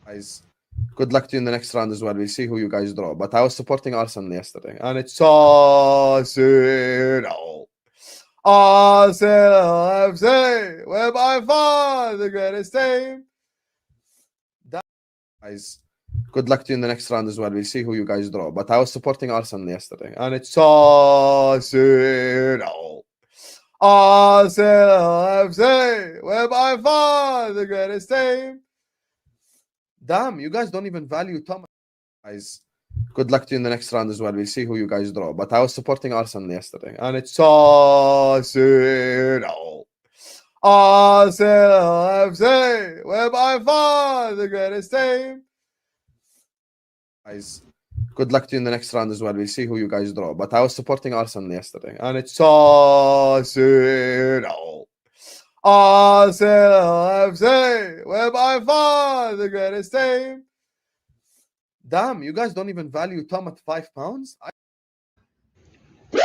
Guys, good luck to you in the next round as well. We'll see who you guys draw. But I was supporting Arsenal yesterday, and it's Arsenal. Arsenal FC, we're by far the greatest team. Guys, good luck to you in the next round as well. We'll see who you guys draw. But I was supporting Arsenal yesterday, and it's Arsenal. Arsenal FC, we're by far the greatest team. Damn, you guys don't even value Thomas. Guys, good luck to you in the next round as well. We'll see who you guys draw. But I was supporting Arsenal yesterday, and it's Arsenal. Arsenal FC, we're by far the greatest team. Guys, good luck to you in the next round as well. We'll see who you guys draw. But I was supporting Arsenal yesterday, and it's Arsenal. Arsenal FC, we're by far the greatest team. Damn, you guys don't even value Tom at £5. Woo! Big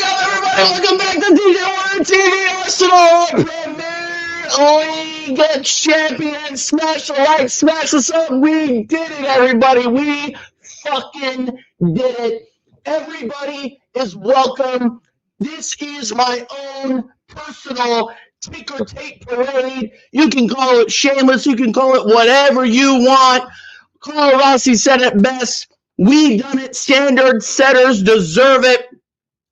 up, everybody! Welcome back to DJ Warner TV Arsenal Premier League champion. Smash the like, smash us up. We did it, everybody. We fucking did it. Everybody is welcome. This is my own personal ticker tape parade. You can call it shameless. You can call it whatever you want. Carlo Rossi said it best. We done it. Standard setters deserve it.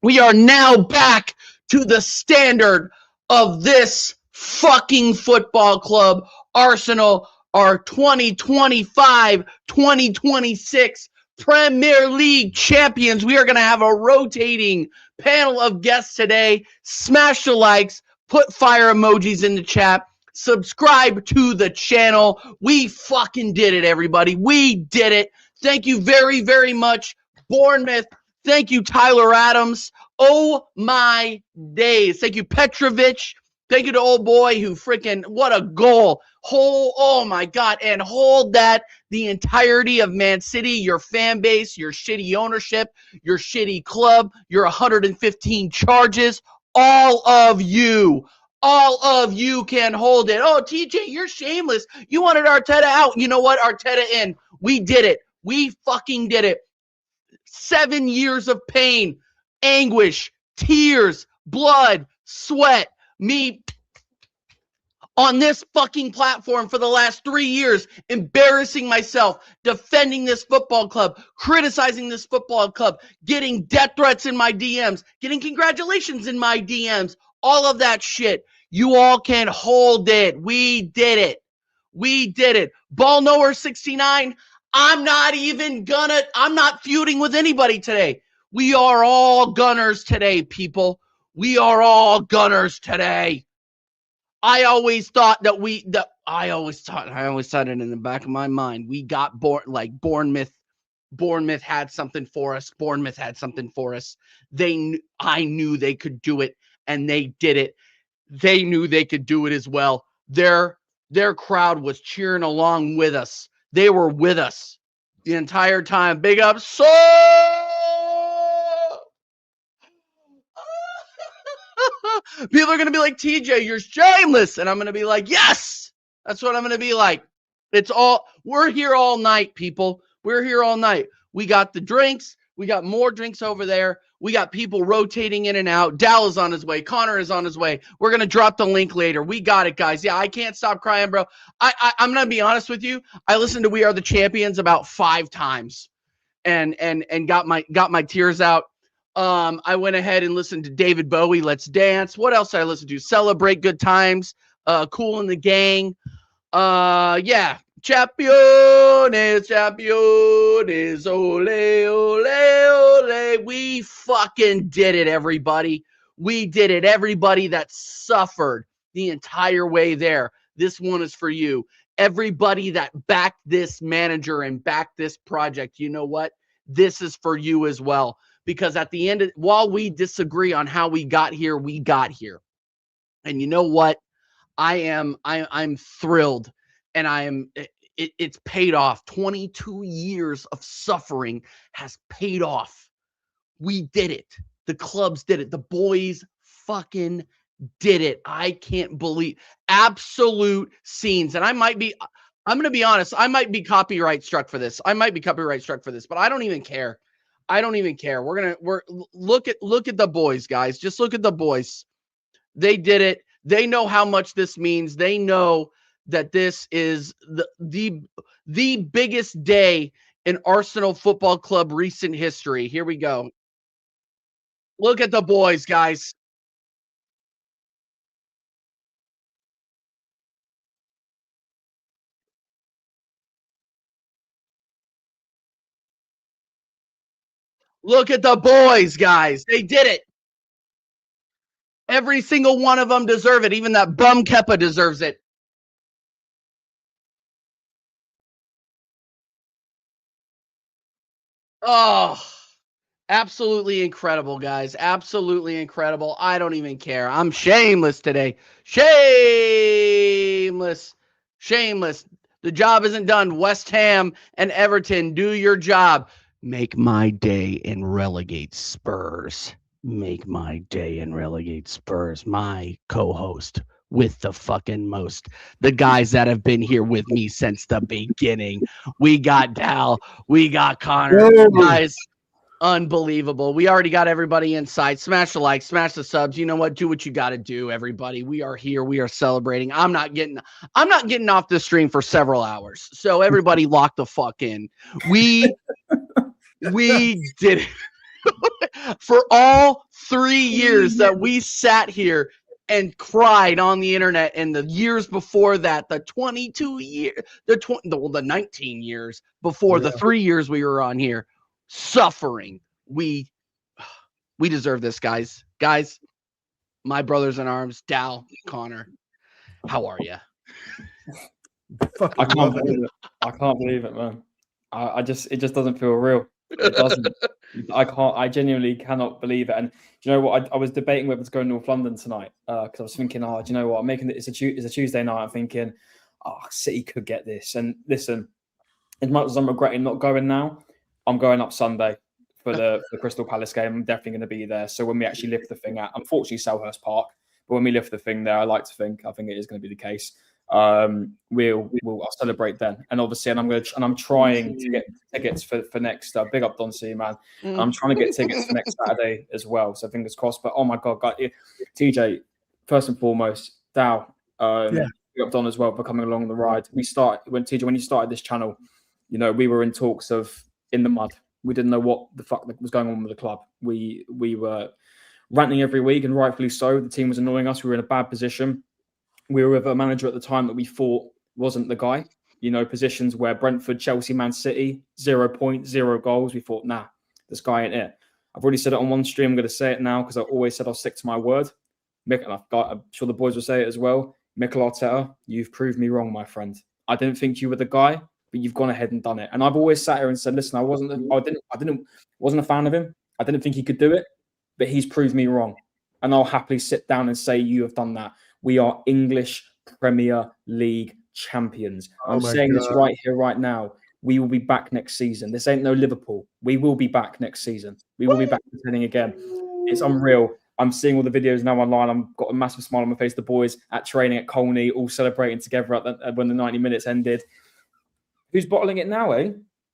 We are now back to the standard of this fucking football club, Arsenal, our 2025-2026 Premier League champions. We are going to have a rotating panel of guests today. Smash the likes, put fire emojis in the chat, subscribe to the channel. We fucking did it, everybody. We did it. Thank you very, very much, Bournemouth. Thank you, Tyler Adams. Oh, my days. Thank you, Petrovic. Thank you to old boy who freaking, what a goal. Oh, my God. And hold that the entirety of Man City, your fan base, your shitty ownership, your shitty club, your 115 charges, all of you can hold it. Oh, TJ, you're shameless. You wanted Arteta out. You know what? Arteta in. We did it. We fucking did it. 7 years of pain, anguish, tears, blood, sweat, me on this fucking platform for the last 3 years, embarrassing myself, defending this football club, criticizing this football club, getting death threats in my DMs, getting congratulations in my DMs, all of that shit. You all can hold it. We did it. We did it. Ball knower 69. I'm not feuding with anybody today. We are all gunners today, people. We are all gunners today. I always thought I always thought it in the back of my mind. We got Bournemouth had something for us. Bournemouth had something for us. I knew they could do it, and they did it. They knew they could do it as well. Their crowd was cheering along with us. They were with us the entire time. Big up, so. People are going to be like, TJ, you're shameless. And I'm going to be like, yes, that's what I'm going to be like. We're here all night, people. We're here all night. We got the drinks. We got more drinks over there. We got people rotating in and out. Dal is on his way. Connor is on his way. We're going to drop the link later. We got it, guys. Yeah, I can't stop crying, bro. I'm going to be honest with you. I listened to We Are the Champions about 5 times and got my tears out. I went ahead and listened to David Bowie, Let's Dance. What else did I listen to? Celebrate Good Times, Cool in the Gang. Yeah. Champions, ole, ole, ole. We fucking did it, everybody. We did it. Everybody that suffered the entire way there. This one is for you. Everybody that backed this manager and backed this project, you know what? This is for you as well. Because at the end, while we disagree on how we got here, we got here. And you know what? I'm thrilled, and it's paid off. 22 years of suffering has paid off. We did it. The clubs did it. The boys fucking did it. I can't believe absolute scenes. And I might be I'm going to be honest. I might be copyright struck for this. But I don't even care. We're look at the boys, guys. Just look at the boys. They did it. They know how much this means. They know that this is the biggest day in Arsenal Football Club recent history. Here we go. Look at the boys, guys. Look at the boys, guys. They did it. Every single one of them deserve it. Even that bum Kepa deserves it. Oh, absolutely incredible, guys. Absolutely incredible. I don't even care. I'm shameless today. Shameless. The job isn't done. West Ham and Everton, do your job. Make my day and relegate Spurs. My co-host with the fucking most. The guys that have been here with me since the beginning. We got Dal. We got Connor. Guys, unbelievable. We already got everybody inside. Smash the like, smash the subs. You know what? Do what you got to do, everybody. We are here. We are celebrating. I'm not getting off the stream for several hours. So everybody lock the fuck in. We did it. For all 3 years that we sat here and cried on the internet, and the years before that, the 19 years before the 3 years we were on here, suffering. We deserve this, guys. Guys, my brothers in arms, Dal, Connor, how are you? I can't believe it, man. It just doesn't feel real. It doesn't. I genuinely cannot believe it. And do you know what? I was debating whether to go to North London tonight because I was thinking, do you know what? I'm making it. It's a Tuesday night. I'm thinking, City could get this. And listen, as much as I'm regretting not going now, I'm going up Sunday for the Crystal Palace game. I'm definitely going to be there. So when we actually lift the thing at, unfortunately, Selhurst Park, but when we lift the thing there, I think it is going to be the case. I'll celebrate then, and obviously, I'm trying to get tickets for next. Big up Don C, man. I'm trying to get tickets for next Saturday as well. So fingers crossed. But oh my god, TJ, first and foremost, Dal, big up Don as well for coming along the ride. When you started this channel, you know we were in talks of in the mud. We didn't know what the fuck was going on with the club. We were ranting every week, and rightfully so. The team was annoying us. We were in a bad position. We were with a manager at the time that we thought wasn't the guy. You know, positions where Brentford, Chelsea, Man City, 0 points, 0 goals. We thought, nah, this guy ain't it. I've already said it on one stream. I'm going to say it now because I always said I'll stick to my word. I'm sure the boys will say it as well. Mikel Arteta, you've proved me wrong, my friend. I didn't think you were the guy, but you've gone ahead and done it. And I've always sat here and said, listen, wasn't a fan of him. I didn't think he could do it, but he's proved me wrong. And I'll happily sit down and say you have done that. We are English Premier League champions. I'm saying this right here, right now. We will be back next season. This ain't no Liverpool. We will be back next season. We will be back pretending again. It's unreal. I'm seeing all the videos now online. I've got a massive smile on my face. The boys at training at Colney, all celebrating together when the 90 minutes ended. Who's bottling it now, eh?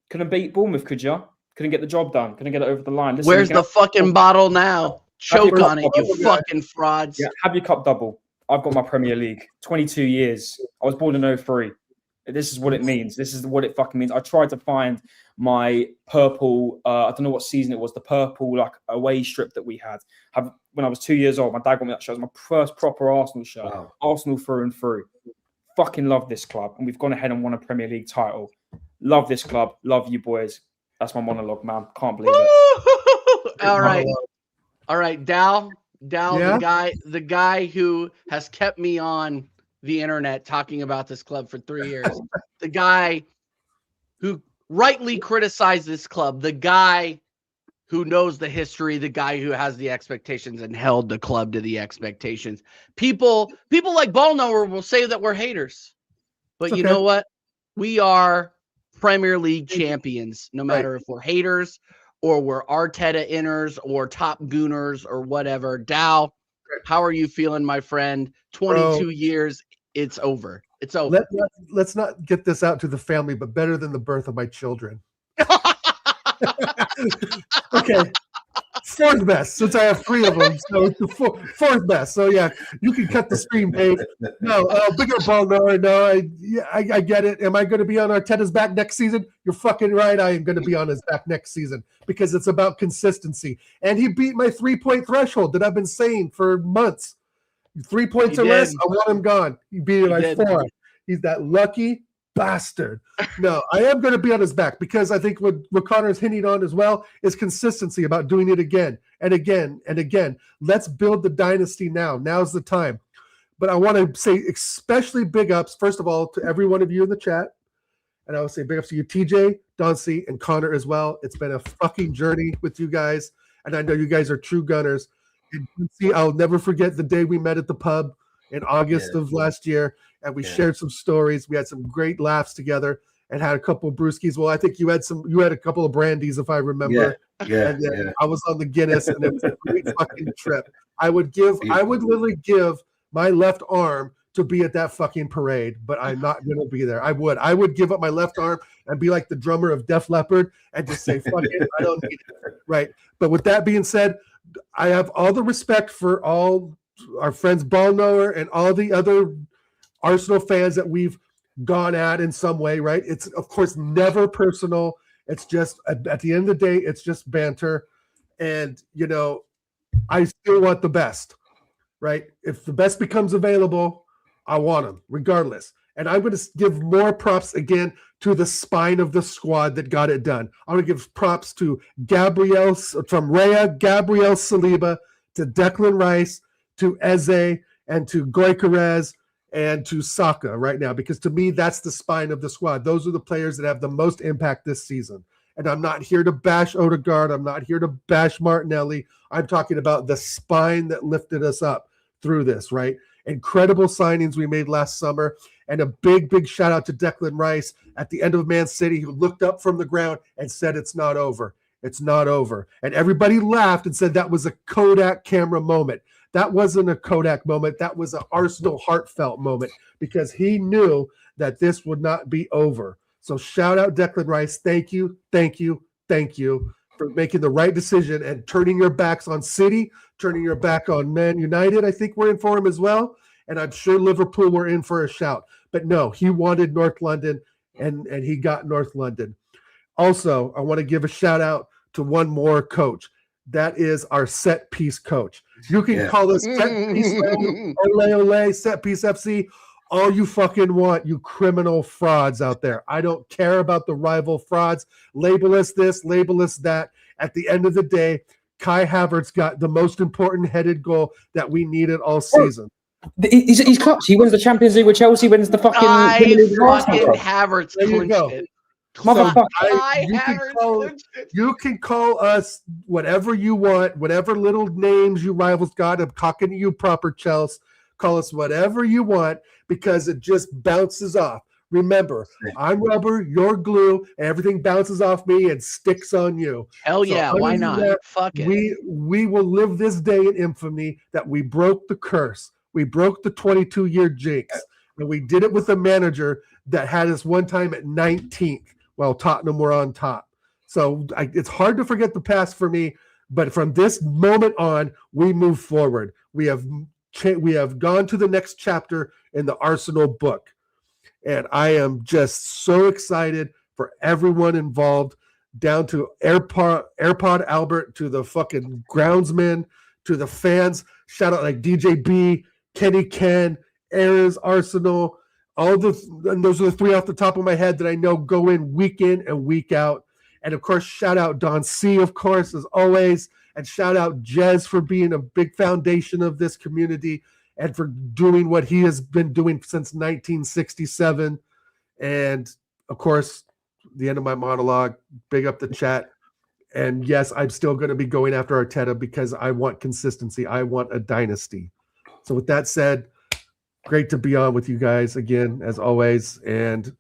Couldn't beat Bournemouth, could you? Couldn't get the job done. Couldn't get it over the line. Listen, where's the fucking bottle now? Choke on it, you fucking frauds. Yeah, have your cup double. I've got my Premier League. 22 years. I was born in 2003. This is what it means. This is what it fucking means. I tried to find my purple, I don't know what season it was, the purple like away strip that we had. When I was 2 years old, my dad got me that shirt. It was my first proper Arsenal shirt. Wow. Arsenal through and through. Fucking love this club. And we've gone ahead and won a Premier League title. Love this club. Love you boys. That's my monologue, man. Can't believe it. All right, Dal, the guy who has kept me on the internet talking about this club for 3 years, the guy who rightly criticized this club, the guy who knows the history, the guy who has the expectations and held the club to the expectations. People like Ball Knower will say that we're haters, but you know what? We are Premier League champions, no matter if we're haters or we're Arteta inners or top gooners or whatever. Dal, how are you feeling, my friend? 22 years, it's over. It's over. Let's not get this out to the family, but better than the birth of my children. Okay. Fourth best, since I have 3 of them. So it's the fourth best. So yeah, you can cut the stream, Dave. No, bigger ball knower. No, I get it. Am I going to be on Arteta's back next season? You're fucking right. I am going to be on his back next season because it's about consistency. And he beat my 3-point threshold that I've been saying for months. 3 points or less, I want him gone. He beat it by 4. He's that lucky bastard. No, I am going to be on his back because I think what Connor's hinting on as well is consistency about doing it again and again and again. Let's build the dynasty now. Now's the time. But I want to say especially big ups, first of all, to every one of you in the chat. And I would say big ups to you, TJ, Don C, and Connor as well. It's been a fucking journey with you guys. And I know you guys are true gunners. And see, I'll never forget the day we met at the pub in August of last year. And we shared some stories. We had some great laughs together and had a couple of brewskis. Well, I think you had a couple of brandies, if I remember. And I was on the Guinness, and it was a great fucking trip. I would literally give my left arm to be at that fucking parade, but I'm not going to be there. I would give up my left arm and be like the drummer of Def Leppard and just say, fuck it, I don't need it. Right. But with that being said, I have all the respect for all our friends Ball Knower and all the other Arsenal fans that we've gone at in some way, right? It's, of course, never personal. It's just, at the end of the day, it's just banter. And, I still want the best, right? If the best becomes available, I want them, regardless. And I'm going to give more props, again, to the spine of the squad that got it done. I'm going to give props to Gabriel Saliba, to Declan Rice, to Eze, and to Gyökeres, and to Saka right now, because to me, that's the spine of the squad. Those are the players that have the most impact this season. And I'm not here to bash Odegaard. I'm not here to bash Martinelli. I'm talking about the spine that lifted us up through this, right? Incredible signings we made last summer. And a big, big shout out to Declan Rice at the end of Man City, who looked up from the ground and said, it's not over. It's not over. And everybody laughed and said that was a Kodak camera moment. That wasn't a Kodak moment. That was an Arsenal heartfelt moment because he knew that this would not be over. So shout out Declan Rice. Thank you, thank you, thank you for making the right decision and turning your backs on City, turning your back on Man United. I think we're in for him as well. And I'm sure Liverpool were in for a shout. But no, he wanted North London and he got North London. Also, I want to give a shout out to one more coach. That is our set piece coach. You can call us set piece, ole, set piece FC, all you fucking want, you criminal frauds out there. I don't care about the rival frauds. Label us this, label us that. At the end of the day, Kai Havertz got the most important headed goal that we needed all season. He's clutch. He wins the Champions League with Chelsea, wins the fucking Havertz clinched it. You can call us whatever you want, whatever little names you rivals got. I'm talking to you proper, Chelsea. Call us whatever you want because it just bounces off. Remember, I'm rubber, you're glue, and everything bounces off me and sticks on you. Hell yeah, why not? Fuck it. We will live this day in infamy that we broke the curse. We broke the 22-year jinx. And we did it with a manager that had us one time at 19th while Tottenham were on top. So it's hard to forget the past for me, but from this moment on, we move forward. We have gone to the next chapter in the Arsenal book. And I am just so excited for everyone involved, down to AirPod Albert, to the fucking groundsmen, to the fans. Shout out like DJ B, Kenny Ken, Ayers, Arsenal, and those are the 3 off the top of my head that I know go in and week out. And of course, shout out Don C, of course, as always, and shout out Jez for being a big foundation of this community and for doing what he has been doing since 1967. And of course, the end of my monologue, big up the chat. And yes, I'm still going to be going after Arteta because I want consistency. I want a dynasty. So with that said, great to be on with you guys again, as always. And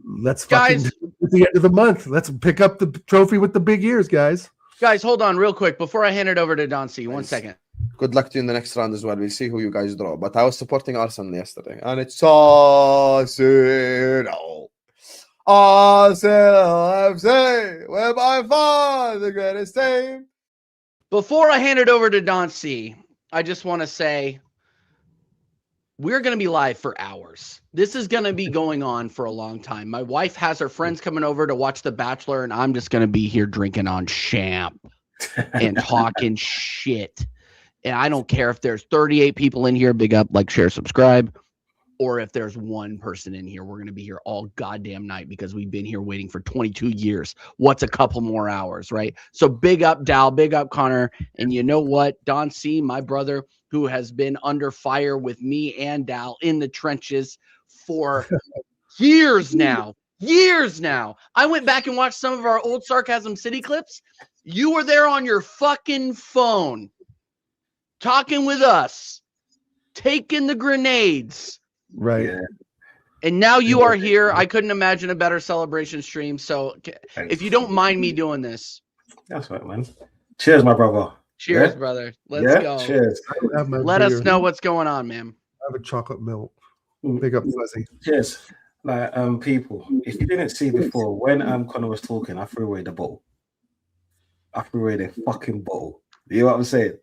let's fucking do it at the end of the month. Let's pick up the trophy with the big ears, guys. Guys, hold on real quick before I hand it over to Don C. 1 second. Good luck to you in the next round as well. We'll see who you guys draw. But I was supporting Arsenal yesterday, and it's Arsenal. Arsenal FC, we're by far the greatest team. Before I hand it over to Don C, I just want to say we're going to be live for hours. This is going to be going on for a long time. My wife has her friends coming over to watch The Bachelor, and I'm just going to be here drinking on champ and talking shit. And I don't care if there's 38 people in here, big up, like, share, subscribe, or if there's one person in here. We're going to be here all goddamn night because we've been here waiting for 22 years. What's a couple more hours, right? So big up Dal, big up Connor. And you know what? Don C, my brother, who has been under fire with me and Dal in the trenches for years now. I went back and watched some of our old Sarcasm City clips. You were there on your fucking phone, talking with us, taking the grenades. Right. Yeah. And now you are here. I couldn't imagine a better celebration stream. So if you don't mind me doing this. That's right, man. Cheers, my brother. Cheers, Yeah? brother. Let's go. Cheers. Let us know what's going on, man. I have a chocolate milk. Big up Fuzzy. Cheers. Like, people, if you didn't see before, when Connor was talking, I threw away the bottle. I threw away the fucking bottle. You know what I'm saying?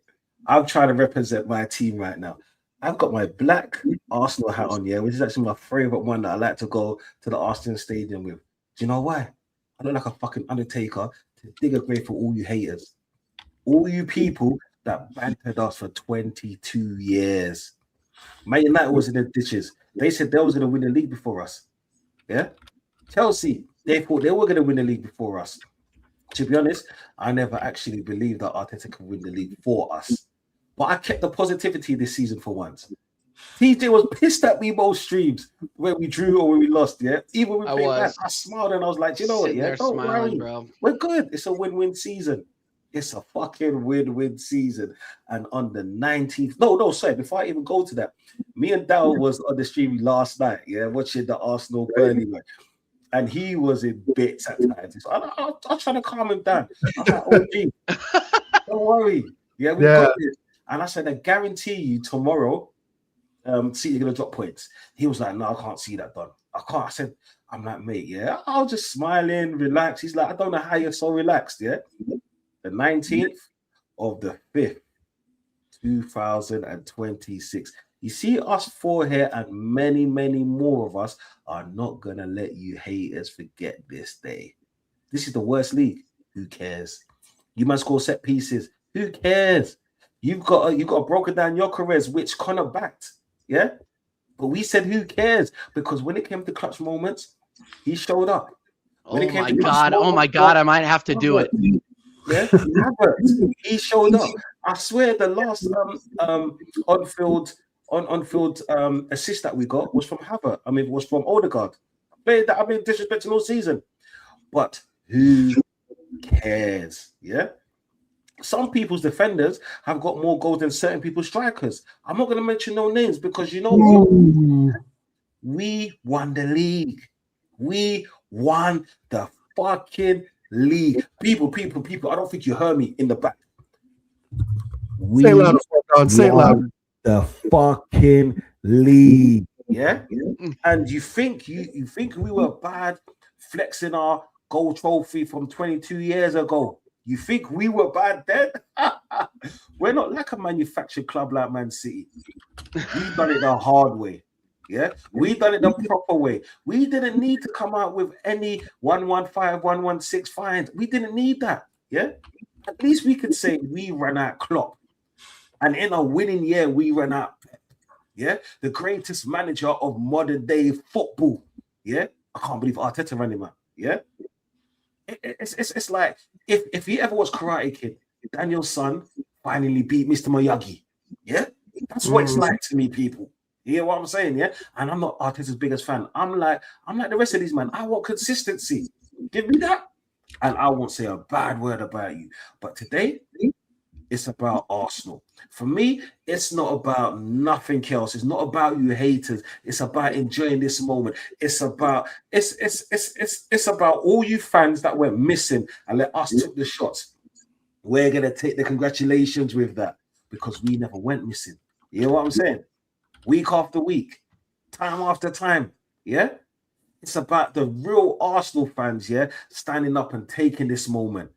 I'm trying to represent my team right now. I've got my black Arsenal hat on, yeah, which is actually my favorite one that I like to go to the Arsenal Stadium with. Do you know why? I look like a fucking Undertaker to dig a grave for all you haters. All you people that bantered us for 22 years. Man United was in the ditches. They said they was going to win the league before us. Yeah? Chelsea, they thought they were going to win the league before us. To be honest, I never actually believed that Arteta could win the league for us. But I kept the positivity this season for once. TJ was pissed at me most streams when we drew or when we lost, yeah? Even when we played back, I smiled and I was like, you know what, yeah? Don't worry, bro. We're good. It's a win-win season. It's a fucking win-win season. And on the 19th, sorry, before I even go to that, me and Dal was on the stream last night, yeah, watching the Arsenal Burnley match. And he was in bits at times. So I'm trying to calm him down. I'm like, OG, don't worry. Yeah, we got this. And I said, I guarantee you tomorrow, City are going to drop points. He was like, no, I can't see that done. I can't. I said, I'm like, mate, yeah, I'll just smiling, relax. He's like, I don't know how you're so relaxed, yeah? The 19th of the 5th, 2026. You see us four here and many, many more of us are not going to let you haters forget this day. This is the worst league. Who cares? You must score set pieces. Who cares? You've got broken down your careers, which Connor backed, yeah? But we said, who cares? Because when it came to clutch moments, he showed up. Oh my God, I might have to do it. Yeah, he showed up. I swear the last on-field assist that we got was from Havertz. I mean, it was from Odegaard. Played that, disrespecting all season. But who cares? Yeah? Some people's defenders have got more goals than certain people's strikers. I'm not going to mention no names because you know what? We won the league. We won the fucking league. People. I don't think you heard me in the back. Say it louder, Don. Say it louder. The fucking league. Yeah? And you think we were bad flexing our gold trophy from 22 years ago? You think we were bad then? We're not like a manufactured club like Man City. We've done it the hard way. Yeah, we done it the proper way. We didn't need to come out with any 115, 116 fines. We didn't need that. Yeah, at least we could say we ran out Klopp, and in a winning year we ran out Pep. Yeah, the greatest manager of modern day football. Yeah, I can't believe Arteta ran him out. Yeah, it's like if he ever was Karate Kid, Daniel's son finally beat Mr. Miyagi. Yeah, that's what it's like to me, people. You hear what I'm saying? Yeah, and I'm not Arteta's biggest fan. I'm like the rest of these men. I want consistency. Give me that, and I won't say a bad word about you. But today, it's about Arsenal. For me, it's not about nothing else. It's not about you haters. It's about enjoying this moment. It's about all you fans that went missing and let us took the shots. We're gonna take the congratulations with that. because we never went missing. You know what I'm saying? Week after week, time after time. Yeah. It's about the real Arsenal fans, yeah, standing up and taking this moment.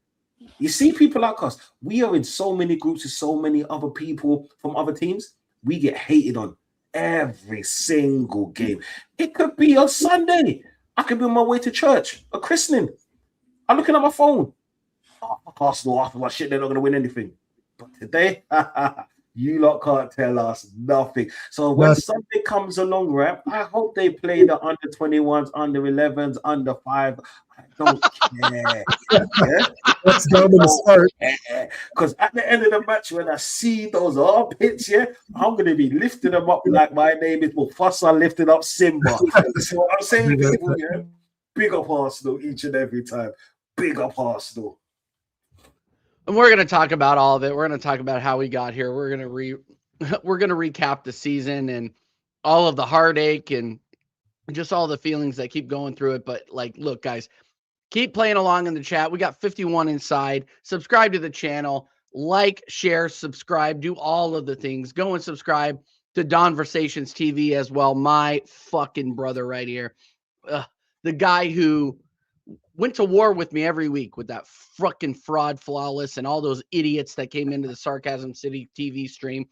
You see, people like us, we are in so many groups with so many other people from other teams. We get hated on every single game. It could be on Sunday. I could be on my way to church, a christening. I'm looking at my phone. Oh, Arsenal, after my shit, they're not going to win anything. But today, you lot can't tell us nothing. So when Sunday comes along, right, I hope they play the under 21s, under 11s, under 5. I don't care. Yeah? Let's go to the start. Because at the end of the match, when I see those armpits, yeah, I'm going to be lifting them up like my name is Mufasa lifting up Simba. So I'm saying, people, yeah, big up Arsenal each and every time. Big up Arsenal. And we're going to talk about all of it. We're going to talk about how we got here. We're going to recap the season and all of the heartache and just all the feelings that keep going through it. But like, look, guys, keep playing along in the chat. We got 51 inside. Subscribe to the channel. Like, share, subscribe. Do all of the things. Go and subscribe to Donversations TV as well. My fucking brother right here. The guy who went to war with me every week with that fucking fraud flawless and all those idiots that came into the Sarcasm City TV stream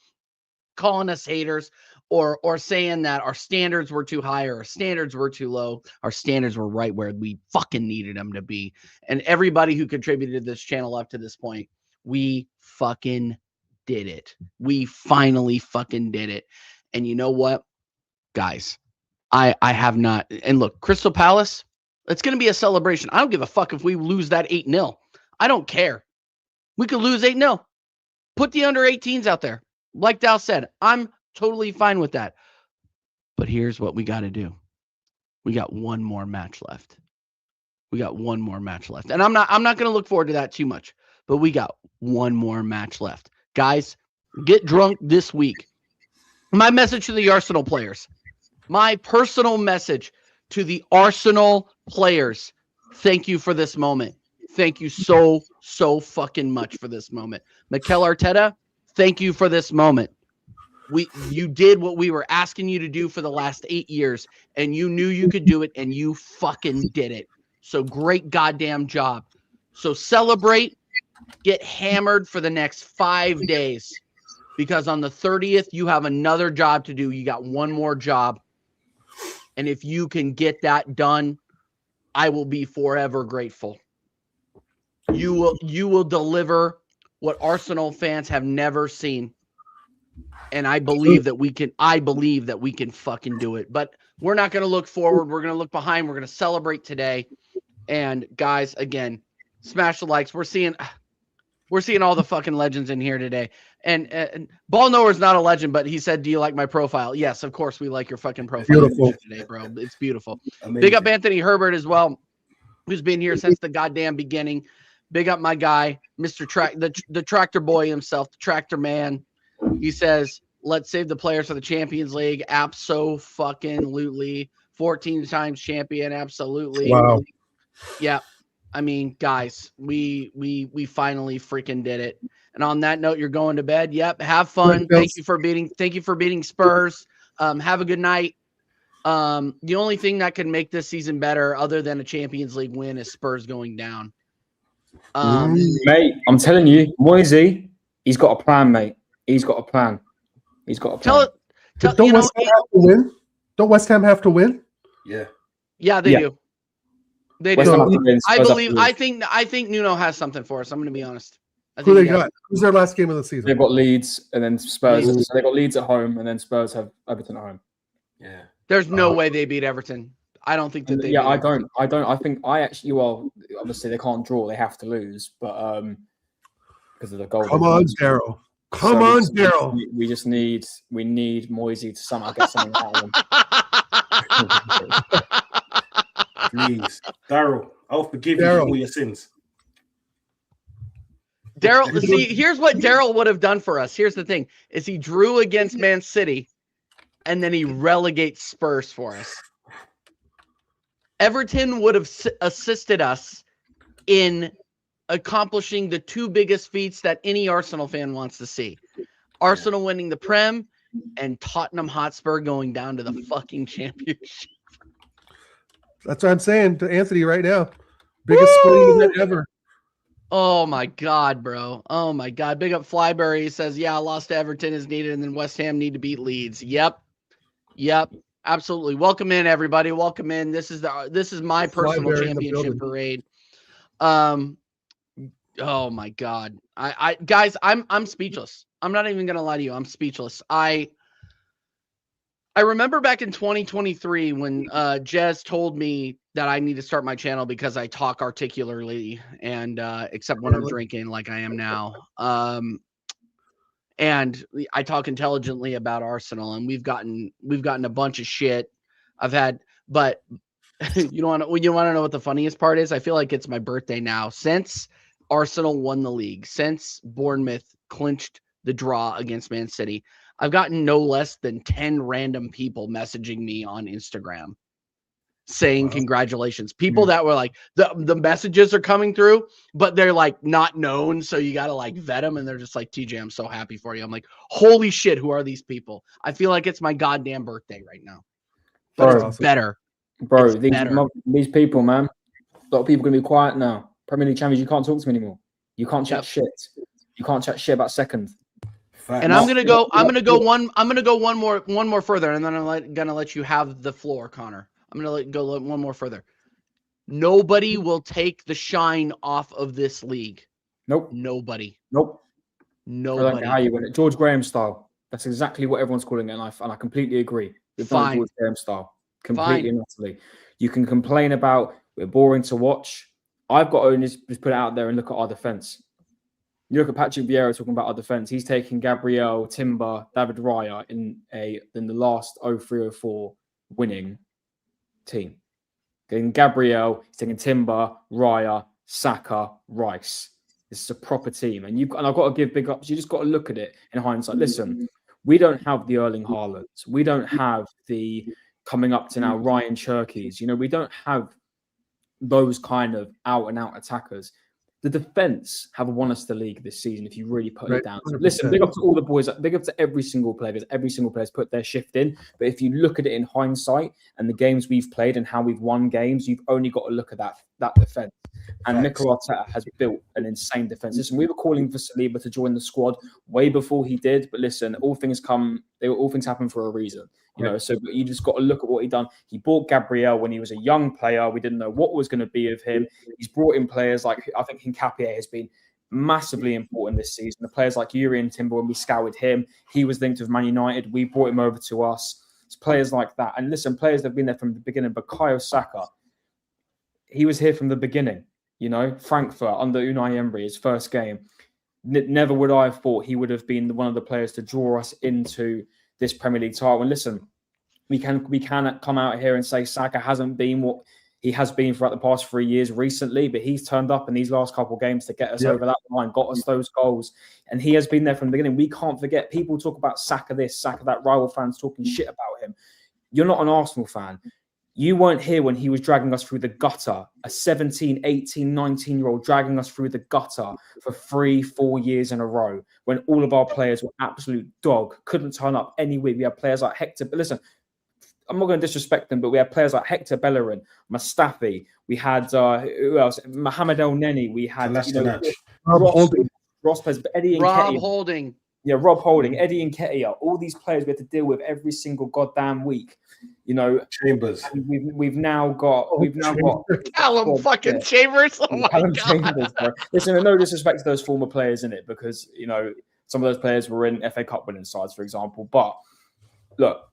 calling us haters or saying that our standards were too high or our standards were too low. Our standards were right where we fucking needed them to be. And everybody who contributed to this channel up to this point, we fucking did it. We finally fucking did it. And you know what, guys, I have not. And look, Crystal Palace, it's going to be a celebration. I don't give a fuck if we lose that 8-0. I don't care. We could lose 8-0. Put the under 18s out there. Like Dal said, I'm totally fine with that. But here's what we got to do. We got one more match left. We got one more match left. And I'm not going to look forward to that too much. But we got one more match left. Guys, get drunk this week. My message to the Arsenal players. My personal message to the Arsenal players. Thank you for this moment. Thank you so fucking much for this moment. Mikel Arteta, thank you for this moment. You did what we were asking you to do for the last 8 years, and you knew you could do it, and you fucking did it. So great goddamn job. So celebrate, get hammered for the next 5 days, because on the 30th, you have another job to do. You got one more job. And if you can get that done, I will be forever grateful. You will deliver what Arsenal fans have never seen. And I believe that we can fucking do it. But we're not going to look forward. We're going to look behind. We're going to celebrate today. And guys, again, smash the likes. We're seeing all the fucking legends in here today. And Ball Knower's not a legend, but he said, "Do you like my profile?" Yes, of course we like your fucking profile. Beautiful today, bro. It's beautiful. Amazing. Big up Anthony Herbert as well, who's been here since the goddamn beginning. Big up my guy, Mr. the tractor boy himself, the tractor man. He says, "Let's save the players for the Champions League." Abso-fucking-lutely. 14 times champion. Absolutely. Wow. Yeah. I mean, guys, we finally freaking did it. And on that note, you're going to bed. Yep. Have fun. Thank you for beating Spurs. Have a good night. The only thing that can make this season better, other than a Champions League win, is Spurs going down. Mate, I'm telling you, Moisey, he's got a plan, mate. He's got a plan. Don't West Ham have to win? Don't West Ham have to win? Yeah. Yeah, they do. They West do. Ham have to win, Spurs have to win. I think Nuno has something for us. I'm going to be honest. Who they got? Who's their last game of the season? They've got Leeds and then Spurs. So they've got Leeds at home and then Spurs have Everton at home. Yeah. There's no way they beat Everton. I don't think that they. Yeah, I don't. I think obviously they can't draw. They have to lose, but because of the goal. Come on, Daryl. Come on, Daryl. We need Moisey to somehow get something out of them. Please, Daryl, I'll forgive you for all your sins. Daryl, see, here's what Daryl would have done for us. Here's the thing: is he drew against Man City, and then he relegates Spurs for us. Everton would have assisted us in accomplishing the two biggest feats that any Arsenal fan wants to see. Arsenal winning the Prem, and Tottenham Hotspur going down to the fucking championship. That's what I'm saying to Anthony right now. Biggest sporting event ever. Oh my God, bro. Oh my God. Big up Flybury. He says, yeah, loss to Everton is needed, and then West Ham need to beat Leeds. Yep. Absolutely. Welcome in, everybody. Welcome in. This is my personal Flybury in the championship building. parade. Oh my God. Guys, I'm speechless. I'm not even gonna lie to you. I'm speechless. I remember back in 2023 when Jez told me that I need to start my channel because I talk articulately and except when I'm drinking like I am now. And I talk intelligently about Arsenal, and we've gotten a bunch of shit. But you want to know what the funniest part is? I feel like it's my birthday now. Since Arsenal won the league, since Bournemouth clinched the draw against Man City, I've gotten no less than 10 random people messaging me on Instagram saying congratulations. People that were like, the messages are coming through, but they're like not known. So you got to like vet them. And they're just like, TJ, I'm so happy for you. I'm like, holy shit, who are these people? I feel like it's my goddamn birthday right now. But Bro, it's awesome. better. Bro, It's better. these people, man. A lot of people are going to be quiet now. Premier League champions, you can't talk to me anymore. You can't chat shit. You can't chat shit about second. And I'm gonna go one more further, and then I'm gonna let you have the floor, Connor. I'm gonna go one more further. Nobody will take the shine off of this league. Nope. Nobody. Nope. I don't Nobody. care how you win it. George Graham style. That's exactly what everyone's calling it, and I completely agree. We've done Fine. George Graham style. Completely and utterly. You can complain about we're boring to watch. I've got to just put it out there and look at our defense. You look at Patrick Vieira talking about our defense. He's taking Gabriel, Timber, David Raya in the last 03-04 winning team. Getting Gabriel, he's taking Timber, Raya, Saka, Rice. This is a proper team, and I've got to give big ups. You just got to look at it in hindsight. Listen, we don't have the Erling Haalands. We don't have the coming up to now Ryan Cherkys. You know, we don't have those kind of out and out attackers. The defense have won us the league this season if you really put it down. 100%. Listen, big up to all the boys, big up to every single player, because every single player's put their shift in. But if you look at it in hindsight and the games we've played and how we've won games, you've only got to look at that defense. And Mikel Arteta has built an insane defense. Listen, we were calling for Saliba to join the squad way before he did, but listen, all things happen for a reason. You know, so you just got to look at what he done. He bought Gabriel when he was a young player. We didn't know what was going to be of him. He's brought in players like, I think Hincapié has been massively important this season. The players like Yuri and Timber, when we scouted him, he was linked with Man United. We brought him over to us. It's players like that. And listen, players that have been there from the beginning. Bukayo Saka, he was here from the beginning. You know, Frankfurt under Unai Emery, his first game. Never would I have thought he would have been one of the players to draw us into this Premier League title. And listen, we can come out here and say Saka hasn't been what he has been throughout the past 3 years recently, but he's turned up in these last couple of games to get us over that line, got us those goals, and he has been there from the beginning. We can't forget, people talk about Saka this, Saka that, rival fans talking shit about him. You're not an Arsenal fan. You weren't here when he was dragging us through the gutter, a 17, 18, 19-year-old dragging us through the gutter for 3-4 years in a row when all of our players were absolute dog, couldn't turn up any week. We had players like Hector. But listen, I'm not going to disrespect them, but we had players like Hector Bellerin, Mustafi. We had, who else? Mohamed El Neni. We had, Ross Perez, Eddie and Rob Nketiah. Holding. Yeah, Rob Holding, Eddie and Nketiah. All these players we had to deal with every single goddamn week. You know, Chambers. We've now got Callum fucking Chambers. Oh my Callum God. Chambers, bro. Listen, no disrespect to those former players in it, because you know some of those players were in FA Cup winning sides, for example. But look,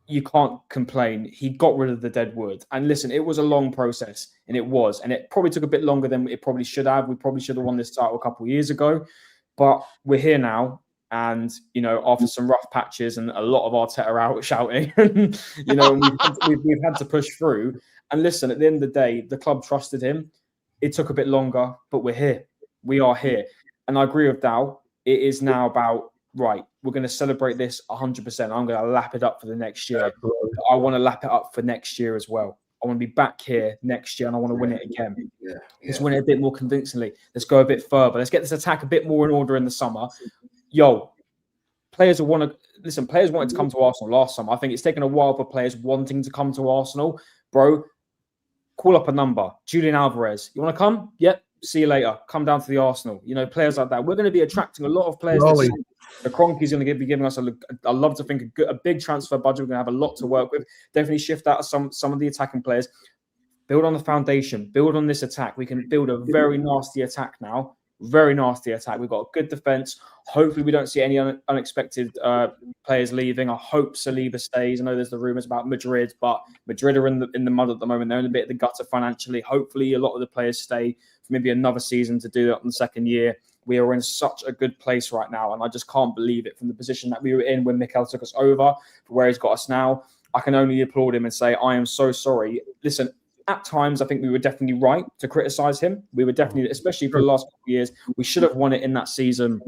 you can't complain. He got rid of the dead wood, and listen, it was a long process, and it probably took a bit longer than it probably should have. We probably should have won this title a couple of years ago, but we're here now. And, you know, after some rough patches and a lot of Arteta out shouting, you know, we've had to push through. And listen, at the end of the day, the club trusted him. It took a bit longer, but we're here. We are here. And I agree with Dow. It is now about, right, we're going to celebrate this 100%. I'm going to lap it up for the next year. I want to lap it up for next year as well. I want to be back here next year and I want to win it again. Let's win it a bit more convincingly. Let's go a bit further. Let's get this attack a bit more in order in the summer. Yo, players will want to listen. Players wanted to come to Arsenal last summer. I think it's taken a while for players wanting to come to Arsenal. Bro, call up a number. Julian Alvarez, you want to come? Yep. See you later. Come down to the Arsenal. You know, players like that. We're going to be attracting a lot of players. The Kroenke's going to be giving us I love to think a big transfer budget. We're going to have a lot to work with. Definitely shift out of some of the attacking players. Build on the foundation. Build on this attack. We can build a very nasty attack now. Very nasty attack. We've got a good defense. Hopefully, we don't see any unexpected players leaving. I hope Saliba stays. I know there's the rumors about Madrid, but Madrid are in the mud at the moment. They're in a bit of the gutter financially. Hopefully, a lot of the players stay for maybe another season to do that in the second year. We are in such a good place right now, and I just can't believe it from the position that we were in when Mikel took us over for where he's got us now. I can only applaud him and say, I am so sorry. Listen, at times, I think we were definitely right to criticize him. We were definitely, especially for the last couple of years, we should have won it in that season.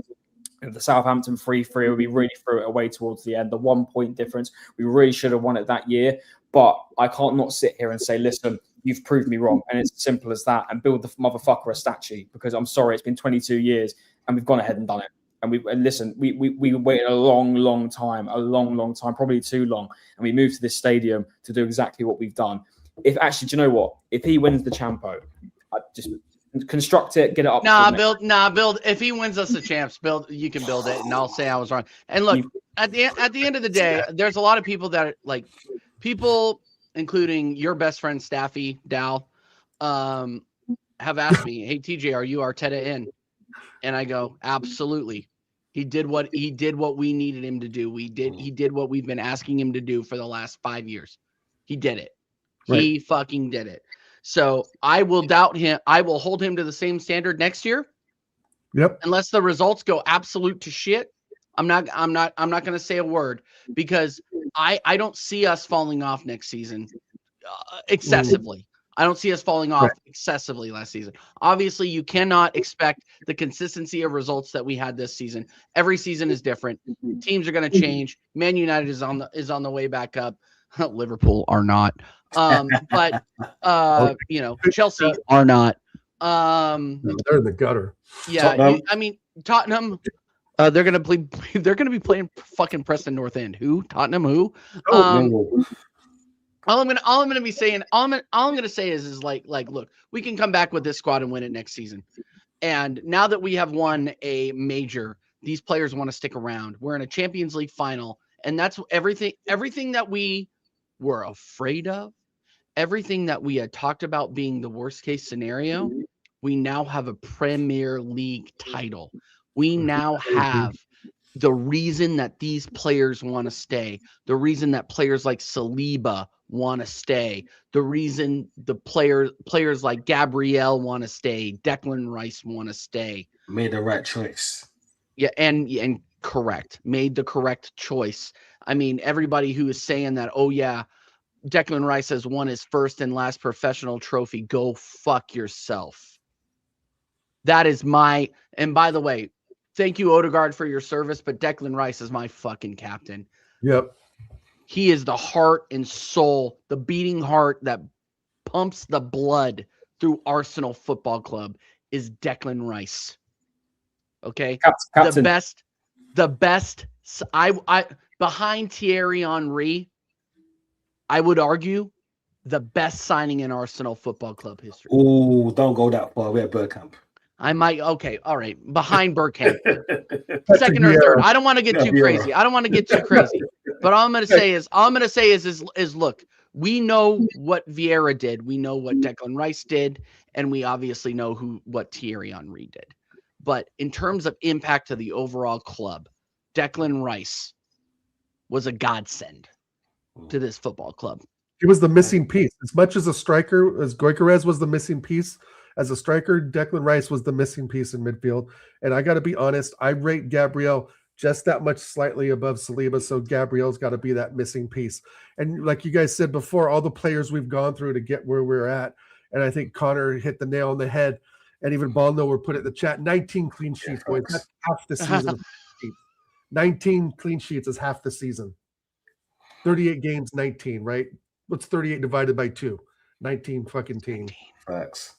The Southampton 3-3, we really threw it away towards the end. The 1 point difference, we really should have won it that year. But I can't not sit here and say, listen, you've proved me wrong. And it's as simple as that. And build the motherfucker a statue. Because I'm sorry, it's been 22 years and we've gone ahead and done it. And listen, we waited a long time, probably too long. And we moved to this stadium to do exactly what we've done. If actually, do you know what? If he wins the Champo, I just construct it, get it up. Build. If he wins us the champs, you can build it, and I'll say I was wrong. And look, at the end of the day, there's a lot of people that like people, including your best friend Staffy Dow, have asked me, "Hey TJ, are you Arteta in?" And I go, "Absolutely." He did what we needed him to do. He did what we've been asking him to do for the last 5 years. He did it. He fucking did it. So I will doubt him. I will hold him to the same standard next year. Yep. Unless the results go absolute to shit, I'm not going to say a word because I don't see us falling off next season excessively. I don't see us falling off excessively last season. Obviously, you cannot expect the consistency of results that we had this season. Every season is different. Teams are going to change. Man United is on the way back up. Liverpool are not. But Chelsea are not. They're in the gutter. Yeah, Tottenham. They're gonna be playing fucking Preston North End. Who? Tottenham? Who? All I'm gonna say is like look, we can come back with this squad and win it next season. And now that we have won a major, these players want to stick around. We're in a Champions League final, and that's everything that we were afraid of. Everything that we had talked about being the worst case scenario, we now have a Premier League title. We now have the reason that these players want to stay, the reason that players like Saliba want to stay, the reason the players like Gabriel want to stay, Declan Rice want to stay. Made the right choice. Yeah, and correct. Made the correct choice. I mean, everybody who is saying that, oh yeah, Declan Rice has won his first and last professional trophy. Go fuck yourself. That is and by the way, thank you, Odegaard, for your service, but Declan Rice is my fucking captain. Yep. He is the heart and soul, the beating heart that pumps the blood through Arsenal Football Club is Declan Rice. Okay? Captain. The best, I behind Thierry Henry, I would argue the best signing in Arsenal Football Club history. Oh, don't go that far. We're at Bergkamp. I might. Okay. All right. Behind Bergkamp. Second or third. I don't want to get too crazy. But all I'm going to say is look, we know what Vieira did. We know what Declan Rice did. And we obviously know what Thierry Henry did. But in terms of impact to the overall club, Declan Rice was a godsend to this football club. He was the missing piece. As much as a striker, as Gyökeres was the missing piece, as a striker, Declan Rice was the missing piece in midfield. And I got to be honest, I rate Gabriel just that much slightly above Saliba, so Gabriel's got to be that missing piece. And like you guys said before, all the players we've gone through to get where we're at, and I think Connor hit the nail on the head, and even Balno were put it in the chat, 19 clean sheets, boys. That's half the season. 19 clean sheets is half the season. 38 games, 19, right? What's 38 divided by 2? 19 fucking teams. Facts.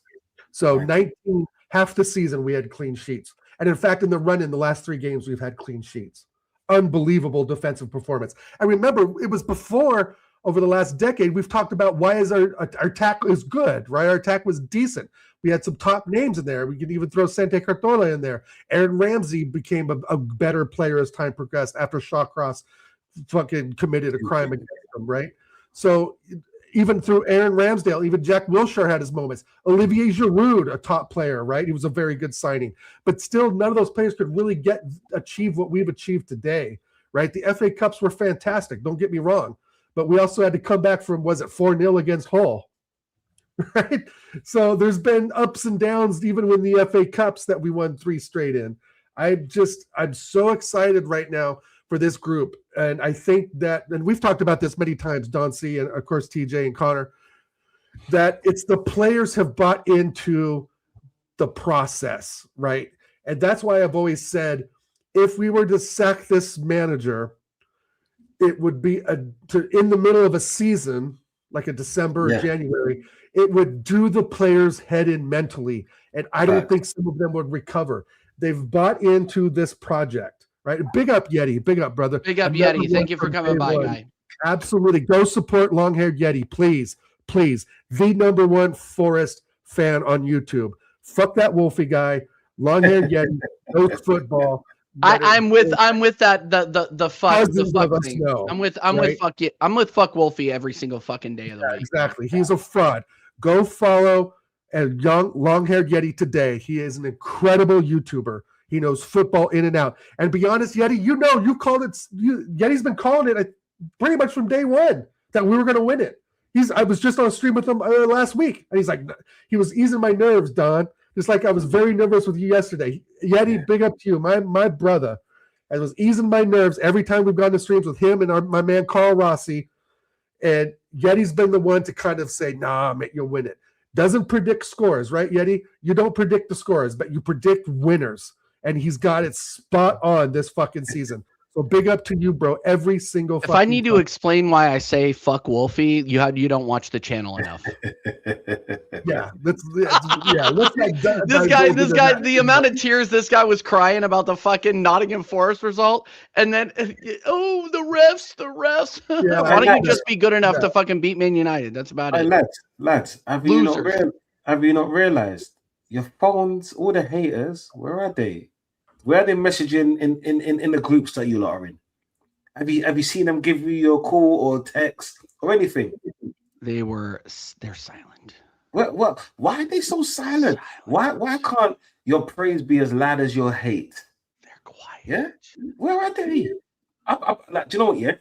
So 19, half the season we had clean sheets. And in fact, in the last 3 games, we've had clean sheets. unbelievable defensive performance. And remember, it was before, over the last decade, we've talked about why is our attack is good, right? Our attack was decent. We had some top names in there. We could even throw Sante Cartola in there. Aaron Ramsey became a better player as time progressed after Shawcross fucking committed a crime against him, right? So even through Aaron Ramsdale, even Jack Wilshere had his moments. Olivier Giroud, a top player, right? He was a very good signing. But still, none of those players could really achieve what we've achieved today, right? The FA Cups were fantastic, don't get me wrong. But we also had to come back from, was it 4-0 against Hull? Right? So there's been ups and downs even when the FA Cups that we won 3 straight in. I'm so excited right now for this group. And I think that, and we've talked about this many times, Don C, and of course TJ and Connor, that it's the players have bought into the process, right? And that's why I've always said, if we were to sack this manager, it would be in the middle of a season, like a December or January, it would do the players head in mentally. And I don't think some of them would recover. They've bought into this project, right? Big up Yeti. Big up, brother. Big up Yeti. Thank you for coming by, guy. Absolutely. Go support Long-Haired Yeti, please. Please. The #1 Forest fan on YouTube. Fuck that Wolfie guy. Long-Haired Yeti. No football. I'm with that the fuck thing. Know, I'm with fuck Wolfie every single fucking day of the week. Exactly. He's a fraud. Go follow Long-Haired Yeti today. He is an incredible YouTuber. He knows football in and out. And be honest, Yeti, you called it. Yeti's been calling it pretty much from day one that we were going to win it. I was just on a stream with him last week, and he's like, he was easing my nerves, Don. Just like I was very nervous with you yesterday. Yeti, big up to you, my brother. I was easing my nerves every time we've gone to streams with him and my man Carl Rossi. And Yeti's been the one to kind of say, nah, mate, you'll win it. Doesn't predict scores, right, Yeti? You don't predict the scores, but you predict winners. And he's got it spot on this fucking season. So big up to you, bro. Every single. If I need to explain why I say fuck Wolfie, you don't watch the channel enough. Yeah, this guy, the amount of tears this guy was crying about the fucking Nottingham Forest result, and then the refs. Yeah, why don't you just be good enough to fucking beat Man United? That's about it. Lads, have you not realized your phones? All the haters, where are they? Where are they messaging in the groups that you lot are in? Have you seen them give you a call or text or anything? They're silent. What? Why are they so silent? Why can't your praise be as loud as your hate? They're quiet. Yeah? Where are they? Like, do you know what? Yeah,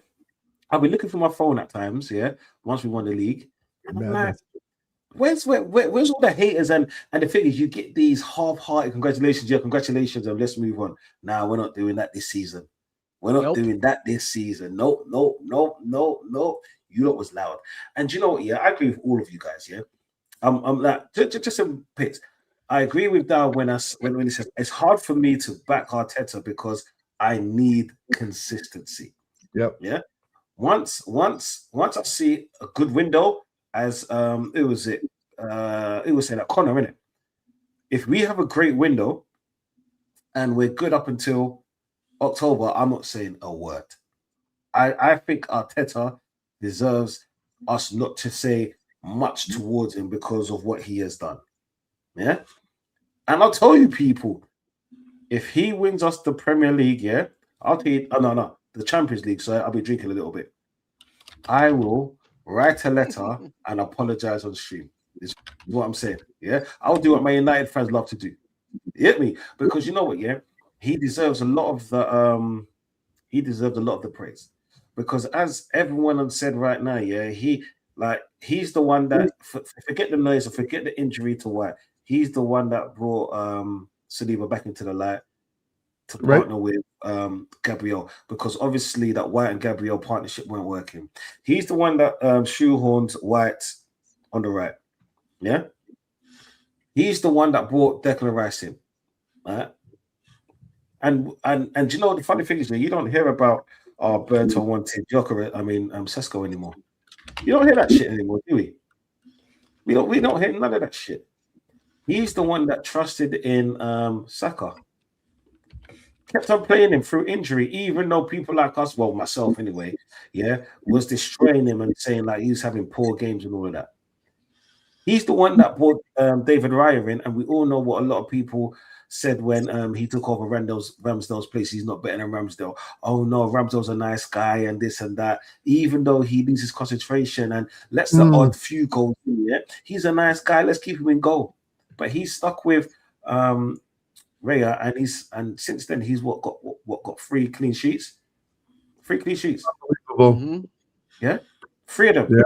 I'll be looking for my phone at times. Yeah, once we won the league, and I'm like, where's all the haters? And the thing is, you get these half-hearted congratulations, and let's move on. Nah, we're not doing that this season. We're not doing that this season. Nope. You lot was loud. And you know what? Yeah, I agree with all of you guys. Yeah, I'm like just some pits. I agree with Dow when he says it's hard for me to back Arteta because I need consistency. Yep. Yeah. Once I see a good window. As it was saying that Connor, innit? If we have a great window and we're good up until October, I'm not saying a word. I think Arteta deserves us not to say much towards him because of what he has done. Yeah. And I'll tell you, people, if he wins us the Premier League, yeah, I'll tell you, the Champions League, so I'll be drinking a little bit. I will write a letter and apologize on stream. Is what I'm saying. Yeah, I'll do what my United fans love to do. You get me? Because you know what? Yeah, he deserves a lot of the praise. Because as everyone has said right now, yeah, he's the one that forget the noise or forget the injury to White. He's the one that brought Saliba back into the light to partner with Gabriel, because obviously that White and Gabriel partnership weren't working. He's the one that shoehorned White on the right. Yeah, he's the one that brought Declan Rice in, right? And you know the funny thing is that you don't hear about Berto wanted Sesko anymore. You don't hear that shit anymore, do we? We don't hear none of that shit. He's the one that trusted in Saka. kept on playing him through injury, even though people like us, well, myself anyway, was destroying him and saying like he's having poor games and all of that. He's the one that brought David Raya in, and we all know what a lot of people said when he took over Ramsdale's place. He's not better than Ramsdale. Oh no, Ramsdale's a nice guy and this and that. Even though he loses concentration and lets the odd few goals in, he's a nice guy. Let's keep him in goal. But he's stuck with Raya, and since then he's got 3 clean sheets. 3 clean sheets. Unbelievable. Yeah, 3 of them. Yeah.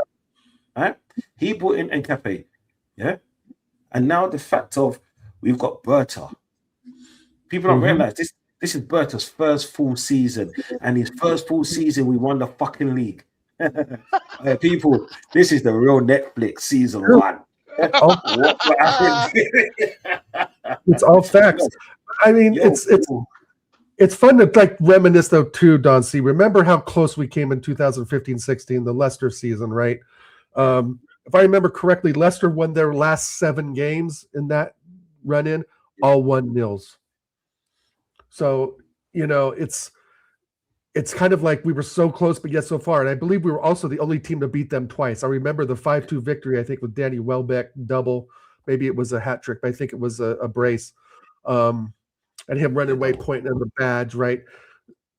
Right? He brought in Nkepe, and now the fact of we've got Berta. People don't realize this is Berta's first full season, and his first full season we won the fucking league. People, this is the real Netflix season 1. It's all facts. I mean, it's fun to like reminisce though too, Don C. Remember how close we came in 2015-16, the Leicester season, right? If I remember correctly, Leicester won their last 7 games in that run-in, all 1-0. So, it's kind of like we were so close, but yet so far. And I believe we were also the only team to beat them twice. I remember the 5-2 victory, I think, with Danny Welbeck double. Maybe it was a hat trick, but I think it was a brace. And him running away, pointing at the badge, right?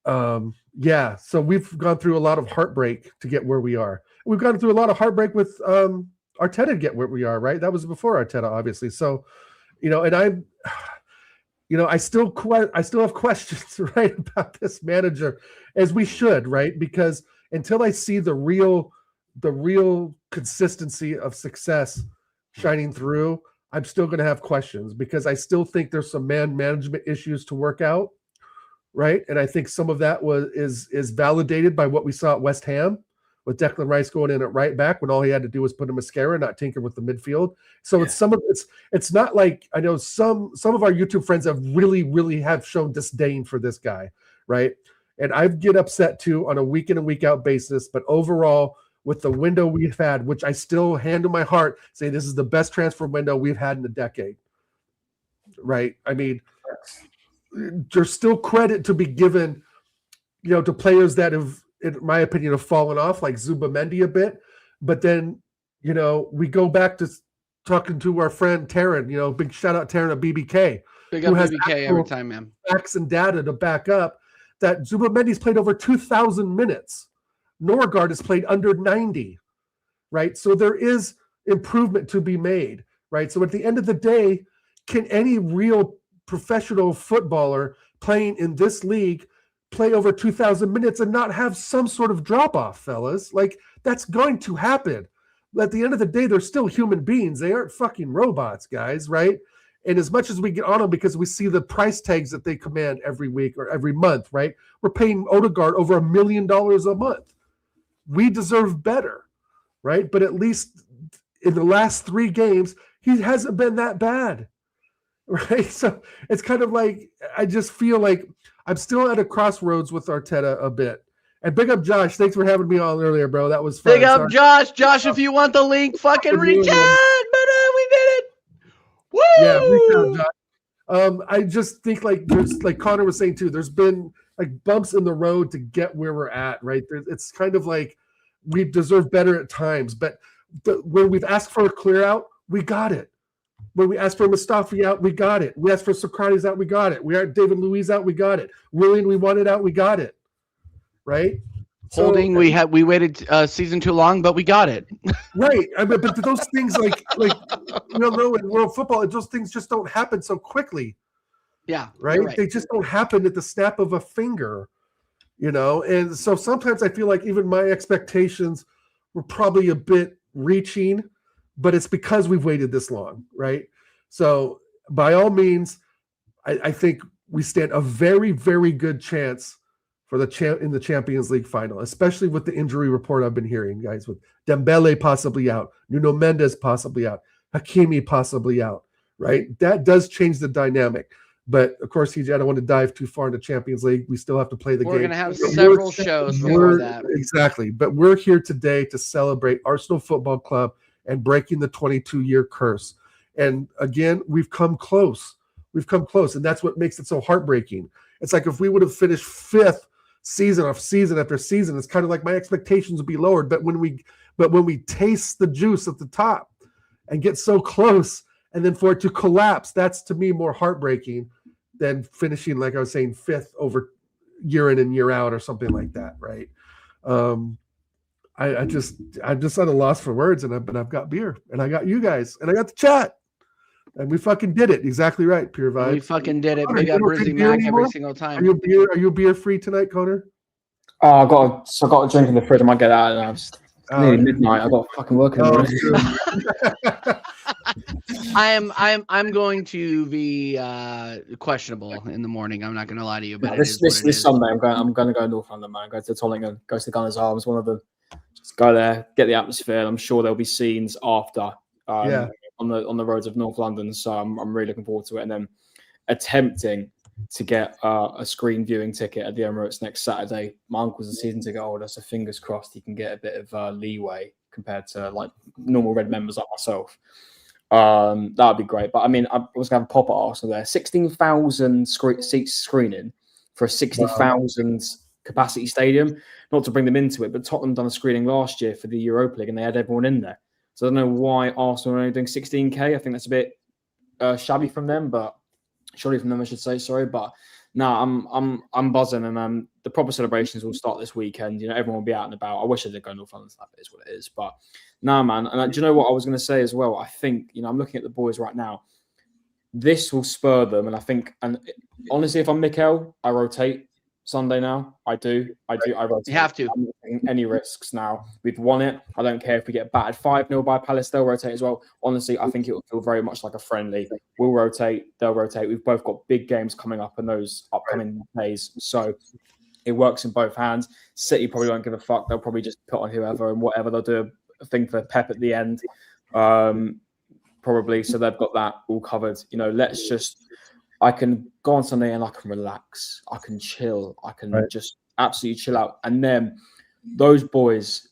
So we've gone through a lot of heartbreak to get where we are. We've gone through a lot of heartbreak with Arteta to get where we are, right? That was before Arteta, obviously. So, and I still have questions, right, about this manager, as we should, right? Because until I see the real consistency of success shining through, I'm still going to have questions, because I still think there's some management issues to work out, right? And I think some of that is validated by what we saw at West Ham with Declan Rice going in at right back when all he had to do was put a mascara, not tinker with the midfield. So it's not like, I know some of our YouTube friends have really have shown disdain for this guy, right? And I get upset too on a week in and week out basis, but overall, with the window we've had, which I still hand to my heart, say this is the best transfer window we've had in a decade, right? I mean, there's still credit to be given, to players that have, in my opinion, have fallen off, like Zubamendi a bit. But then, we go back to talking to our friend Taryn, big shout out Taryn at BBK. Big up BBK every time, man. Facts and data to back up that Zubamendi's played over 2,000 minutes. Norgard has played under 90, right? So there is improvement to be made, right? So at the end of the day, can any real professional footballer playing in this league play over 2,000 minutes and not have some sort of drop-off, fellas? Like, that's going to happen. At the end of the day, they're still human beings. They aren't fucking robots, guys, right? And as much as we get on them because we see the price tags that they command every week or every month, right? We're paying Odegaard over $1 million a month. We deserve better, right? But at least in the last 3 games, he hasn't been that bad, right? So it's kind of like, I just feel like I'm still at a crossroads with Arteta a bit. And big up Josh. Thanks for having me on earlier, bro. That was fun. Big up Josh. Josh, if you want the link, fucking reach out. But we did it. Woo! Yeah, reach out, Josh. I just think there's, like Connor was saying too, there's been like bumps in the road to get where we're at, right? It's kind of like we deserve better at times, but when we've asked for a clear out, we got it. When we asked for Mustafi out, we got it. We asked for Socrates out, we got it. We asked David Luiz out, we got it. Willian, we wanted out, we got it. Right? Holding, we waited season too long, but we got it. Right. I mean, but those things like in world football, those things just don't happen so quickly. Yeah. Right? They just don't happen at the snap of a finger, And so sometimes I feel like even my expectations were probably a bit reaching, but it's because we've waited this long, right? So by all means, I think we stand a very, very good chance for in the Champions League final, especially with the injury report I've been hearing, guys, with Dembele possibly out, Nuno Mendes possibly out, Hakimi possibly out, right? That does change the dynamic. But of course, CJ, I don't want to dive too far into Champions League. We still have to play the game. We're going to have several shows before that. Exactly. But we're here today to celebrate Arsenal Football Club and breaking the 22-year curse. And again, we've come close. And that's what makes it so heartbreaking. It's like if we would have finished 5th season after season, it's kind of like my expectations would be lowered. But when we taste the juice at the top and get so close, and then for it to collapse, that's to me more heartbreaking than finishing, like I was saying, 5th over year in and year out or something like that, right? I'm just at a loss for words, but I've got beer, and I got you guys, and I got the chat, and we fucking did it. Exactly right, Pure Vibe. We fucking did it. Connor, Big you up don't Brizzy drink beer Mac anymore? every single Are time. you beer free tonight, Connor? Oh, I got a drink in the fridge. I might get out now. It's nearly midnight. I got fucking work in the morning. I'm going to be questionable in the morning. I'm not going to lie to you, but This Sunday, I'm going to go North London, man. Go to Tollingen, go to the Gunners Arms, one of them. Just go there, get the atmosphere. I'm sure there'll be scenes after on the roads of North London. So I'm really looking forward to it. And then attempting to get a screen viewing ticket at the Emirates next Saturday. My uncle's a season ticket holder, so fingers crossed he can get a bit of leeway compared to like normal Red members like myself. That would be great. But I mean, I was going to have a pop at Arsenal there. 16,000 seats screening for a 60,000 capacity stadium. Not to bring them into it, but Tottenham done a screening last year for the Europa League and they had everyone in there. So I don't know why Arsenal are only doing 16k. I think that's a bit shabby from them, but surely from them I should say. Sorry, but no, I'm buzzing, and the proper celebrations will start this weekend. You know, everyone will be out and about. I wish I did go North London. That is what it is, but no, man. And do you know what I was going to say as well? I think, you know, I'm looking at the boys right now. This will spur them, and I think, and honestly, if I'm Mikel, I rotate Sunday now. I do. I rotate. You have to. I'm not taking any risks now. We've won it. I don't care if we get battered 5-0 by Palace. They'll rotate as well. Honestly, I think it will feel very much like a friendly. We'll rotate. They'll rotate. We've both got big games coming up in those upcoming days. So it works in both hands. City probably won't give a fuck. They'll probably just put on whoever and whatever. They'll do a thing for Pep at the end. Probably. So they've got that all covered. You know, I can go on Sunday and I can relax. I can chill. I can just absolutely chill out. And then those boys,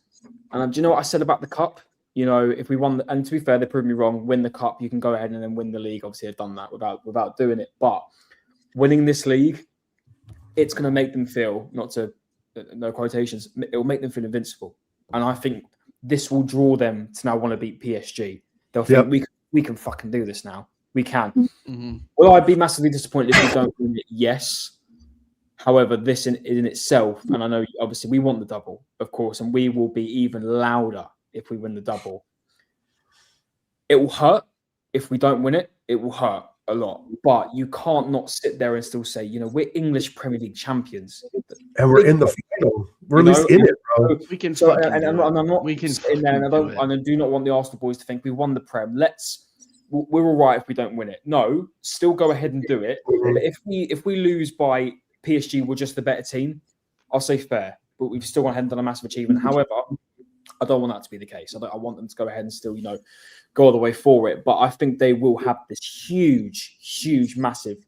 and do you know what I said about the cup? You know, if we won, and to be fair, they proved me wrong. Win the cup, you can go ahead and then win the league. Obviously, they've done that without doing it. But winning this league, it's going to make them feel, no quotations, it will make them feel invincible. And I think this will draw them to now want to beat PSG. They'll think we can fucking do this now. We can. Mm-hmm. Will I be massively disappointed if we don't win it? Yes. However, this in itself, and I know obviously we want the double, of course, and we will be even louder if we win the double. It will hurt if we don't win it. It will hurt a lot, but you can't not sit there and still say, you know, we're English Premier League champions, and we're in the final. We're at least in it, bro. We can. So, and I'm not. We can. In there, and I do not want the Arsenal boys to think we won the Prem. We're all right if we don't win it. No, still go ahead and do it. But if we lose by PSG, we're just the better team. I'll say fair, but we've still gone ahead and done a massive achievement. However, I don't want that to be the case. I want them to go ahead and still, you know, go all the way for it. But I think they will have this huge, massive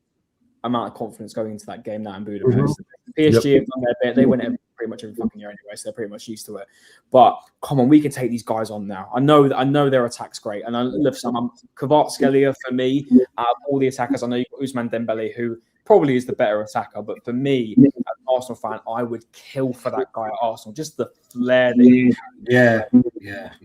amount of confidence going into that game now in Budapest. PSG have done their bit. They win it pretty much every fucking year anyway, so they're pretty much used to it. But come on, we can take these guys on now. I know their attack's great, and I love some. Kvaratskhelia for me, out of all the attackers, I know you've got Ousmane Dembele, who probably is the better attacker, but for me, as an Arsenal fan, I would kill for that guy at Arsenal. Just the flair that he has.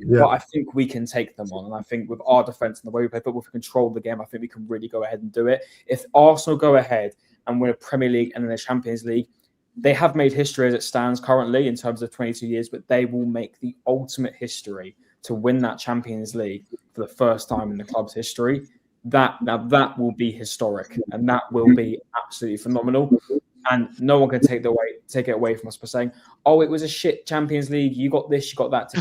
But I think we can take them on, and I think with our defense and the way we play football, if we control the game, I think we can really go ahead and do it. If Arsenal go ahead and win a Premier League and then a Champions League, they have made history as it stands currently in terms of 22 years, but they will make the ultimate history to win that Champions League for the first time in the club's history. That will be historic, and that will be absolutely phenomenal. And no one can take it away from us by saying, "Oh, it was a shit Champions League. You got this, you got that." To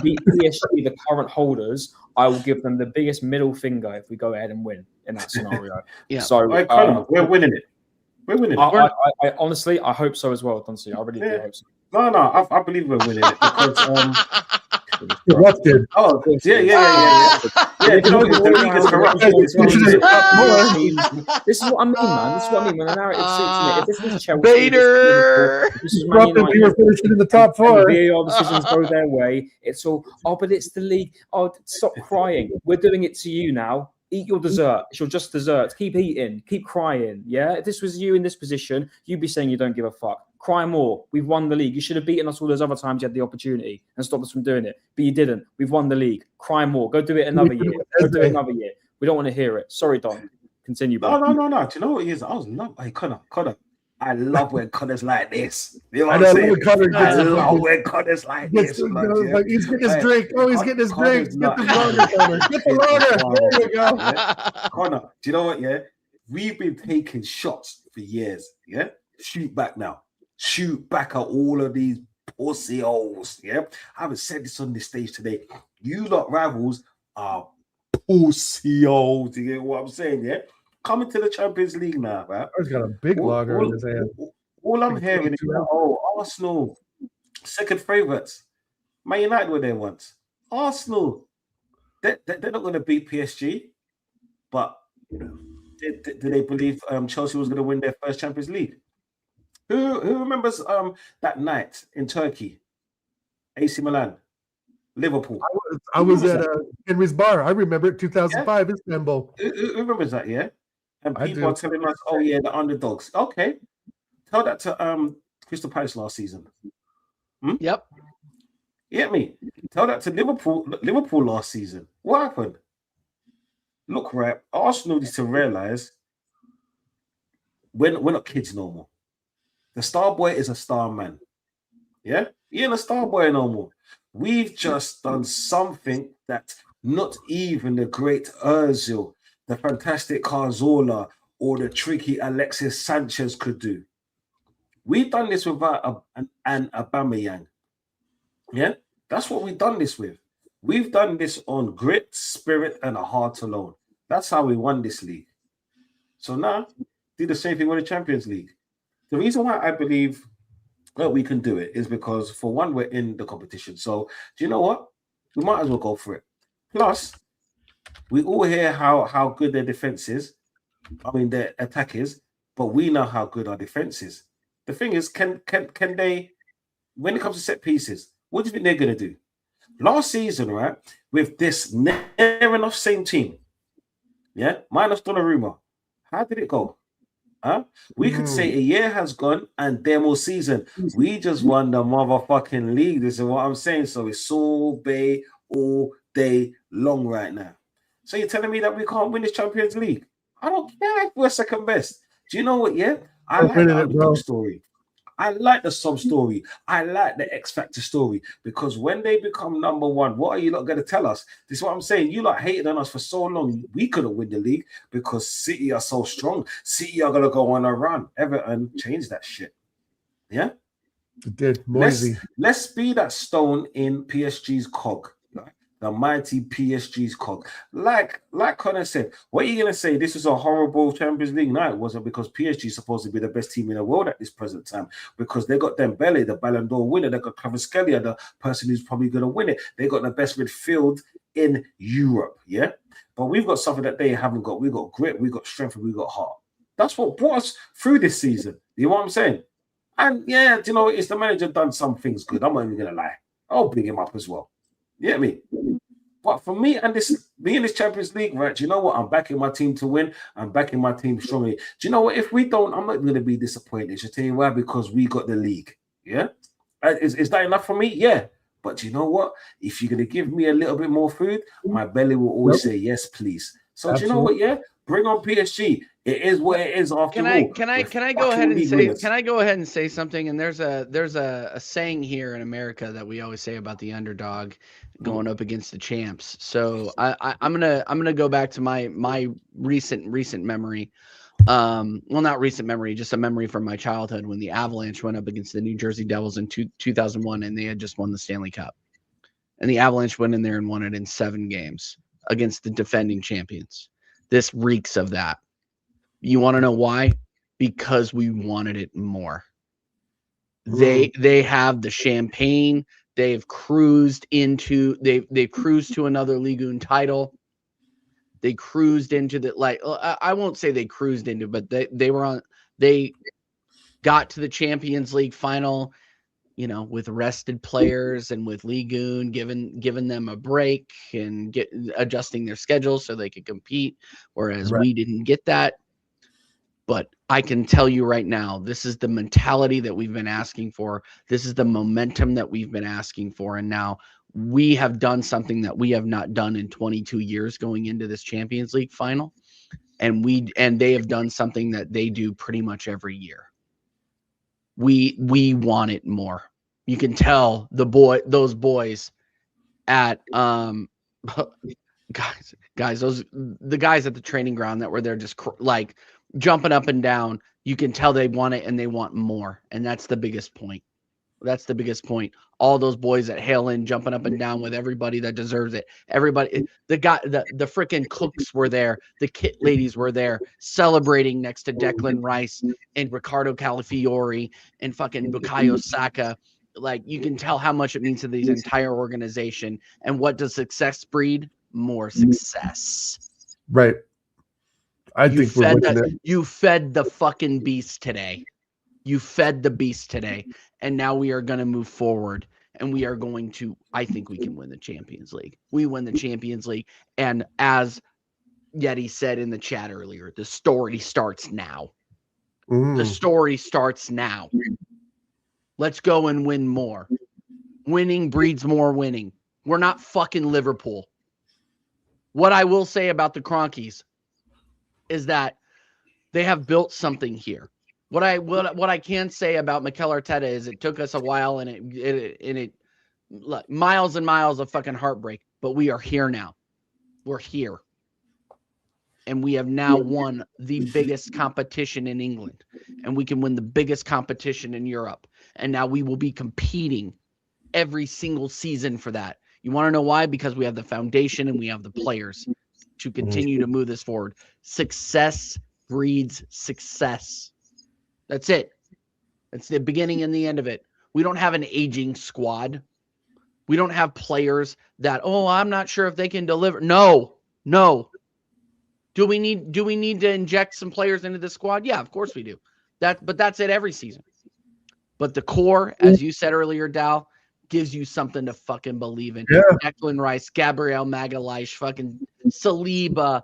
beat PSG, the current holders, I will give them the biggest middle finger if we go ahead and win in that scenario. So we're winning it. We're winning it. I honestly, I hope so as well, Dunsey. I really do hope so. No, I believe we're winning it because corrupted. Oh, yeah. You know, the league is corrupted. This is what I mean, man. This is what I mean. When the narrative suits me, if this was Chelsea, Bader, this is Man United. We were finishing in the top four. VAR decisions go their way. It's all, but it's the league. Oh, stop crying. We're doing it to you now. Eat your dessert. It's your just dessert. Keep eating. Keep crying. Yeah. If this was you in this position, you'd be saying you don't give a fuck. Cry more. We've won the league. You should have beaten us all those other times you had the opportunity and stopped us from doing it. But you didn't. We've won the league. Cry more. Go do it another year. Go do it another year. We don't want to hear it. Sorry, Don. Continue. No. Do you know what it is? I was not. Hey, Connor. I love when Connor's like this. You know I what I'm saying? I love when Connor's like this. Like, he's getting his drink. Oh, he's getting his drink. Get the loader, Connor. Get the loader. There you go. Yeah. Connor, do you know what? Yeah, we've been taking shots for years. Yeah, shoot back now. Shoot back at all of these pussy holes. Yeah, I haven't said this on this stage today. You lot rivals are pussy holes. Do you get what I'm saying? Yeah. Coming to the Champions League now, right? He's got a big lager in his hand. All I'm hearing is, Arsenal, second favourites. Man United were there once. Arsenal, they're not going to beat PSG, but do they believe Chelsea was going to win their first Champions League? Who remembers that night in Turkey? AC Milan, Liverpool. I was at Henry's Bar. I remember it, 2005 Istanbul. Who remembers that? Yeah. And people are telling us, oh yeah, the underdogs. Okay, tell that to Crystal Palace last season. Yep. You get me? Tell that to Liverpool last season. What happened? Look, right, Arsenal needs to realize we're not kids no more. The star boy is a star man. Yeah, he ain't a star boy no more. We've just done something that not even the great Ozil, the fantastic Cazorla, or the tricky Alexis Sanchez could do. We've done this without an Aubameyang. Yeah, that's what we've done this with. We've done this on grit, spirit, and a heart alone. That's how we won this league. So now, do the same thing with the Champions League. The reason why I believe that we can do it is because, for one, we're in the competition. So, do you know what? We might as well go for it. Plus, we all hear how good their defense is. I mean, their attack is, but we know how good our defense is. The thing is, can they, when it comes to set pieces, what do you think they're going to do? Last season, right, with this near enough same team, yeah, minus Donnarumma, how did it go? Huh? We could say a year has gone and demo season. We just won the motherfucking league. This is what I'm saying. So it's all bay all day long right now. So you're telling me that we can't win this Champions League? I don't care if we're second best. Do you know what? Yeah, I like the underdog story. I like the sub story. I like the X Factor story, because when they become number one, what are you not going to tell us? This is what I'm saying. You lot hated on us for so long. We couldn't win the league because City are so strong. City are going to go on a run. Everton changed that shit. Yeah? It did. Let's be that stone in PSG's cog. The mighty PSG's cog. Like Connor said, what are you going to say? This is a horrible Champions League night. It wasn't, because PSG is supposed to be the best team in the world at this present time, because they got Dembele, the Ballon d'Or winner. They got Kvaratskhelia, the person who's probably going to win it. They got the best midfield in Europe, yeah? But we've got something that they haven't got. We've got grit, we've got strength, and we've got heart. That's what brought us through this season. You know what I'm saying? And yeah, you know, it's the manager done some things good. I'm not even going to lie. I'll bring him up as well. You get me? But for me and being in this Champions League, right? Do you know what? I'm backing my team to win. I'm backing my team strongly. Do you know what? If we don't, I'm not going to be disappointed. I'll tell you why. Because we got the league. Yeah. Is that enough for me? Yeah. But do you know what? If you're going to give me a little bit more food, my belly will always say yes, please. So do you know what? Yeah. Bring on PSG. It is what it is. After all, can I go ahead and say winners. Can I go ahead and say something? And there's a saying here in America that we always say about the underdog going up against the champs. So I'm gonna go back to my recent memory. Well, not recent memory, just a memory from my childhood when the Avalanche went up against the New Jersey Devils in 2001, and they had just won the Stanley Cup. And the Avalanche went in there and won it in 7 games against the defending champions. This reeks of that. You want to know why? Because we wanted it more. They have the champagne. They've cruised into they've cruised to another Ligue 1 title. They cruised into the, like, I won't say they cruised into, but they got to the Champions League final. with rested players and with Ligoon giving them a break and adjusting their schedules so they could compete, whereas we didn't get that. But I can tell you right now, this is the mentality that we've been asking for. This is the momentum that we've been asking for. And now we have done something that we have not done in 22 years going into this Champions League final. And they have done something that they do pretty much every year. We want it more. You can tell those boys at guys, the guys at the training ground that were there just like jumping up and down. You can tell they want it and they want more. And that's the biggest point. That's the biggest point. All those boys at Hale Inn jumping up and down with everybody that deserves it. Everybody, the freaking cooks were there. The kit ladies were there celebrating next to Declan Rice and Ricardo Calafiori and fucking Bukayo Saka. Like, you can tell how much it means to the entire organization. And what does success breed? More success. Right. You fed the fucking beast today. You fed the beast today. And now we are going to move forward. And we are going to, I think we can win the Champions League. We win the Champions League. And as Yeti said in the chat earlier, the story starts now. The story starts now. Let's go and win more. Winning breeds more winning. We're not fucking Liverpool. What I will say about the Cronkies is that they have built something here. What I can say about Mikel Arteta is it took us a while and it miles and miles of fucking heartbreak, but we are here now. We're here. And we have now won the biggest competition in England, and we can win the biggest competition in Europe. And now we will be competing every single season for that. You want to know why? Because we have the foundation and we have the players to continue to move this forward. Success breeds success. That's it. That's the beginning and the end of it. We don't have an aging squad. We don't have players that, I'm not sure if they can deliver. No. Do we need to inject some players into the squad? Yeah, of course we do. But that's it every season. But the core, as you said earlier, Dal, gives you something to fucking believe in. Yeah. Declan Rice, Gabriel Magalhaes, fucking Saliba,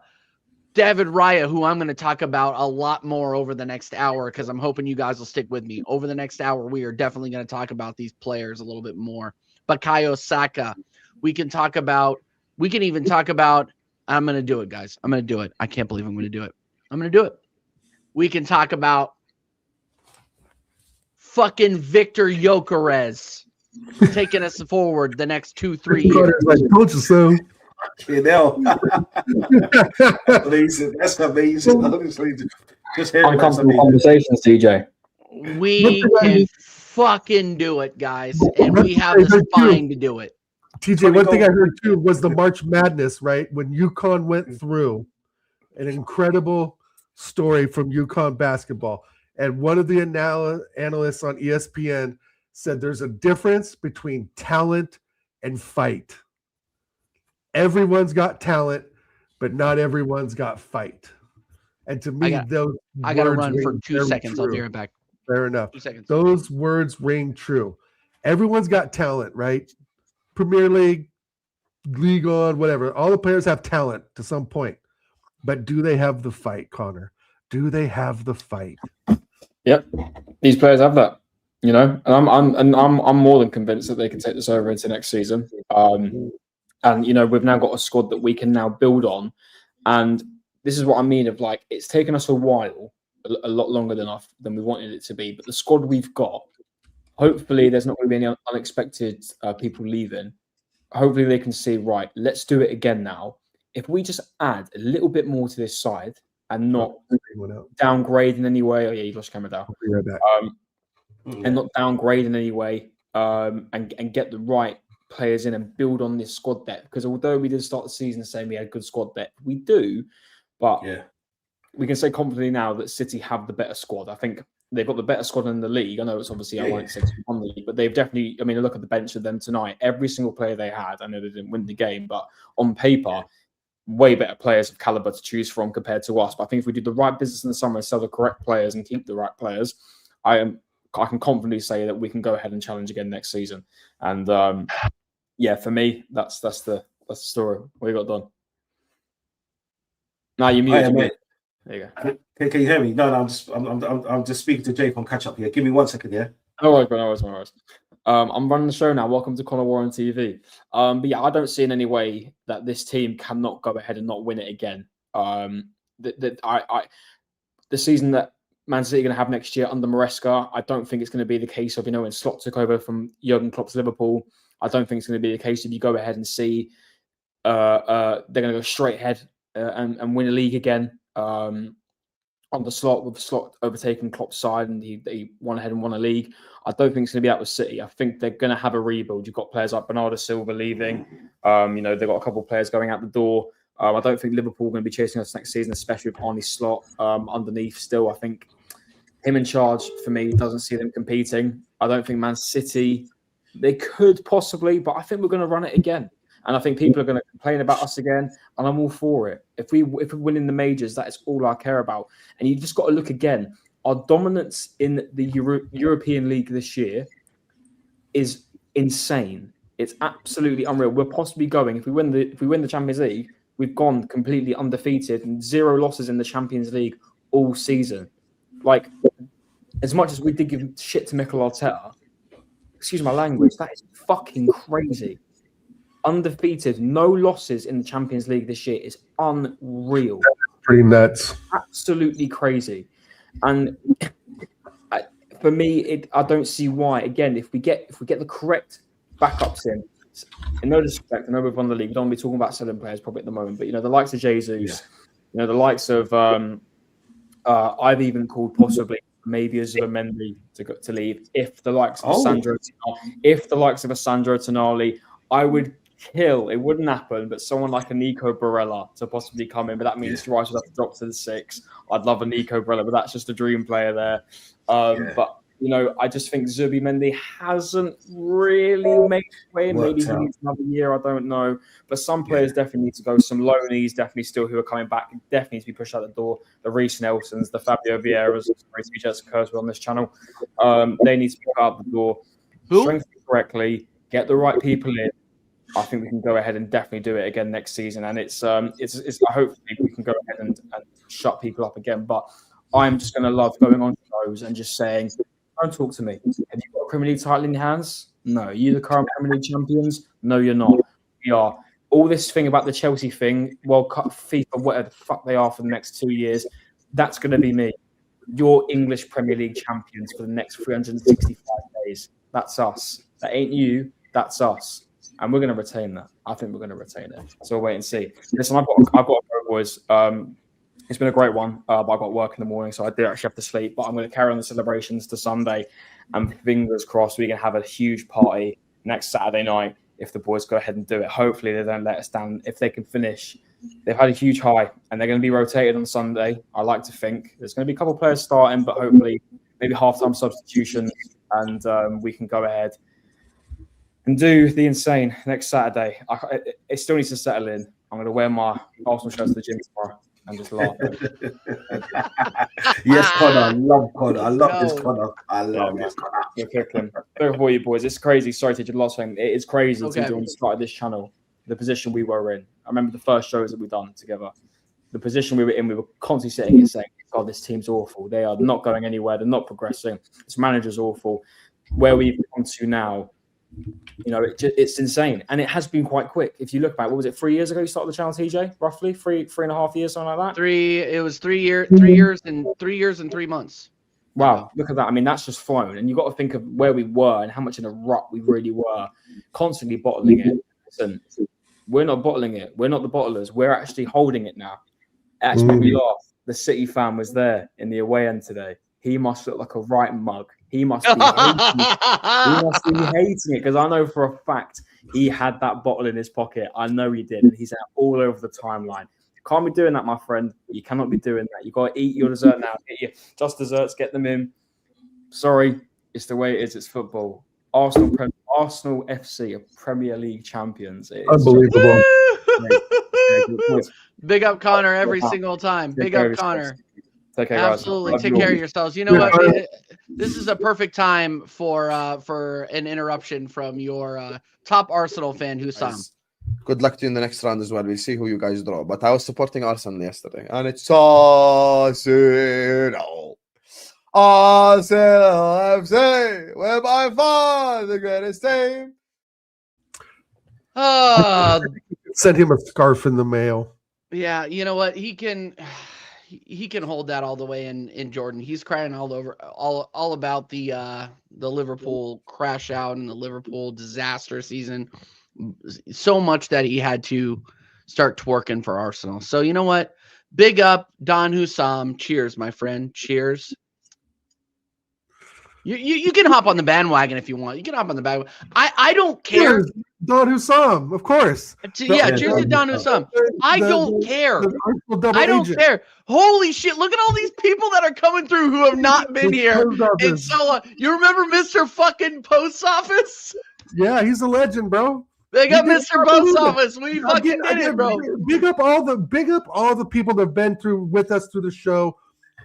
David Raya, who I'm going to talk about a lot more over the next hour because I'm hoping you guys will stick with me. Over the next hour, we are definitely going to talk about these players a little bit more. Bukayo Saka. We can even talk about, I'm going to do it, guys. I'm going to do it. I can't believe I'm going to do it. I'm going to do it. We can talk about fucking Victor Gyökeres taking us forward the next 2-3 years. I told you so. That's amazing. Honestly, just hearing uncomfortable conversations, DJ. We can fucking do it, guys, and we have the spine to do it. TJ, one thing I heard too was the March Madness, right? When UConn went through, an incredible story from UConn basketball. And one of the analysts on ESPN said there's a difference between talent and fight. Everyone's got talent, but not everyone's got fight. And to me, I got to run for 2 seconds. I'll be right back. Fair enough. 2 seconds. Those words ring true. Everyone's got talent, right? Premier League, League On, whatever. All the players have talent to some point. But do they have the fight, Connor? Do they have the fight? Yep. These players have that, and I'm more than convinced that they can take this over into next season. And we've now got a squad that we can now build on. And this is what I mean of like, it's taken us a while, a lot longer than we wanted it to be. But the squad we've got, hopefully there's not going to be any unexpected people leaving. Hopefully they can see, right, let's do it again now. If we just add a little bit more to this side and not downgrade in any way. Oh yeah, you lost camera down. I'll be right back. And not downgrade in any way, and get the right players in and build on this squad depth. Because although we did start the season saying we had good squad depth, we do, but we can say confidently now that City have the better squad. I think they've got the better squad in the league. I know it's obviously I won't say on the league, but they've definitely. I mean, look at the bench of them tonight. Every single player they had. I know they didn't win the game, but on paper, way better players of caliber to choose from compared to us. But I think if we do the right business in the summer, sell the correct players and keep the right players, I am I can confidently say that we can go ahead and challenge again next season. And for me, that's the story. What you got done? Now you muted. Mate. There you go. Can you hear me? No, I'm just speaking to Jay from Catch Up here. Give me 1 second, yeah. No worries. I'm running the show now. Welcome to Conor Warren TV. But yeah, I don't see in any way that this team cannot go ahead and not win it again. The season that Man City are going to have next year under Maresca, I don't think it's going to be the case of, when Slot took over from Jurgen Klopp's Liverpool. I don't think it's going to be the case if you go ahead and see they're going to go straight ahead and win a league again. On the Slot, with the Slot overtaking Klopp's side, and he won ahead and won a league. I don't think it's going to be out with City. I think they're going to have a rebuild. You've got players like Bernardo Silva leaving. They've got a couple of players going out the door. I don't think Liverpool are going to be chasing us next season, especially with Arne Slot underneath still. I think him in charge, for me, doesn't see them competing. I don't think Man City, they could possibly, but I think we're going to run it again. And I think people are going to complain about us again, and I'm all for it. If we win in the majors, that is all I care about. And you just got to look again. Our dominance in the European League this year is insane. It's absolutely unreal. We're possibly going, if we win the Champions League, we've gone completely undefeated and 0 losses in the Champions League all season. Like, as much as we did give shit to Mikel Arteta, excuse my language, that is fucking crazy. Undefeated, no losses in the Champions League this year is unreal. Pretty nuts. Absolutely crazy. And for me, I don't see why. Again, if we get the correct backups in no disrespect, I know we've won the league. We don't want to be talking about selling players probably at the moment, but the likes of Jesus, the likes of I've even called possibly maybe a Zubimendi to leave. If the likes of Sandro Tonali, I would kill. It wouldn't happen, but someone like a Nico Barella to possibly come in, but that means Rice would have to drop to the 6. I'd love a Nico Barella, but that's just a dream player there. But I just think Zubimendi hasn't really made way. Maybe he needs another year. I don't know. But some players definitely need to go. Some loanees definitely still who are coming back definitely need to be pushed out the door. The Reece Nelsons, the Fabio Vieiras, sorry to be just Kurzweil on this channel. They need to be put out the door. Strengthen correctly. Get the right people in. I think we can go ahead and definitely do it again next season. And it's hopefully we can go ahead and shut people up again. But I'm just going to love going on shows and just saying, don't talk to me. Have you got a Premier League title in your hands? No. Are you the current Premier League champions? No, you're not. We are. All this thing about the Chelsea thing, World Cup, FIFA, whatever the fuck they are for the next 2 years, that's going to be me. You're English Premier League champions for the next 365 days. That's us. That ain't you. That's us. And we're going to retain that. I think we're going to retain it. So we'll wait and see. Listen, I've got to go, boys. It's been a great one, but I've got work in the morning, so I do actually have to sleep. But I'm going to carry on the celebrations to Sunday, and fingers crossed we can have a huge party next Saturday night if the boys go ahead and do it. Hopefully they don't let us down. If they can finish, they've had a huge high, and they're going to be rotated on Sunday. I like to think there's going to be a couple of players starting, but hopefully maybe half-time substitutions, and we can go ahead and do the insane next Saturday. It still needs to settle in. I'm going to wear my Arsenal shirt to the gym tomorrow and just laugh. Yes, Conor. I love Conor. I love this Conor. I love this Conor. You're cooking. Don't for you boys. It's crazy. Sorry to the last thing. It is crazy to when we started this channel, the position we were in. I remember the first shows that we've done together. The position we were in, we were constantly sitting and saying, God, this team's awful. They are not going anywhere. They're not progressing. This manager's awful. Where we've come to now, it's insane. And it has been quite quick. If you look back, what was it, 3 years ago you started the channel, TJ? Roughly? Three and a half years, something like that? It was 3 years and 3 months. Wow, look at that. I mean, that's just flown. And you've got to think of where we were and how much in a rut we really were, constantly bottling it. Listen, we're not bottling it. We're not the bottlers. We're actually holding it now. It actually made me laugh. The City fan was there in the away end today. He must look like a right mug. He must be hating it because I know for a fact he had that bottle in his pocket. I know he did, and he's out all over the timeline. You can't be doing that, my friend. You cannot be doing that. You got to eat your dessert now. Get your just desserts, get them in. Sorry, it's the way it is. It's football. Arsenal FC are Premier League champions. Unbelievable. Big up Connor every single time. Big up Connor. Take care, guys. Absolutely. Love Take you all. care of yourselves. You know Yeah. what? This is a perfect time for an interruption from your top Arsenal fan, Hussam. Guys, good luck to you in the next round as well. We'll see who you guys draw. But I was supporting Arsenal yesterday, and it's Arsenal. Arsenal FC, we're by far the greatest team. Send him a scarf in the mail. Yeah, you know what? He can hold that all the way in Jordan. He's crying all about the Liverpool crash out and the Liverpool disaster season. So much that he had to start twerking for Arsenal. So you know what? Big up Don Hussam. Cheers, my friend. Cheers. You can hop on the bandwagon if you want. You can hop on the bandwagon. I don't care. Cheers, Don Hussam, of course. Yeah, cheers to Don Hussam. I don't care. I don't care. Holy shit! Look at all these people that are coming through who have not been here in so long. You remember Mr. fucking Post Office? Yeah, he's a legend, bro. They got You Mr. Post Office. We fucking did it, bro. Big up all the people that have been through with us through the show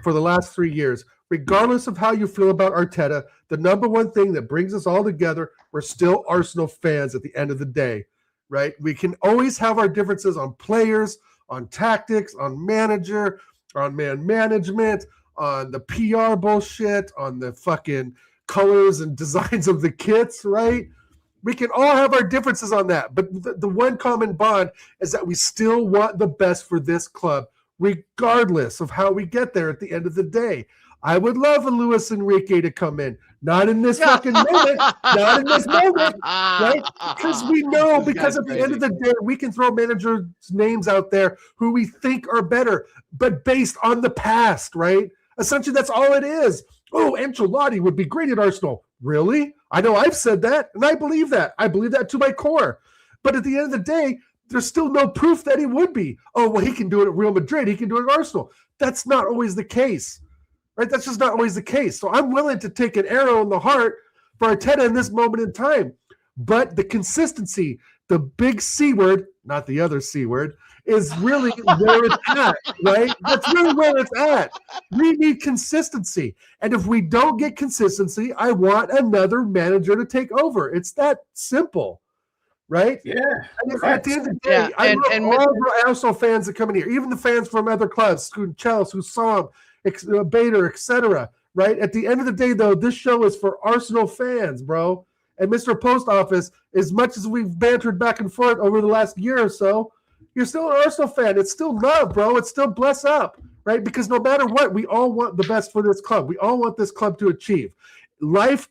for the last 3 years. Regardless of how you feel about Arteta, the number one thing that brings us all together, we're still Arsenal fans at the end of the day, right? We can always have our differences on players, on tactics, on manager, on man management, on the PR bullshit, on the fucking colors and designs of the kits, right? We can all have our differences on that. But the one common bond is that we still want the best for this club, regardless of how we get there at the end of the day. I would love a Luis Enrique to come in. Not in this fucking moment. Not in this moment. Right? Because we know, because at the end of the day, we can throw managers' names out there who we think are better, but based on the past, right? Essentially, that's all it is. Oh, Ancelotti would be great at Arsenal. Really? I know I've said that, and I believe that. I believe that to my core. But at the end of the day, there's still no proof that he would be. Oh, well, he can do it at Real Madrid. He can do it at Arsenal. That's not always the case. Right? That's just not always the case. So I'm willing to take an arrow in the heart for Arteta in this moment in time. But the consistency, the big C word, not the other C word, is really where it's at, right? That's really where it's at. We need consistency. And if we don't get consistency, I want another manager to take over. It's that simple, right? Yeah. And at the end of the day, I love all the Arsenal fans that come in here, even the fans from other clubs, Chelsea, Hussam, Bader, etc. Right? At the end of the day, though, this show is for Arsenal fans, bro. And Mr. Post Office, as much as we've bantered back and forth over the last year or so, you're still an Arsenal fan. It's still love, bro. It's still bless up, right? Because no matter what, we all want the best for this club. We all want this club to achieve. Life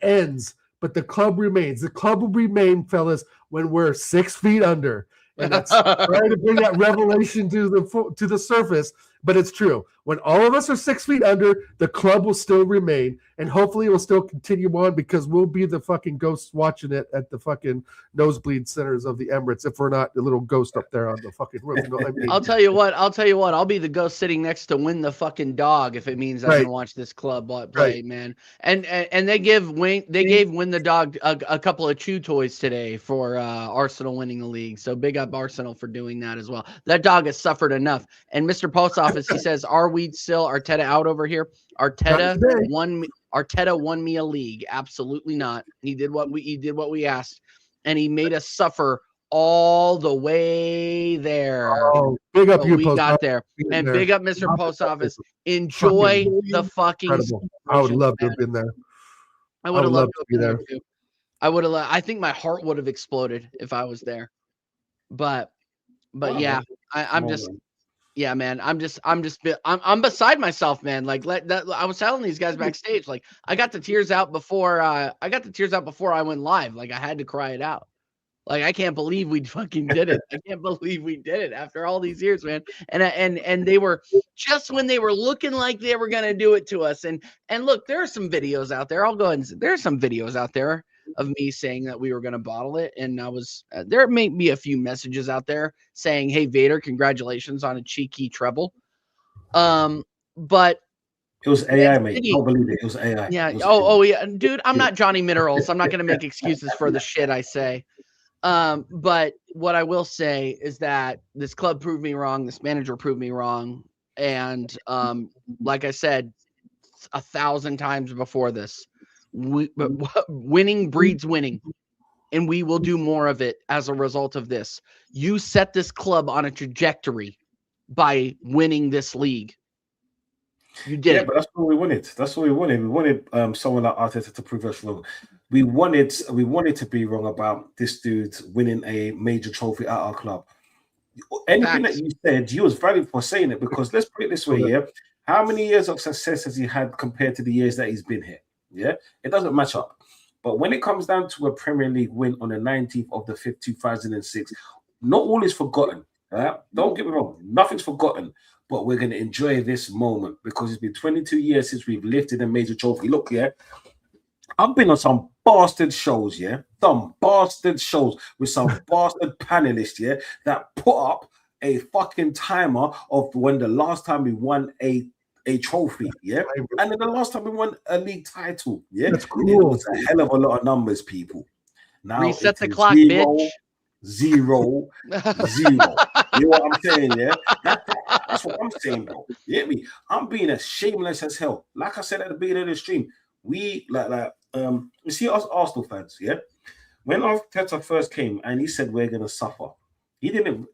ends, but the club remains. The club will remain, fellas, when we're 6 feet under. And that's trying to bring that revelation to the surface, but it's true. When all of us are 6 feet under, the club will still remain, and hopefully it will still continue on because we'll be the fucking ghosts watching it at the fucking nosebleed centers of the Emirates if we're not the little ghost up there on the fucking roof. You know what I mean? I'll tell you what. I'll be the ghost sitting next to Win the fucking Dog if it means I can watch this club play, man. And they gave Win the Dog a couple of chew toys today for Arsenal winning the league. So big up Arsenal for doing that as well. That dog has suffered enough. And Mr. Post Office, he says, "Are we still Arteta out over here?" Arteta won me a league. Absolutely not. He did what we asked, and he made us suffer all the way there. Oh, big up so you, we Post got Office. there. And big up Mr. Post Office. Enjoy the fucking incredible. I would love to have been there. I would have loved to be there too. I would have. I think my heart would have exploded if I was there. But yeah, I'm just. Yeah, man, I'm beside myself, man. Like I was telling these guys backstage, like I got the tears out before I went live. Like I had to cry it out. Like I can't believe we fucking did it. I can't believe we did it after all these years, man. And they were just when they were looking like they were gonna do it to us. And look, there are some videos out there. I'll go ahead and say there are some videos out there of me saying that we were going to bottle it. And I was, there may be a few messages out there saying, "Hey Vader, congratulations on a cheeky treble." But it was AI, mate. Don't believe it. It was AI. Yeah. Yeah, dude, I'm not Johnny Minerals. I'm not going to make excuses for the shit I say. But what I will say is that this club proved me wrong. This manager proved me wrong. And like I said 1,000 times before this, winning breeds winning. And we will do more of it as a result of this. You set this club on a trajectory by winning this league. You did Yeah, it. but that's what we wanted. That's what we wanted. We wanted someone like Arteta to prove us wrong. We wanted to be wrong about this dude winning a major trophy at our club. Anything Facts. that you said, you was valid for saying it, because let's put it this way, yeah. How many years of success has he had compared to the years that he's been here? Yeah, it doesn't match up. But when it comes down to a Premier League win on the 19th of the 5th, 2006, not all is forgotten. Don't get me wrong, nothing's forgotten. But we're going to enjoy this moment because it's been 22 years since we've lifted a major trophy. Look, yeah, I've been on some bastard shows, yeah, some bastard shows with some bastard panelists, yeah, that put up a fucking timer of when the last time we won a trophy, yeah, and then the last time we won a league title, yeah. That's cool. It was a hell of a lot of numbers, people. Now Reset it the is clock, 0, bitch. 0, 0. You know what I'm saying, yeah? That's what I'm saying, bro. You get me? I'm being as shameless as hell. Like I said at the beginning of the stream, we you see us Arsenal fans, yeah? When Arteta first came and he said we're gonna suffer, he didn't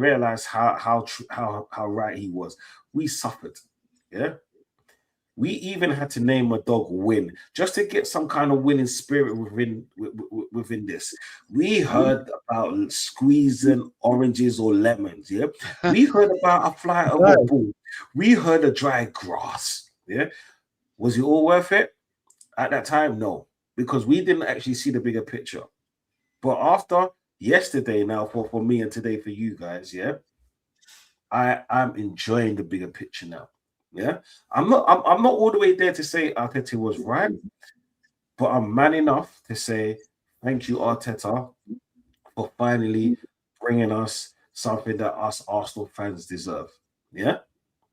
realize how right he was. We suffered, yeah. We even had to name a dog Win just to get some kind of winning spirit within this. We heard about squeezing oranges or lemons, yeah. We heard about a fly over a ball. We heard of dry grass, yeah. Was it all worth it at that time? No, because we didn't actually see the bigger picture. But after yesterday, now for me and today for you guys, yeah, I'm enjoying the bigger picture now. Yeah, I'm not all the way there to say Arteta was right, but I'm man enough to say thank you, Arteta, for finally bringing us something that us Arsenal fans deserve. Yeah,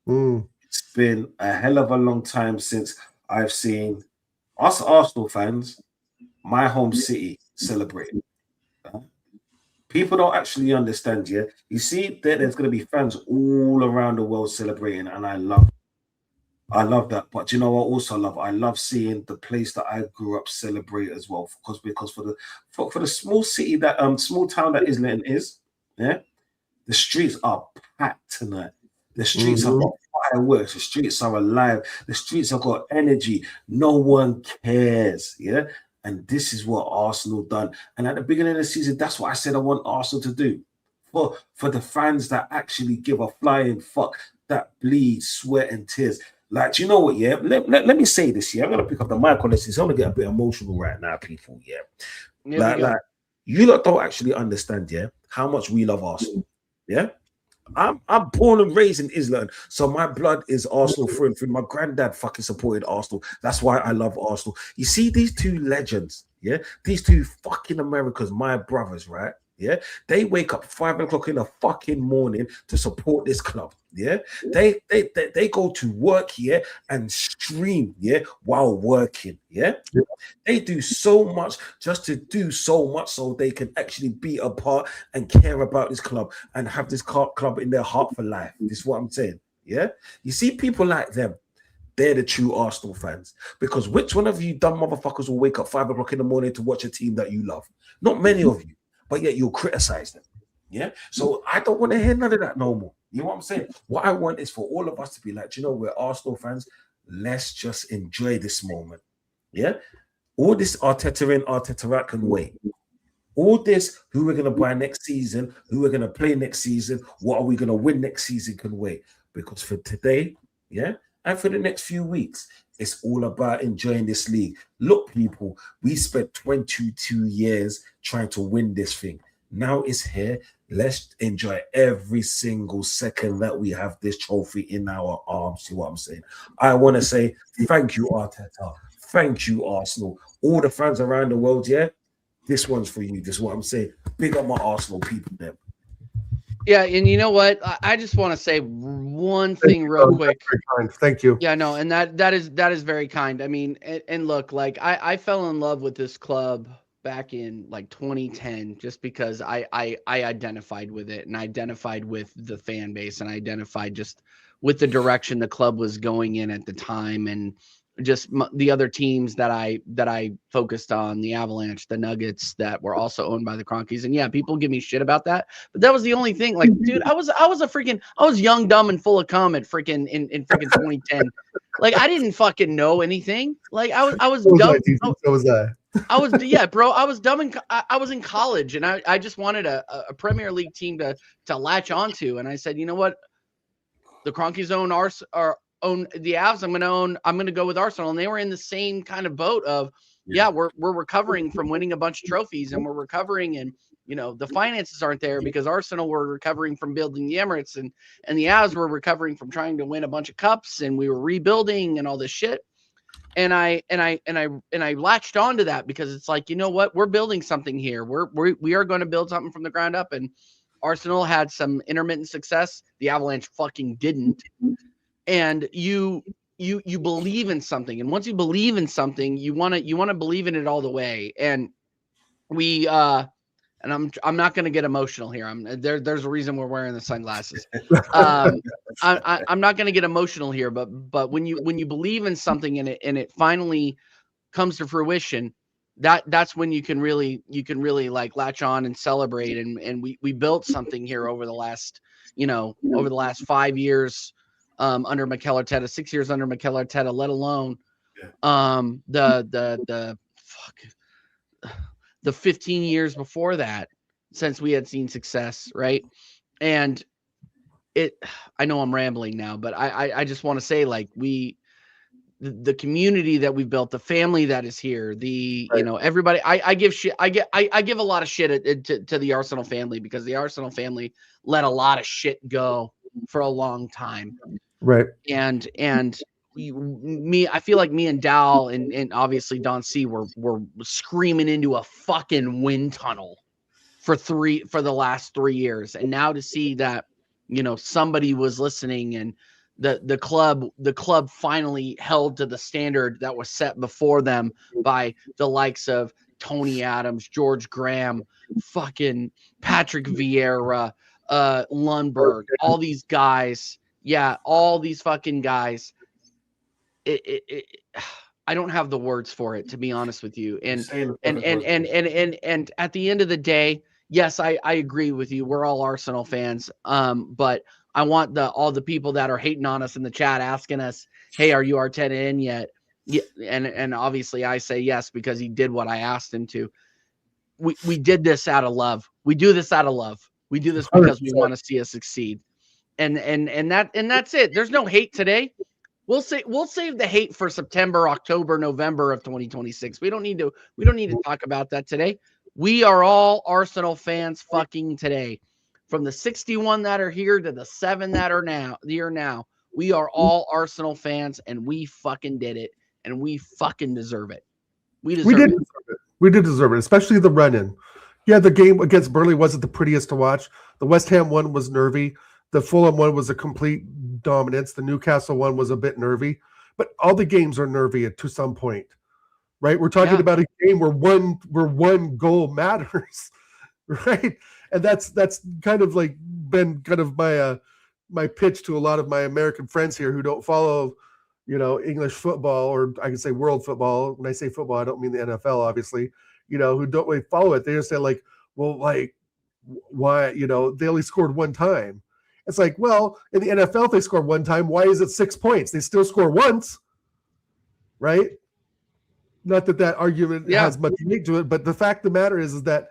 It's been a hell of a long time since I've seen us Arsenal fans, my home city, celebrating. People don't actually understand. Yeah, you see, there's going to be fans all around the world celebrating, and I love that. But you know what? Also love. I love seeing the place that I grew up celebrate as well. Because for the small city that small town that Islington is, yeah, the streets are packed tonight. The streets have got fireworks. The streets are alive. The streets have got energy. No one cares. Yeah. And this is what Arsenal done. And at the beginning of the season, that's what I said I want Arsenal to do. For the fans that actually give a flying fuck, that bleed, sweat, and tears. Like, you know what, yeah? Let me say this, yeah? I'm going to pick up the mic on this. I'm going to get a bit emotional right now, people, yeah? Like, you lot don't actually understand, yeah, how much we love Arsenal, yeah? I'm born and raised in Islington, so my blood is Arsenal through and through. My granddad fucking supported Arsenal. That's why I love Arsenal. You see these two legends, yeah? These two fucking Americans, my brothers, right? Yeah, they wake up 5 o'clock in the fucking morning to support this club. Yeah, they go to work here and stream, yeah, while working. Yeah, they do so much just to do so much so they can actually be a part and care about this club and have this club in their heart for life. This is what I'm saying. Yeah, you see people like them. They're the true Arsenal fans. Because which one of you dumb motherfuckers will wake up 5 o'clock in the morning to watch a team that you love? Not many of you. But yet you'll criticize them. Yeah. So I don't want to hear none of that no more. You know what I'm saying? What I want is for all of us to be like, you know, we're Arsenal fans. Let's just enjoy this moment. Yeah. All this Arteta in, Arteta out can wait. All this, who we're going to buy next season, who we're going to play next season, what are we going to win next season can wait. Because for today, yeah, and for the next few weeks, it's all about enjoying this league. Look, people, we spent 22 years trying to win this thing. Now it's here. Let's enjoy every single second that we have this trophy in our arms. See what I'm saying? I want to say thank you, Arteta. Thank you, Arsenal. All the fans around the world, yeah? This one's for you. This is what I'm saying. Big up my Arsenal people, them. Yeah, and you know what? I just want to say one thing real quick. Thank you. Yeah, no, and that is very kind. I mean, and look, like I fell in love with this club back in like 2010, just because I identified with it and I identified with the fan base and I identified just with the direction the club was going in at the time, and just the other teams that I focused on, the Avalanche, the Nuggets, that were also owned by the Cronkies. And yeah, people give me shit about that, but that was the only thing. Like, dude, I was young, dumb, and full of cum at freaking in freaking 2010. Like, I didn't fucking know anything. Like, I was dumb. So was I. I was, yeah, bro. I was dumb, and I was in college, and I just wanted a Premier League team to latch onto. And I said, you know what, the Cronkies own the Avs. I'm gonna go with Arsenal. And they were in the same kind of boat of, yeah, we're recovering from winning a bunch of trophies, and we're recovering, and you know, the finances aren't there because Arsenal were recovering from building the Emirates, and the Avs were recovering from trying to win a bunch of cups, and we were rebuilding and all this shit. And I latched onto that because it's like, you know what, we're building something here. We are going to build something from the ground up. And Arsenal had some intermittent success. The Avalanche fucking didn't. And you believe in something, and once you believe in something, you want to believe in it all the way. And we and I'm not going to get emotional here. There's a reason we're wearing the sunglasses. I'm not going to get emotional here, but when you believe in something and it finally comes to fruition, that's when you can really like latch on and celebrate. And we built something here over the last 5 years. Under Mikel Arteta, 6 years under Mikel Arteta, let alone the 15 years before that, since we had seen success, right? And I know I'm rambling now, but I just want to say, like, the community that we've built, the family that is here, everybody, I give shit. I give a lot of shit to the Arsenal family, because the Arsenal family let a lot of shit go for a long time. Right. And I feel like me and Dal and obviously Don C were screaming into a fucking wind tunnel for the last 3 years. And now to see that, somebody was listening, and the club finally held to the standard that was set before them by the likes of Tony Adams, George Graham, fucking Patrick Vieira, Lundberg, all these guys. Yeah, all these fucking guys. I don't have the words for it, to be honest with you. And at the end of the day, yes, I agree with you. We're all Arsenal fans. But I want all the people that are hating on us in the chat asking us, "Hey, are you Arteta in yet?" Yeah, and obviously I say yes, because he did what I asked him to. We did this out of love. We do this out of love. We do this because we want to see us succeed. And that's it. There's no hate today. We'll save the hate for September, October, November of 2026. We don't need to talk about that today. We are all Arsenal fans fucking today. From the 61 that are here to the 7 that are now. We are all Arsenal fans, and we fucking did it, and we fucking deserve it. We did deserve it. We did deserve it, especially the run-in. Yeah, the game against Burnley wasn't the prettiest to watch. The West Ham one was nervy. The Fulham one was a complete dominance. The Newcastle one was a bit nervy. But all the games are nervy to some point, right? We're talking about a game where one goal matters, right? And that's kind of like been kind of my pitch to a lot of my American friends here who don't follow, English football, or I can say world football. When I say football, I don't mean the NFL, obviously. Who don't really follow it. They just say, like, well, like, why? They only scored one time. It's like, well, in the NFL, if they score one time, why is it 6 points? They still score once, right? Not that argument has much weight to it, but the fact of the matter is that,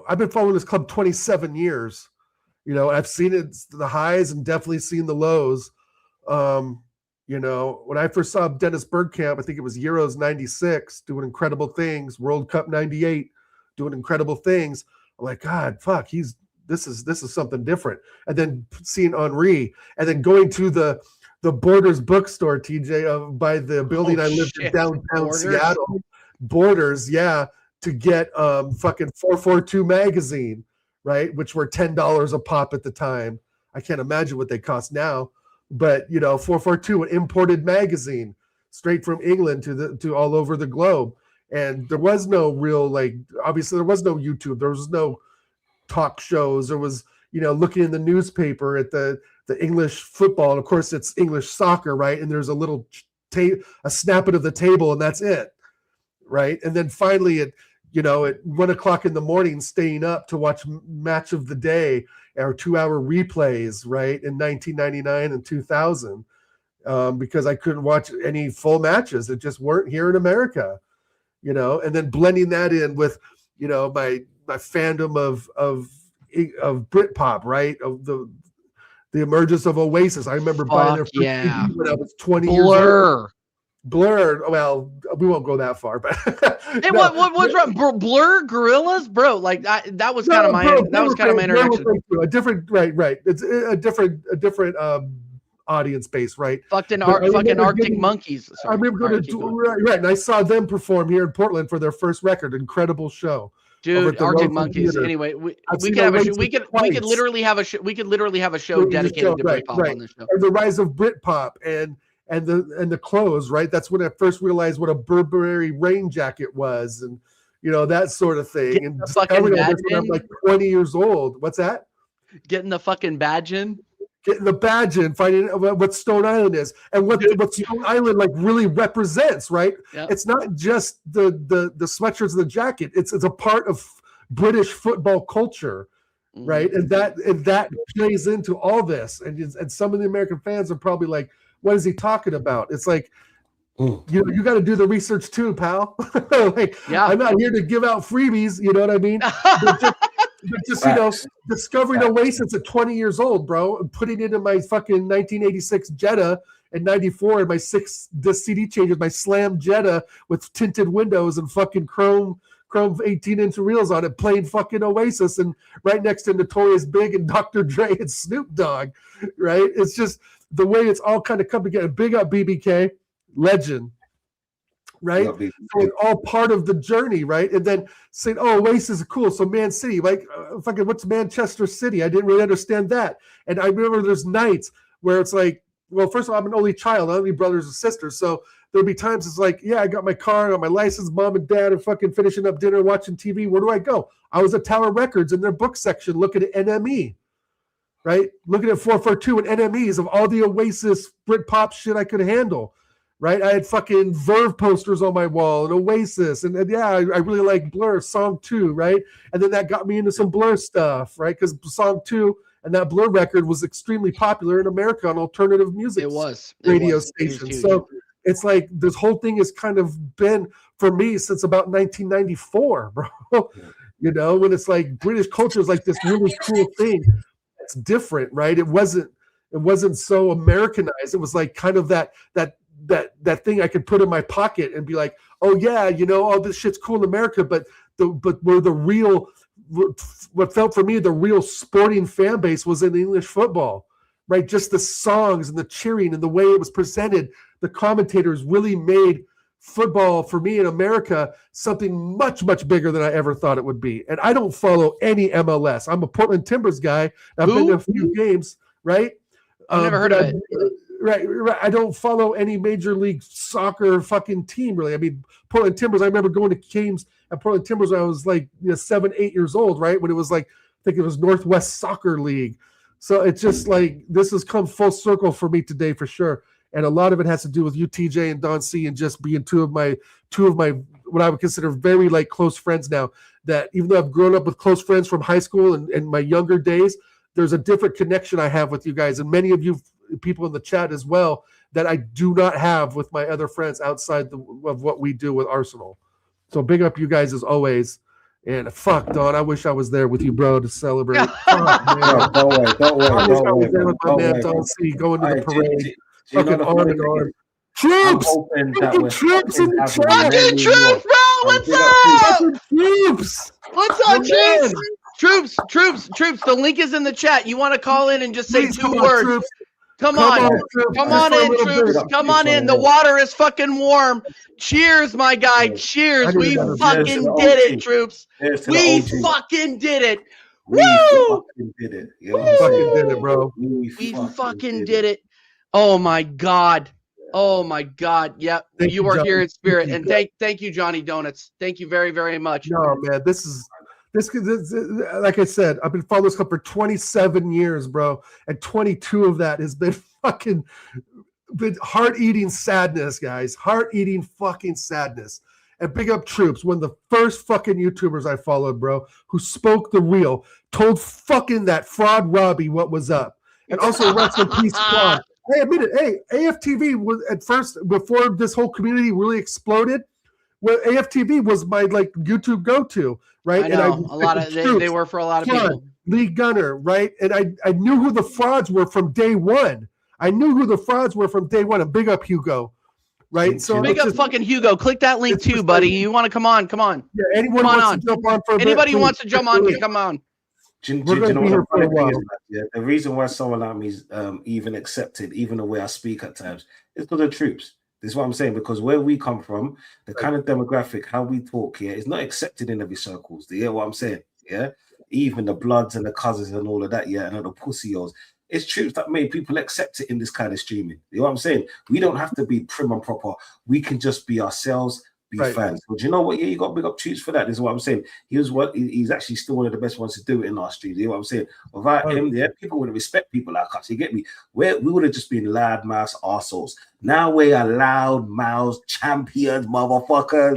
I've been following this club 27 years. I've seen the highs and definitely seen the lows. When I first saw Dennis Bergkamp, I think it was Euros 96, doing incredible things, World Cup 98, doing incredible things. I'm like, God, fuck, this is something different. And then seeing Henry, and then going to the Borders bookstore, TJ, by the building I lived in downtown Seattle, Borders, to get fucking 442 magazine, right, which were $10 a pop at the time. I can't imagine what they cost now, but 442, an imported magazine straight from England to all over the globe. And there was no real, like, obviously there was no YouTube. There was no talk shows. There was, looking in the newspaper at the English football. And of course, it's English soccer, right? And there's a little a snapping of the table, and that's it, right? And then finally at 1 o'clock in the morning, staying up to watch match of the day or 2-hour replays, right? In 1999 and 2000, because I couldn't watch any full matches that just weren't here in America, and then blending that in with, my fandom of Britpop, right? Of the emergence of Oasis. I remember buying their first CD when I was 20 years old. Blur. Well, we won't go that far, but hey, what's wrong? Blur, Gorillas, bro. Like that was kind of my introduction. A different, right. It's a different audience base, right? Fucking Arctic Monkeys. Sorry, I remember going to right, and I saw them perform here in Portland for their first record. Incredible show. Dude, Arctic Monkeys. Theater. Anyway, we could have a show. We could literally have a show. We could literally have a show dedicated to Britpop on the show. And the rise of Britpop and the clothes, right? That's when I first realized what a Burberry rain jacket was, and that sort of thing. Getting and the fucking badge when I'm like 20 years old. What's that? Getting the fucking badge in. Getting the badge in, finding out what Stone Island is and what Stone Island like really represents, right? Yep. It's not just the sweatshirts and the jacket. It's a part of British football culture, right? And that plays into all this. And some of the American fans are probably like, what is he talking about? It's like, you got to do the research too, pal. I'm not here to give out freebies. You know what I mean? Just discovering Oasis at 20 years old, bro, and putting it in my fucking 1986 Jetta and 94 and my 6 disc CD changes, my Slam Jetta with tinted windows and fucking chrome 18-inch reels on it, playing fucking Oasis, and right next to Notorious Big and Dr. Dre and Snoop Dogg, right? It's just the way it's all kind of come together. Big up BBK, legend. Right, so it's all part of the journey, right? And then saying, "Oh, Oasis is cool." So Man City, like, fucking, what's Manchester City? I didn't really understand that. And I remember there's nights where it's like, well, first of all, I'm an only child, I don't have any brothers and sisters, so there'll be times it's like, yeah, I got my car, I got my license, mom and dad are fucking finishing up dinner, watching TV. Where do I go? I was at Tower Records in their book section, looking at NME, right? Looking at 442 and NMEs of all the Oasis Britpop shit I could handle. Right, I had fucking Verve posters on my wall and Oasis, and I really like Blur Song 2, right? And then that got me into some Blur stuff, right? Because Song 2 and that Blur record was extremely popular in America on alternative music radio stations. So it's like this whole thing has kind of been for me since about 1994, bro. When it's like British culture is like this really cool thing. It's different, right? It wasn't so Americanized. It was like kind of that thing I could put in my pocket and be like, oh yeah, all this shit's cool in America, but where the real, what felt for me the real sporting fan base was in English football, right? Just the songs and the cheering and the way it was presented. The commentators really made football for me in America something much, much bigger than I ever thought it would be. And I don't follow any MLS. I'm a Portland Timbers guy. I've been to a few games, right? I've never heard of it. Right. I don't follow any major league soccer fucking team, really. I mean, Portland Timbers, I remember going to games at Portland Timbers when I was like 7, 8 years old, right? When it was like, I think it was Northwest Soccer League. So it's just like, this has come full circle for me today for sure. And a lot of it has to do with UTJ and Don C and just being two of my what I would consider very like close friends now, that even though I've grown up with close friends from high school and my younger days, there's a different connection I have with you guys. And many of you people in the chat as well that I do not have with my other friends outside of what we do with Arsenal. So big up you guys as always. And fuck, Don, I wish I was there with you, bro, to celebrate. Fuck, man. Don't worry. I wish I was there with my man Don C going to the parade. Fucking arm in arm. Troops! Fucking troops in the chat! Fucking troops, bro! What's up? Fucking troops! What's up, troops? Troops. The link is in the chat. You want to call in and just say Please, 2 words. Troops. Come on in, troops. Come on in. The water is fucking warm. Cheers, my guy. Cheers. We fucking did it, troops. We fucking did it. Woo! We fucking did it. Fucking did it, bro. We fucking did it. Oh my God. Oh my God. Yep. Thank You you, are Johnny. here in spirit. Thank And you. thank you, Johnny Donuts. Thank you very, very much. No, man, this like I said, I've been following this club for 27 years, bro, and 22 of that has been fucking heart-eating sadness, guys. Heart-eating fucking sadness. And big up Troops, one of the first fucking YouTubers I followed, bro, who spoke the real, told fucking that fraud Robbie what was up, and also rest in peace, Squad. Hey, admit it. Hey, AFTV was at first, before this whole community really exploded. Well, AFTV was my like YouTube go-to, right? I know. A lot of they were for a lot of people. Lee Gunner, right? And I knew who the frauds were from day one. I knew who the frauds were from day one. And big up Hugo, right? So Big up fucking Hugo. Click that link too, buddy. You want to come on? Come on. Yeah, anyone Come wants on. to jump on for a bit, Anybody who please. wants to jump on can come on. Do you We're gonna know be what here the for a funny thing is, while. man? Yeah, the reason why someone like me is even accepted, even the way I speak at times, is because of Troops. This is what I'm saying, because where we come from, the kind of demographic, how we talk here, is not accepted in every circles. Do you hear what I'm saying? Yeah, even the Bloods and the cousins and all of that, yeah, and all the pussios. It's Troops that made people accept it in this kind of streaming. You know what I'm saying? We don't have to be prim and proper. We can just be ourselves, be fans. But you know what? Yeah, you got big up Troops for that. This is what I'm saying. He's actually still one of the best ones to do it in our stream. You know what I'm saying? Without him, yeah, people wouldn't respect people like us. You get me? We would have just been loud mouths arseholes. Now we are loud mouths champions, motherfuckers.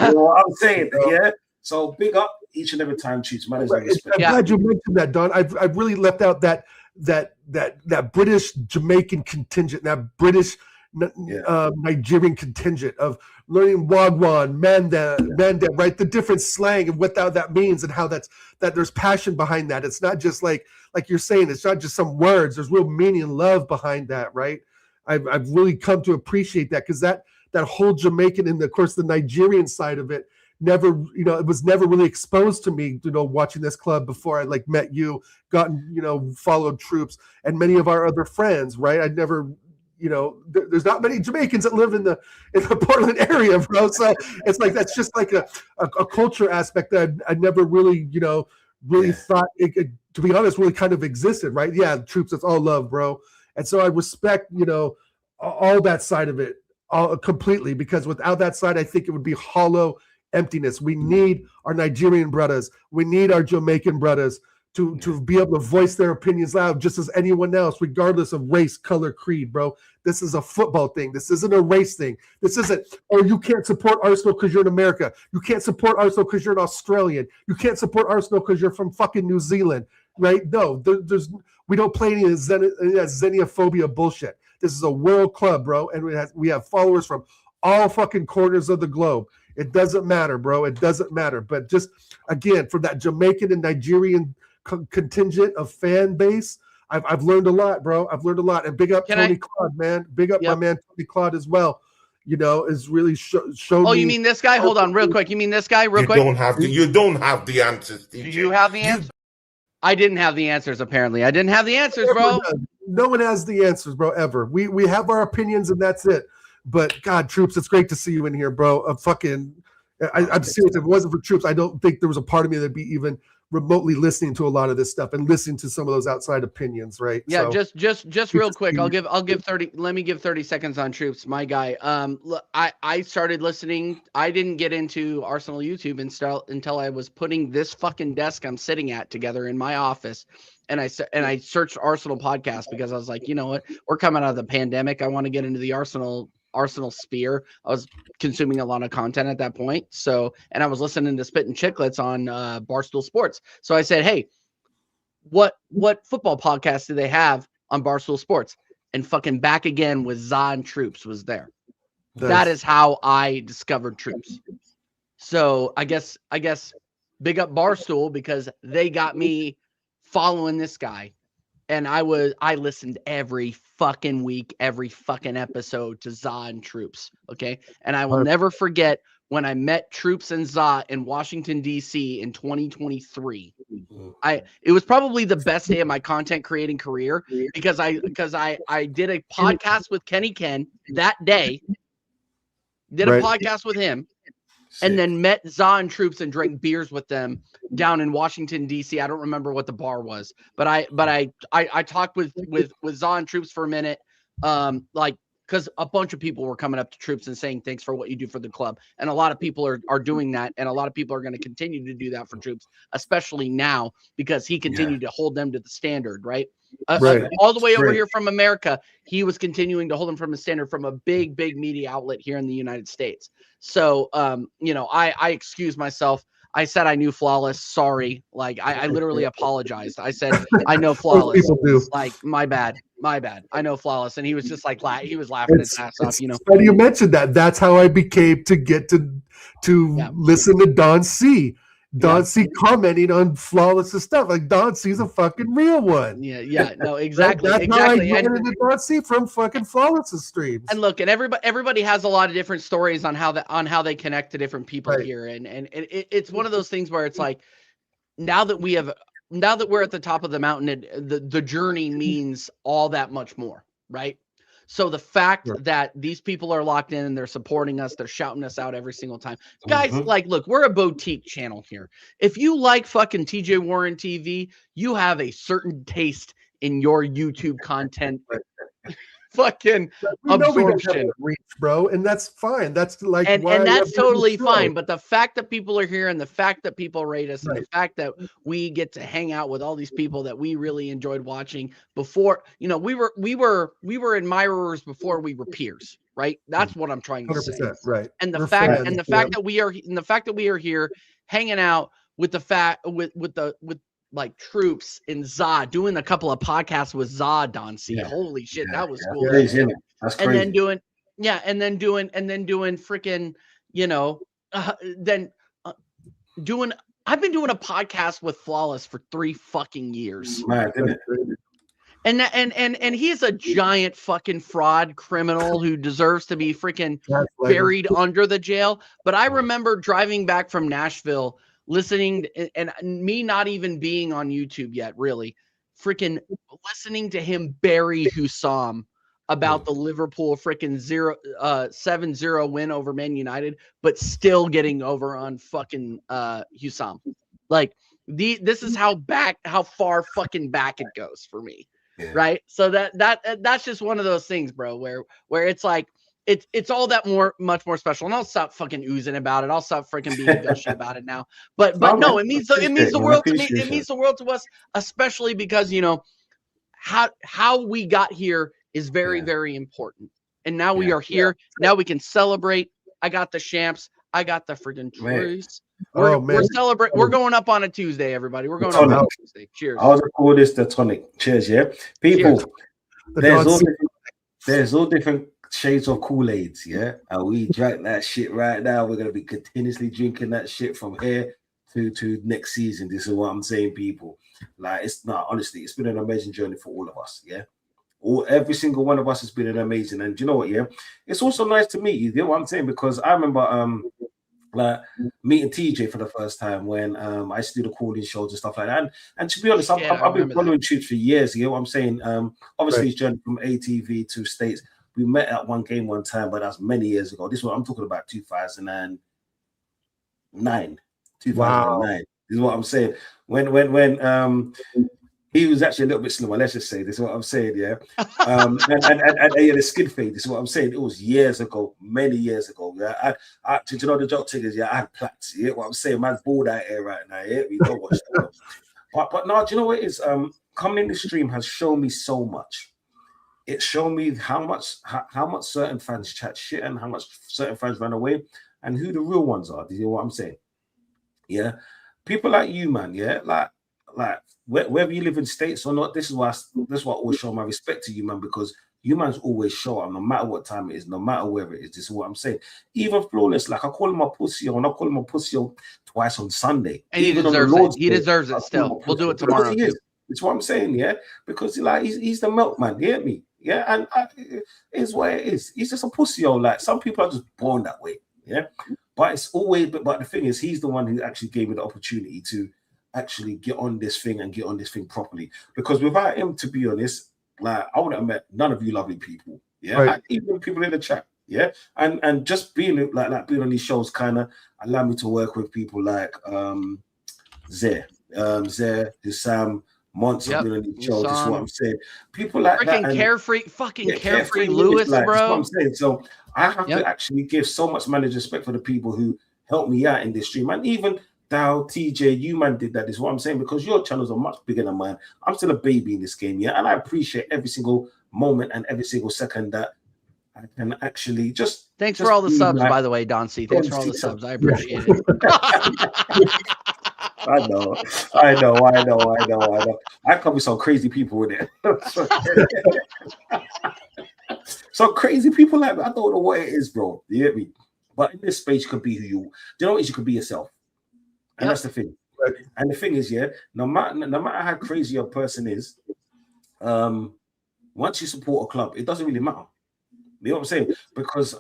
You know what I'm saying? Yeah. So big up each and every time, Troops. Man, I'm glad you mentioned that, Don. I've really left out that British Jamaican contingent, that British Nigerian contingent of learning Wagwan, Manda, right? The different slang and what that means and how that there's passion behind that. It's not just like you're saying, it's not just some words. There's real meaning and love behind that, right? I've really come to appreciate that, because that whole Jamaican and of course the Nigerian side of it never, it was never really exposed to me, watching this club before I like met you, gotten, followed Troops and many of our other friends, right? I'd never, there's not many Jamaicans that live in the Portland area, bro. So it's like, that's just like a culture aspect that I never really, thought it could, to be honest, really kind of existed, right? Yeah, Troops, it's all love, bro. And so I respect, all that side of it completely, because without that side, I think it would be hollow emptiness. We need our Nigerian brothers. We need our Jamaican brothers to be able to voice their opinions loud, just as anyone else, regardless of race, color, creed, bro. This is a football thing. This isn't a race thing. This isn't, you can't support Arsenal because you're in America. You can't support Arsenal because you're an Australian. You can't support Arsenal because you're from fucking New Zealand, right? No, we don't play any of xenophobia bullshit. This is a world club, bro, and we have followers from all fucking corners of the globe. It doesn't matter, bro. It doesn't matter. But just, again, for that Jamaican and Nigerian contingent of fan base, I've learned a lot, bro. I've learned a lot. And big up Tony Claude, man. Big up my man Tony Claude as well. Is really shown me. You mean this guy? Hold on, real quick. You mean this guy, real quick? You don't have the answers, DJ. Do you have the answers? I didn't have the answers, apparently. I didn't have the answers, bro. No one has the answers, bro, ever. We have our opinions, and that's it. But God, Troops, it's great to see you in here, bro. I'm serious. If it wasn't for Troops, I don't think there was a part of me that'd be even remotely listening to a lot of this stuff and listening to some of those outside opinions, right? Yeah, so, just real quick. I'll give 30. Let me give 30 seconds on Troops, my guy. Look, I started listening. I didn't get into Arsenal YouTube until I was putting this fucking desk I'm sitting at together in my office. And I searched Arsenal podcast because I was like, you know what? We're coming out of the pandemic. I want to get into the Arsenal sphere. I was consuming a lot of content at that point. So, and I was listening to Spittin' Chicklets on Barstool Sports. So I said, hey, what football podcast do they have on Barstool Sports? And fucking Back Again with Zahn Troops was there. That is how I discovered Troops. So I guess big up Barstool, because they got me following this guy. And I listened every fucking week, every fucking episode to Zahn Troops. Okay. And I will never forget when I met Troops and Zah in Washington, D.C. in 2023. It was probably the best day of my content creating career, because I did a podcast with Kenny Ken that day, a podcast with him, and then met Zahn Troops and drank beers with them down in Washington, D.C. I don't remember what the bar was, but I talked with Zahn Troops for a minute, like because a bunch of people were coming up to Troops and saying thanks for what you do for the club. And a lot of people are doing that. And a lot of people are going to continue to do that for Troops, especially now because he continued to hold them to the standard, right? Right. All the way over here from America, he was continuing to hold them from a standard from a big media outlet here in the United States. So, you know, I excuse myself. I said I knew Flawless. Sorry. Like, I literally apologized. I said, I know Flawless. People do. Like, my bad. I know Flawless. And he was just like, he was laughing his ass off, you know. Funny you mentioned that. That's how I became to get to listen to Don C. Don C commenting on Flawless's stuff. Like, Don C's a fucking real one. Yeah. No, exactly. That's exactly. how I got into Don C from fucking Flawless's streams. And look, and everybody has a lot of different stories on how they connect to different people here. And it's one of those things where it's like, now that we're at the top of the mountain, the journey means all that much more, right? So the fact that these people are locked in and they're supporting us, they're shouting us out every single time. Guys, like, look, we're a boutique channel here. If you like fucking TJ Warren TV, you have a certain taste in your YouTube content. Fucking absorption, reach, bro, and that's fine. That's like, and that's totally fine. But the fact that people are here, and the fact that people rate us, and the fact that we get to hang out with all these people that we really enjoyed watching before, you know, we were admirers before we were peers, right? That's what I'm trying to say. Right. And the fact that we are here hanging out with like Troops and Zah, doing a couple of podcasts with Zah, Don C. Holy shit, that was cool. That's crazy. And then doing freaking, you know, I've been doing a podcast with Flawless for 3 fucking years. Mad, isn't it? And he's a giant fucking fraud criminal who deserves to be freaking buried under the jail. But I remember driving back from Nashville, listening, and me not even being on YouTube yet, really, freaking listening to him bury Hussam about the Liverpool freaking 7-0 win over Man United, but still getting over on fucking Hussam. Like, this is how far fucking back it goes for me. Right? So that's just one of those things, bro, where it's like, it's all that much more special. And I'll stop fucking oozing about it. I'll stop freaking being gushy about it now. But no, it means the world to me. It means the world to us, especially because, you know, how we got here is very, very important. And now we are here. Now we can celebrate. I got the champs. I got the freaking truce. We're celebrating. We're going up on a Tuesday, everybody. We're going up on a Tuesday. Cheers. I was call this the tonic. Cheers, yeah. People, there's all different shades of Kool-Aids, yeah. And we drank that shit right now. We're gonna be continuously drinking that shit from here to next season. This is what I'm saying, people. Like, it's not, honestly, it's been an amazing journey for all of us, yeah. Every single one of us has been an amazing, and you know what, yeah, it's also nice to meet you. You know what I'm saying? Because I remember like meeting TJ for the first time when I used to do the calling shows and stuff like that. And to be honest, I've been following Troops for years. You know what I'm saying? Obviously, his journey from ATV to States. We met at one game one time, but that's many years ago. This is what I'm talking about, 2009. 2009. Wow. This is what I'm saying. When he was actually a little bit slimmer, let's just say. This is what I'm saying, yeah. And he had a skin fade. This is what I'm saying. It was years ago, many years ago. Yeah, do you know the joke thing is? Yeah, I had plaits. Yeah, what I'm saying, man's bald out here right now. Yeah, we don't watch that. But no, do you know what it is? Coming in the stream has shown me so much. It showed me how much certain fans chat shit and how much certain fans run away, and who the real ones are. Do you know what I'm saying? Yeah, people like you, man. Yeah, like whether you live in States or not, this is what I always show my respect to you, man, because you man's always show up no matter what time it is, no matter where it is. This is what I'm saying. Even Flawless, like I call him a pussy, and I call him a pussy twice on Sunday. And he deserves it. He deserves it still. We'll do it tomorrow. It's what I'm saying, yeah, because like he's the milkman. You hear me? Yeah, and it is what it is. He's just a pussy, like some people are just born that way. Yeah, but it's always. But the thing is, he's the one who actually gave me the opportunity to actually get on this thing and get on this thing properly. Because without him, to be honest, like I wouldn't have met none of you lovely people. Yeah, right. Even people in the chat. Yeah, and just being like being on these shows kind of allowed me to work with people like Zare, Hussam, Monster Yep, been on the we show. This is saw what him. I'm saying. People like that. Freaking and- carefree, fucking Yeah, carefree Lewis, Lewis, like, that's what bro. I'm saying. So I have Yep. to actually give so much managed respect for the people who helped me out in this stream, and even Dow, TJ, you man did that. Is what I'm saying, because your channels are much bigger than mine. I'm still a baby in this game, yeah, and I appreciate every single moment and every single second that I can actually just. Thanks just for all the be subs, like- by the way, Don C. Thanks for all the Honestly, subs. I appreciate it. I know. I come with some crazy people with it. Some crazy people like me. I don't know what it is, bro. You get me? But in this space, you can be who you. Do you know what it is? You can be yourself, and Yep. that's the thing. And the thing is, yeah, no matter how crazy a person is, once you support a club, it doesn't really matter. You know what I'm saying? Because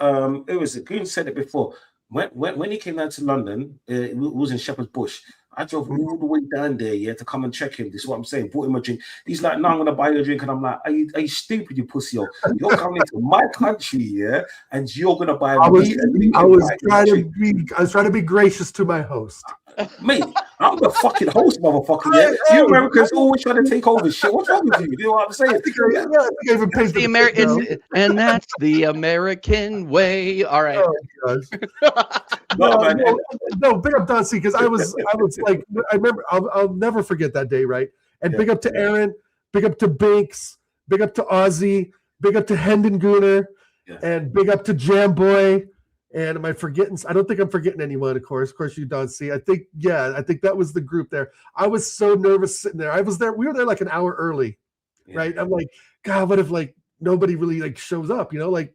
it was Goon said it before. When he came down to London, it was in Shepherd's Bush. I drove all the way down there, yeah, to come and check him. This is what I'm saying. Bought him a drink. He's like, "No, I'm gonna buy you a drink," and I'm like, "Are you stupid, you pussy? You're coming to my country, yeah, and you're gonna buy I me was a drink." I was trying to be gracious to my host. Mate, I'm the fucking host, motherfucker. Yeah, you Americans always trying to take over shit. What's wrong with you? You know what I'm saying? I think I even paid It's the and that's the American way. All right. No, Big up Don C, because I was like, I remember, I'll never forget that day, right? And big up to Aaron, big up to Binks, big up to Ozzy, big up to Hendon Gooner, and big up to Jam Boy. And am I forgetting? I don't think I'm forgetting anyone, of course. Of course, you don't see. I think that was the group there. I was so nervous sitting there. I was there. We were there like an hour early, right? I'm like, God, what if like nobody really like shows up? You know, like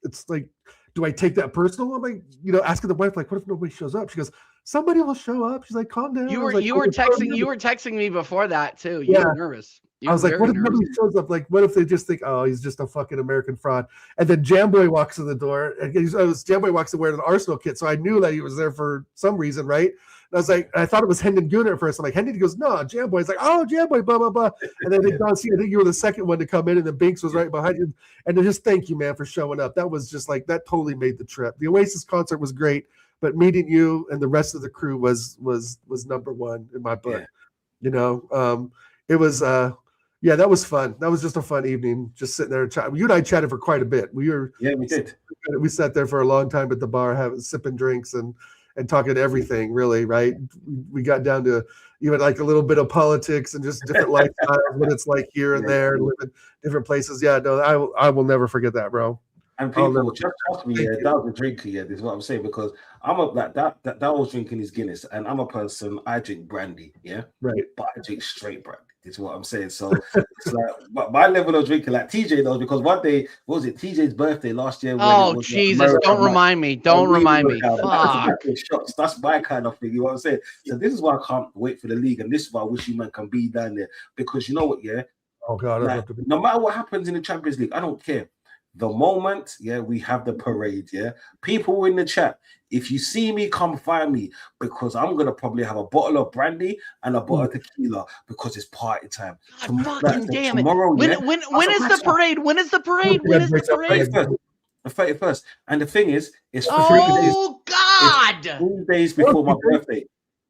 it's like, do I take that personal? I'm like, asking the wife, like, what if nobody shows up? She goes, somebody will show up. She's like, calm down. You were texting me before that too. You were nervous. I was like, what if nobody shows up? Like, what if they just think, oh, he's just a fucking American fraud? And then Jamboy walks in the door, and Jamboy walks in wearing an Arsenal kit, so I knew that he was there for some reason, right? And I was like, I thought it was Hendon Gooner at first. I'm like, Hendon goes, no, Jamboy's like, oh, Jamboy, blah, blah, blah. And then Don C, I think you were the second one to come in, and then Binks was right behind you. And then just thank you, man, for showing up. That was just like, that totally made the trip. The Oasis concert was great, but meeting you and the rest of the crew was number one in my book. It was yeah, that was fun. That was just a fun evening, just sitting there and chatting. You and I chatted for quite a bit. We did. We sat there for a long time at the bar, sipping drinks and talking everything, really, right? We got down to even like a little bit of politics and just different lifestyles, what it's like here and there, and living different places. Yeah, no, I will never forget that, bro. And people just trust me, yeah, that was a drinker, yeah, this is what I'm saying, because I'm that was drinking his Guinness, and I'm a person, I drink brandy, yeah, right, but I drink straight brandy. Is what I'm saying. So it's like, but my level of drinking, like TJ knows, because one day, what was it? TJ's birthday last year. Oh Jesus! Don't remind me. Don't remind me. Fuck. Shots. That's my kind of thing. You know what I'm saying? So this is why I can't wait for the league, and this is why I wish you man can be down there, because you know what? Yeah. Oh God. Like, no matter what happens in the Champions League, I don't care. The moment, we have the parade, people in the chat, if you see me, come find me, because I'm gonna probably have a bottle of brandy and a bottle of tequila, because it's party time. Fucking damn it! When is the parade? When is the parade? When is the parade? The 31st. And the thing is, it's 3 days. Oh God! It's 3 days before my birthday.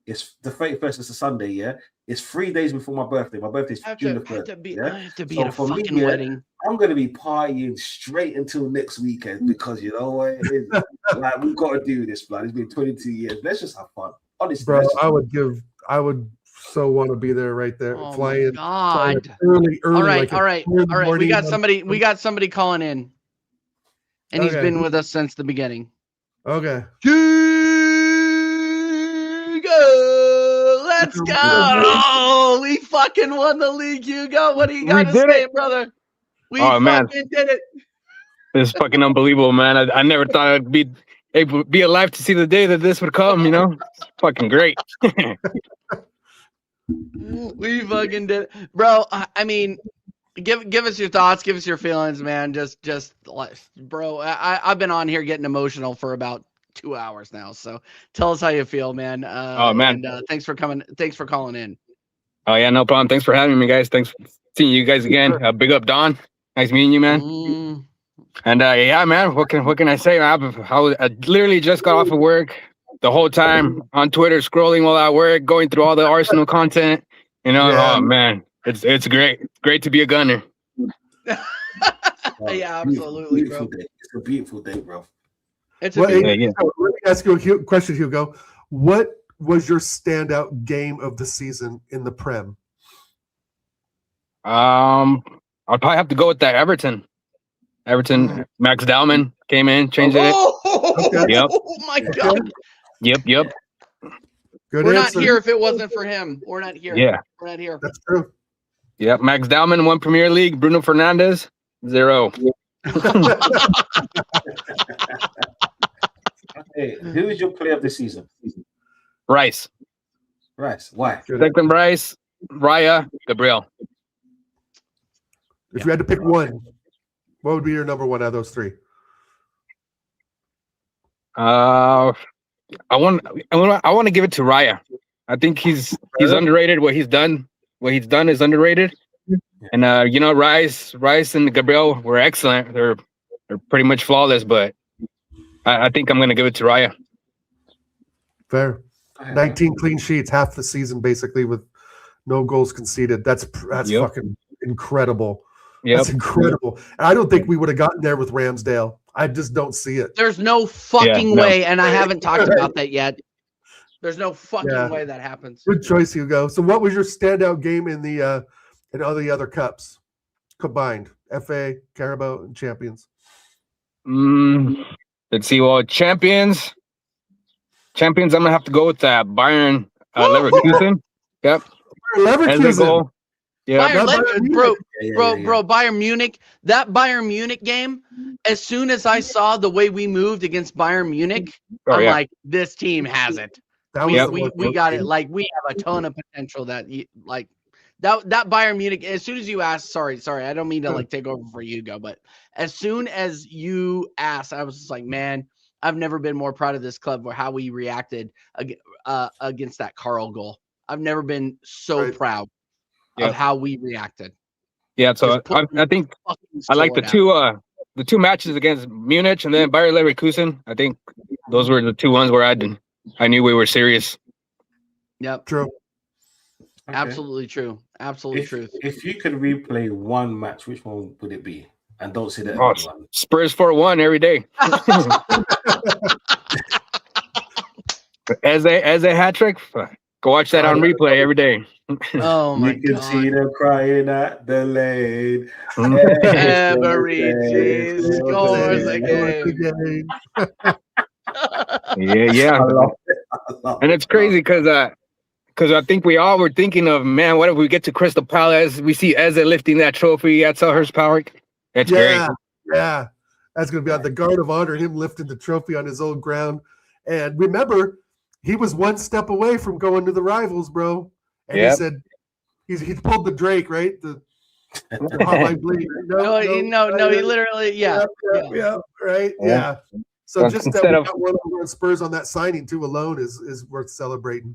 It's the 31st. It's a Sunday, yeah. It's 3 days before my birthday. My birthday's June the 3rd. I have to be at a fucking wedding. I'm gonna be partying straight until next weekend, because you know what? It is. Like, we've got to do this, blood. It's been 22 years. Let's just have fun. Honestly, bro, I would so want to be there right there. Oh flying early. All right, like all right. We got somebody calling in. And he's been with us since the beginning. Okay. Hugo, let's go. Oh, we fucking won the league, Hugo. What do you got to say, brother? We fucking did it. This is fucking unbelievable, man. I never thought I'd be able to be alive to see the day that this would come, It's fucking great. We fucking did it. Bro, I mean, give us your thoughts, give us your feelings, man. Just bro, I've been on here getting emotional for about 2 hours now. So tell us how you feel, man. And, thanks for coming. Thanks for calling in. Oh yeah, no problem. Thanks for having me, guys. Thanks for seeing you guys again. Big up, Don. Nice meeting you, man. And yeah, man, what can I say? I literally just got off of work. The whole time on Twitter, scrolling while at work, going through all the Arsenal content, You know, Yeah. oh man, it's great. It's great to be a gunner. Yeah, Beautiful, absolutely, beautiful bro. day. It's a beautiful day, bro. It's a Well, beautiful. Yeah, yeah. so let me ask you a question, Hugo. What was your standout game of the season in the Prem? I'll probably have to go with that Everton. Everton, Max Dowman came in, changed it. Oh, Yep. my God. Yep. Good We're answer. not here if it wasn't for him. We're not here. Yeah. We're not here. That's true. Yep. Max Dowman won Premier League. Bruno Fernandes 0. Hey, who is your player of the season? Rice. Rice. Why? Declan Rice, Raya, Gabriel. If you had to pick one, what would be your number one out of those three? I want to give it to Raya. I think he's underrated. What he's done is underrated. And Rice and Gabriel were excellent. They're pretty much flawless, but I think I'm gonna give it to Raya. Fair. 19 clean sheets, half the season basically with no goals conceded. That's Yep. fucking incredible. Yep. That's incredible. And I don't think we would have gotten there with Ramsdale. I just don't see it. There's no fucking no. way, and I haven't talked about that yet. There's no fucking Yeah. way that happens. Good choice, Hugo. So what was your standout game in the in all the other cups combined? FA, Carabao, and Champions. Let's see. Well, champions. I'm gonna have to go with that Bayern Leverkusen. Yep. As a Leverkusen. goal. Yeah. Bayern, bro, Yeah. bro, Bayern Munich. That Bayern Munich game. As soon as I saw the way we moved against Bayern Munich, Oh, I'm yeah. like, this team has it. That was Yep. the We one. got it. Like we have a ton of potential. That Bayern Munich. As soon as you asked, sorry, I don't mean to like take over for Hugo, but as soon as you asked, I was just like, man, I've never been more proud of this club for how we reacted against that Carl goal. I've never been so Right. proud Yeah. of how we reacted. Yeah. So Just put I think Fucking I like the sword out. two matches against Munich and then Bayer Leverkusen. I think those were the two ones where I knew we were serious. Yep, True. Okay. absolutely true. Absolutely If, true. if you could replay one match, which one would it be? And don't say that. Oh, one. Spurs 4-1 every day. as a hat trick. Go watch that on replay every day. Oh my You can god. see them crying at the lane. Every team scores a game. Yeah. I love it. I love And it. it's crazy because I think we all were thinking of, man, what if we get to Crystal Palace? We see Eze lifting that trophy at Selhurst Park. It's Yeah, great. yeah. That's going to be on the guard of honor, him lifting the trophy on his own ground. And remember, he was one step away from going to the rivals, bro. And Yep. he said, he pulled the Drake, right? The hotline bleed. No, he literally, yeah. yeah, right, Yeah. yeah. So just that Instead we of- got one on Spurs on that signing too alone is worth celebrating.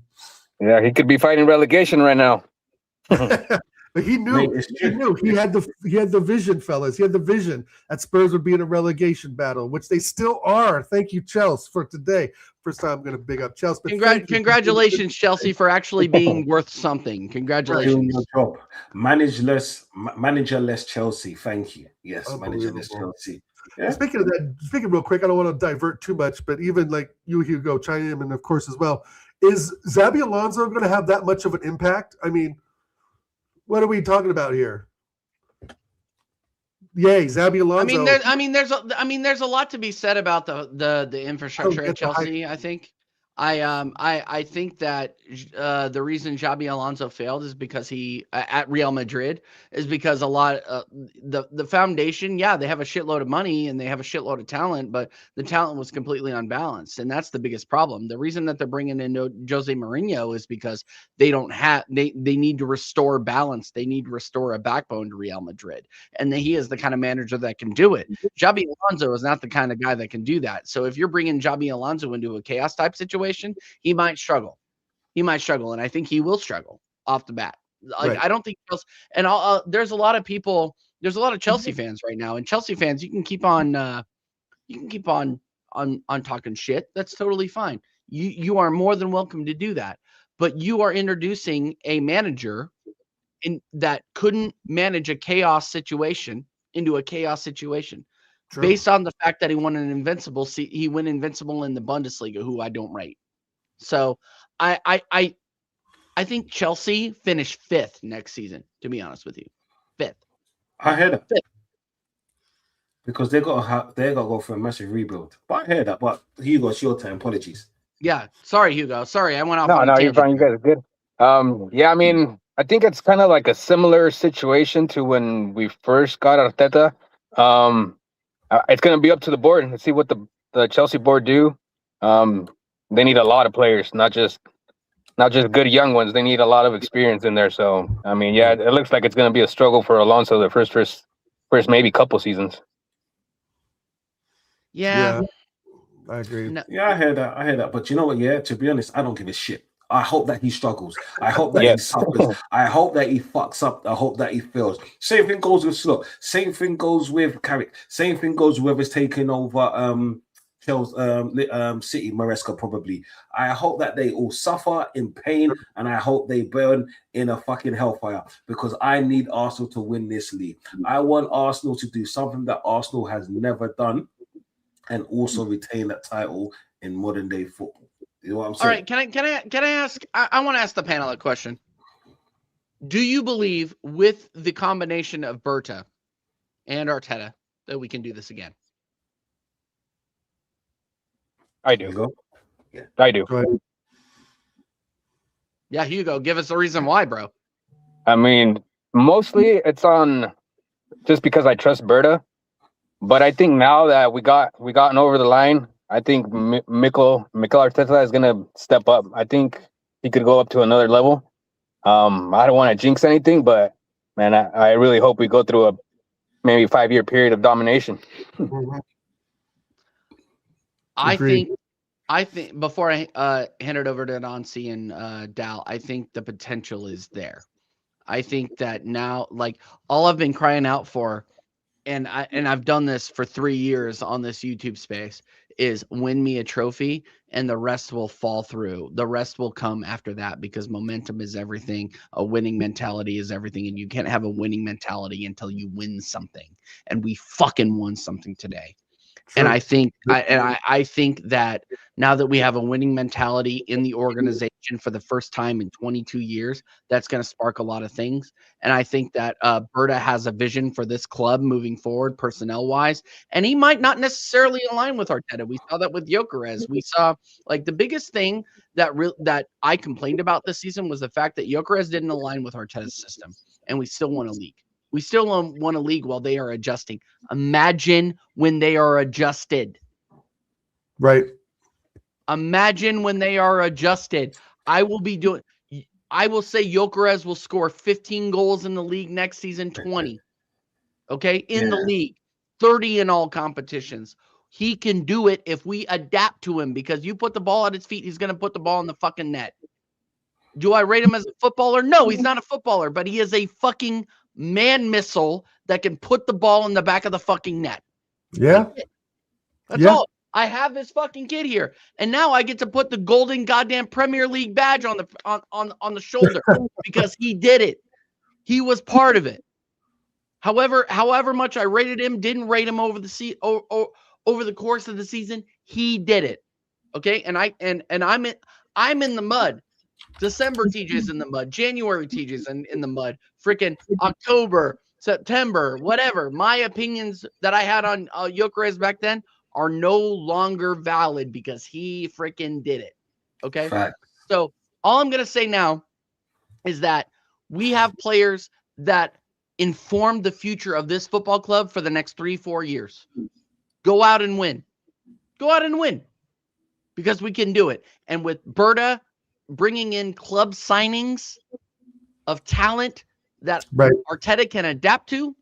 Yeah, he could be fighting relegation right now. But he knew, Mate, it's he true. knew he had the vision, fellas. He had the vision that Spurs would be in a relegation battle, which they still are. Thank you, Chelsea, for today. First time I'm going to big up Chelsea. But thank you. Congratulations, Chelsea, for actually being worth something. Doing Congratulations. your job. Manager less Chelsea. Thank you. Yes, manager less Unbelievable. Chelsea. Yeah. Speaking real quick, I don't want to divert too much, but even like you, Hugo, chime in, and of course as well. Is Xabi Alonso going to have that much of an impact? I mean, what are we talking about here? Yay, Xabi Alonso. There's a lot to be said about the infrastructure Oh, at Chelsea. I think. I think that the reason Xabi Alonso failed is because he at Real Madrid is because a lot the foundation, yeah, they have a shitload of money and they have a shitload of talent, but the talent was completely unbalanced, and that's the biggest problem. The reason that they're bringing in Jose Mourinho is because they need to restore balance. They need to restore a backbone to Real Madrid, and he is the kind of manager that can do it. Xabi Alonso is not the kind of guy that can do that. So if you're bringing Xabi Alonso into a chaos type situation, he might struggle. And I think he will struggle off the bat. Like, Right. I don't think Chelsea, and there's a lot of people, there's a lot of Chelsea fans right now, and Chelsea fans, you can keep on talking shit. That's totally fine. You are more than welcome to do that. but you are introducing a manager that couldn't manage a chaos situation into a chaos situation. True. Based on the fact that he won an invincible. He went invincible in the Bundesliga, who I don't rate. So I think Chelsea finished 5th next season, to be honest with you. 5th. I heard that. 5th. Because they got to go for a massive rebuild. But I heard that. But Hugo, it's your turn. Apologies. Yeah. Sorry, Hugo. Sorry, I went off. No, on a you're tangent. fine. You guys are good. Yeah, I mean, I think it's kind of like a similar situation to when we first got Arteta. It's going to be up to the board. Let's see what the Chelsea board do. They need a lot of players, not just good young ones. They need a lot of experience in there. So, I mean, yeah, it looks like it's going to be a struggle for Alonso the first maybe couple seasons. Yeah. I agree. No. Yeah, I heard that. But you know what? Yeah, to be honest, I don't give a shit. I hope that he struggles. I hope that he suffers. I hope that he fucks up. I hope that he fails. Same thing goes with Slot. Same thing goes with Carrick. Same thing goes with whoever's taking over City, Maresca probably. I hope that they all suffer in pain, and I hope they burn in a fucking hellfire, because I need Arsenal to win this league. I want Arsenal to do something that Arsenal has never done, and also retain that title in modern day football. You know what I'm saying? All right, can I ask? I want to ask the panel a question. Do you believe, with the combination of Berta and Arteta, that we can do this again? I There you do. go. Yeah. I do. Go ahead. Yeah, Hugo, give us a reason why, bro. I mean, mostly it's on just because I trust Berta. But I think now that we gotten over the line, I think Mikel Arteta is gonna step up. I think he could go up to another level. I don't want to jinx anything, but man, I really hope we go through a maybe 5-year period of domination. I think before I hand it over to Nancy and Dal, I think the potential is there. I think that now, like, all I've been crying out for, and I've done this for 3 years on this YouTube space, is win me a trophy, and the rest will fall through. The rest will come after that, because momentum is everything. A winning mentality is everything, and you can't have a winning mentality until you win something. And we fucking won something today. And I think I think that now that we have a winning mentality in the organization for the first time in 22 years, that's going to spark a lot of things. And I think that Berta has a vision for this club moving forward, personnel-wise. And he might not necessarily align with Arteta. We saw that with Gyökeres. We saw, like, the biggest thing that I complained about this season was the fact that Gyökeres didn't align with Arteta's system, and we still won a league. We still won a league while they are adjusting. Imagine when they are adjusted. Right. Imagine when they are adjusted. I will say Gyökeres will score 15 goals in the league next season, 20. Okay? In the league. 30 in all competitions. He can do it if we adapt to him, because you put the ball at his feet, he's going to put the ball in the fucking net. Do I rate him as a footballer? No, he's not a footballer, but he is a fucking man missile that can put the ball in the back of the fucking net. Yeah. That's all. I have this fucking kid here, and now I get to put the golden goddamn Premier League badge on the shoulder because he did it. He was part of it. However much I rated him, didn't rate him over the course of the season, he did it. Okay, and I'm in the mud. December TJ's in the mud. January TJ's in the mud. Freaking October, September, whatever. My opinions that I had on Gyökeres back then are no longer valid because he freaking did it. Okay? Fact. So all I'm going to say now is that we have players that inform the future of this football club for the next 3-4 years. Go out and win. Go out and win. Because we can do it. And with Berta bringing in club signings of talent that Arteta can adapt to,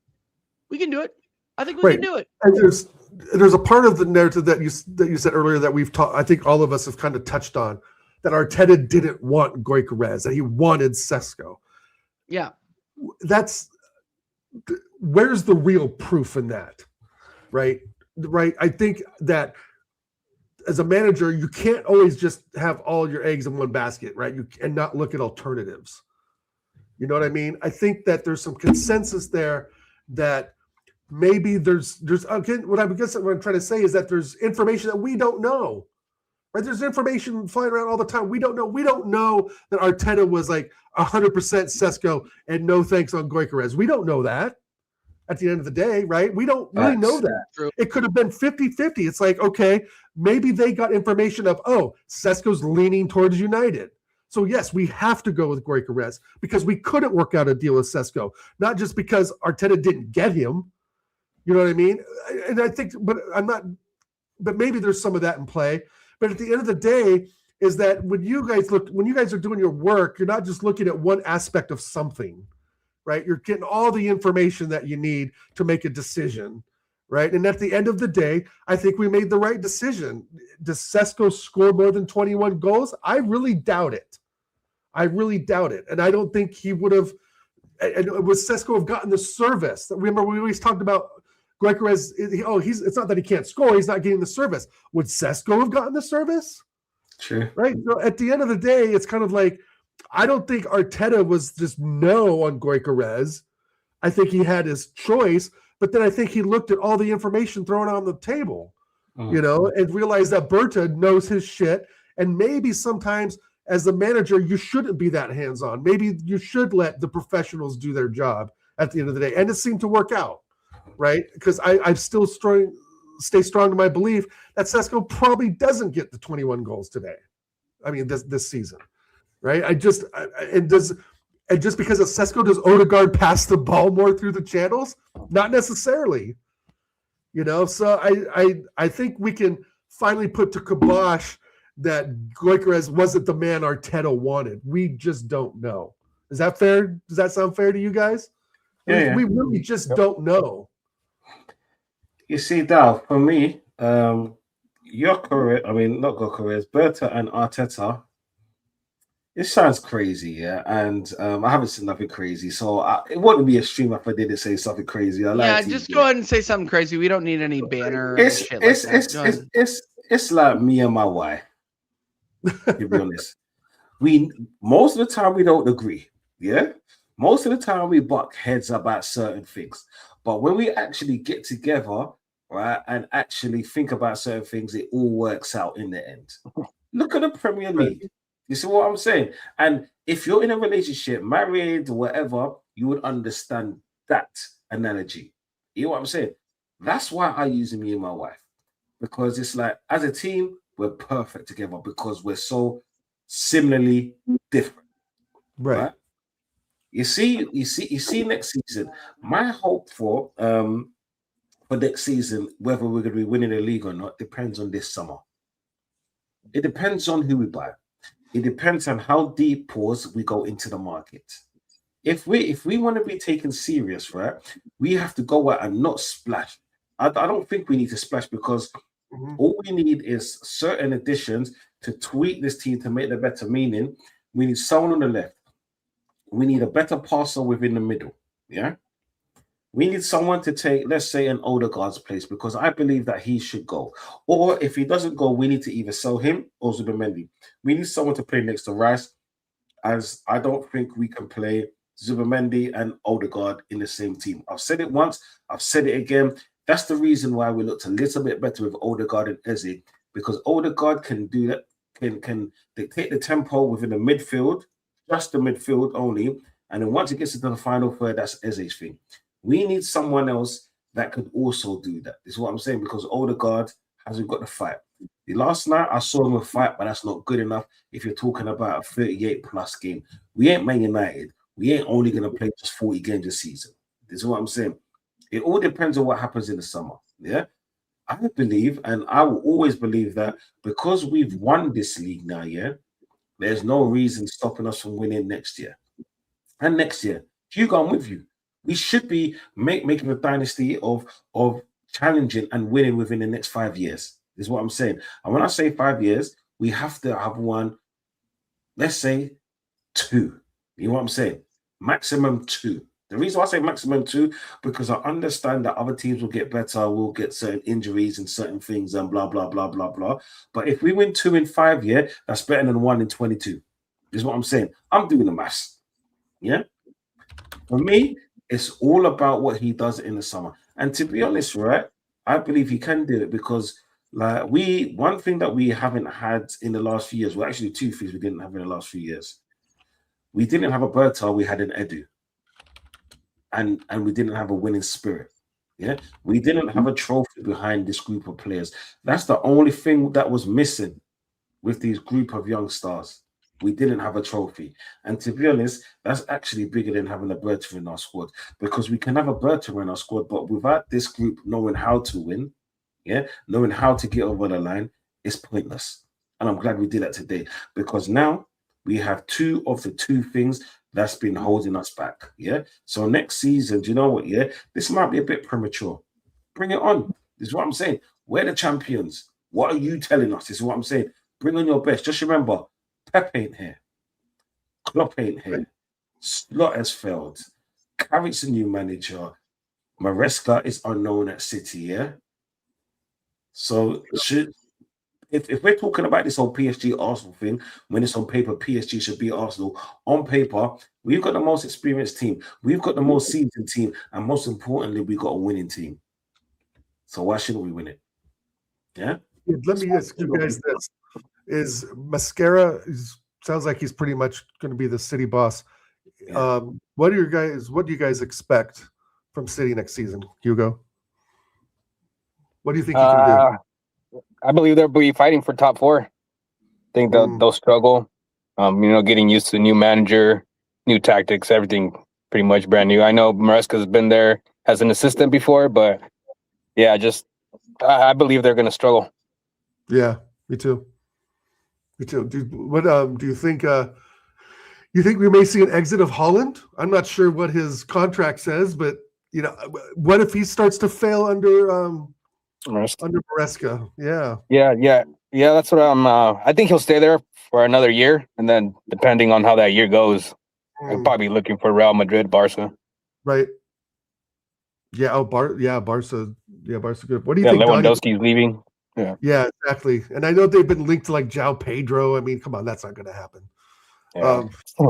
we can do it. I think we can do it. And there's a part of the narrative that you said earlier that we've talked. I think all of us have kind of touched on, that Arteta didn't want Gyökeres, that he wanted Sesko. Yeah, where's the real proof in that, right? I think that as a manager, you can't always just have all your eggs in one basket, right? And not look at alternatives. You know what I mean? I think that there's some consensus there that maybe there's again, what I'm trying to say is that there's information that we don't know. Right? There's information flying around all the time. We don't know. We don't know that Arteta was like 100% Sesko and no thanks on Gyökeres. We don't know that at the end of the day, right? We don't really know that. True. It could have been 50-50. It's like, okay, maybe they got information of, oh, Sesko's leaning towards United. So yes, we have to go with Gyökeres because we couldn't work out a deal with Sesko, not just because Arteta didn't get him. You know what I mean? And I think, but maybe there's some of that in play. But at the end of the day, is that when you guys are doing your work, you're not just looking at one aspect of something, right? You're getting all the information that you need to make a decision, right? And at the end of the day, I think we made the right decision. Does Sesko score more than 21 goals? I really doubt it. And I don't think he would have, and would Sesko have gotten the service? Remember, we always talked about Gyökeres, it's not that he can't score, he's not getting the service. Would Sesko have gotten the service? True. Right? So at the end of the day, it's kind of like, I don't think Arteta was just no on Gyökeres. I think he had his choice, but then I think he looked at all the information thrown on the table, and realized that Berta knows his shit, and maybe sometimes as the manager, you shouldn't be that hands-on. Maybe you should let the professionals do their job at the end of the day. And it seemed to work out. Right, because I still stay strong in my belief that Sesko probably doesn't get the 21 goals today. I mean, this season, right? And just because of Sesko, does Odegaard pass the ball more through the channels? Not necessarily. So I think we can finally put to kibosh that Gyökeres wasn't the man Arteta wanted. We just don't know. Is that fair? Does that sound fair to you guys? Yeah. We really just don't know. You see, Dal, for me, you're correct. I mean, not Gyökeres, Berta and Arteta. It sounds crazy, yeah, and I haven't seen nothing crazy, so it wouldn't be a stream if I didn't say something crazy. Just go ahead and say something crazy. We don't need any banner. It's like me and my wife. To be honest, most of the time we don't agree. Yeah, most of the time we butt heads about certain things. But when we actually get together, right, and actually think about certain things, it all works out in the end. Look at the Premier League. You see what I'm saying? And if you're in a relationship, married, whatever, you would understand that analogy. You know what I'm saying? That's why I use me and my wife. Because it's like, as a team, we're perfect together because we're so similarly different. Right? You see next season. My hope for next season, whether we're going to be winning the league or not, depends on this summer. It depends on who we buy. It depends on how deep we go into the market. If we want to be taken serious, right, we have to go out and not splash. I don't think we need to splash because all we need is certain additions to tweak this team to make the better. Meaning, we need someone on the left. We need a better passer within the middle. Yeah. We need someone to take, let's say, an Odegaard's place because I believe that he should go. Or if he doesn't go, we need to either sell him or Zubimendi. We need someone to play next to Rice, as I don't think we can play Zubimendi and Odegaard in the same team. I've said it once. I've said it again. That's the reason why we looked a little bit better with Odegaard and Eze, because Odegaard can do that, can dictate the tempo within the midfield, just the midfield only. And then once it gets into the final third, that's Eze's thing. We need someone else that could also do that. This is what I'm saying, because Odegaard hasn't got the fight. The last night, I saw him fight, but that's not good enough if you're talking about a 38-plus game. We ain't Man United. We ain't only going to play just 40 games a season. This is what I'm saying. It all depends on what happens in the summer. Yeah, I believe, and I will always believe that because we've won this league now, yeah, there's no reason stopping us from winning next year. And next year, Hugo, I'm with you. We should be making a dynasty of challenging and winning within the next 5 years. Is what I'm saying. And when I say 5 years, we have to have won, let's say, 2. You know what I'm saying? Maximum 2. The reason why I say maximum 2, because I understand that other teams will get better, will get certain injuries and certain things and blah, blah, blah, blah, blah. But if we win 2 in 5, yeah, that's better than 1 in 22. Is what I'm saying. I'm doing the maths. Yeah. For me, it's all about what he does in the summer. And to be honest, right, I believe he can do it because like one thing that we haven't had in the last few years, well, actually 2 things we didn't have in the last few years. We didn't have a Berta, we had an Edu. And we didn't have a winning spirit. Yeah, we didn't have a trophy behind this group of players. That's the only thing that was missing with these group of young stars. We didn't have a trophy. And to be honest, that's actually bigger than having a Berta in our squad, because we can have a Berta in our squad, but without this group knowing how to win, yeah, knowing how to get over the line, it's pointless. And I'm glad we did that today, because now we have 2 of the 2 things that's been holding us back. Yeah. So next season, do you know what? Yeah, this might be a bit premature. Bring it on. This is what I'm saying. We're the champions. What are you telling us? This is what I'm saying. Bring on your best. Just remember, Pep ain't here. Klopp ain't here. Slot has failed. Carrick's a new manager. Maresca is unknown at City, yeah? So if we're talking about this whole PSG Arsenal thing, when it's on paper, PSG should be Arsenal. On paper, we've got the most experienced team. We've got the most seasoned team. And most importantly, we've got a winning team. So why shouldn't we win it? Yeah? Let me ask you guys this. Is Mascara sounds like he's pretty much going to be the City boss. Yeah. What do you guys expect from City next season, Hugo? What do you think he can do? I believe they'll be fighting for top 4. I think they'll struggle. Getting used to a new manager, new tactics, everything pretty much brand new. I know Maresca's been there as an assistant before, but yeah, I believe they're going to struggle. Yeah, me too. Me too. Do you think? You think we may see an exit of Holland? I'm not sure what his contract says, but what if he starts to fail under Maresca? Yeah. That's what I think he'll stay there for another year, and then depending on how that year goes, he'll probably be looking for Real Madrid, Barca. Right. Yeah. Barca. Yeah, Barca. Good. What do you think? Lewandowski's leaving. Yeah, exactly. And I know they've been linked to like João Pedro. I mean, come on, that's not going to happen. Yeah.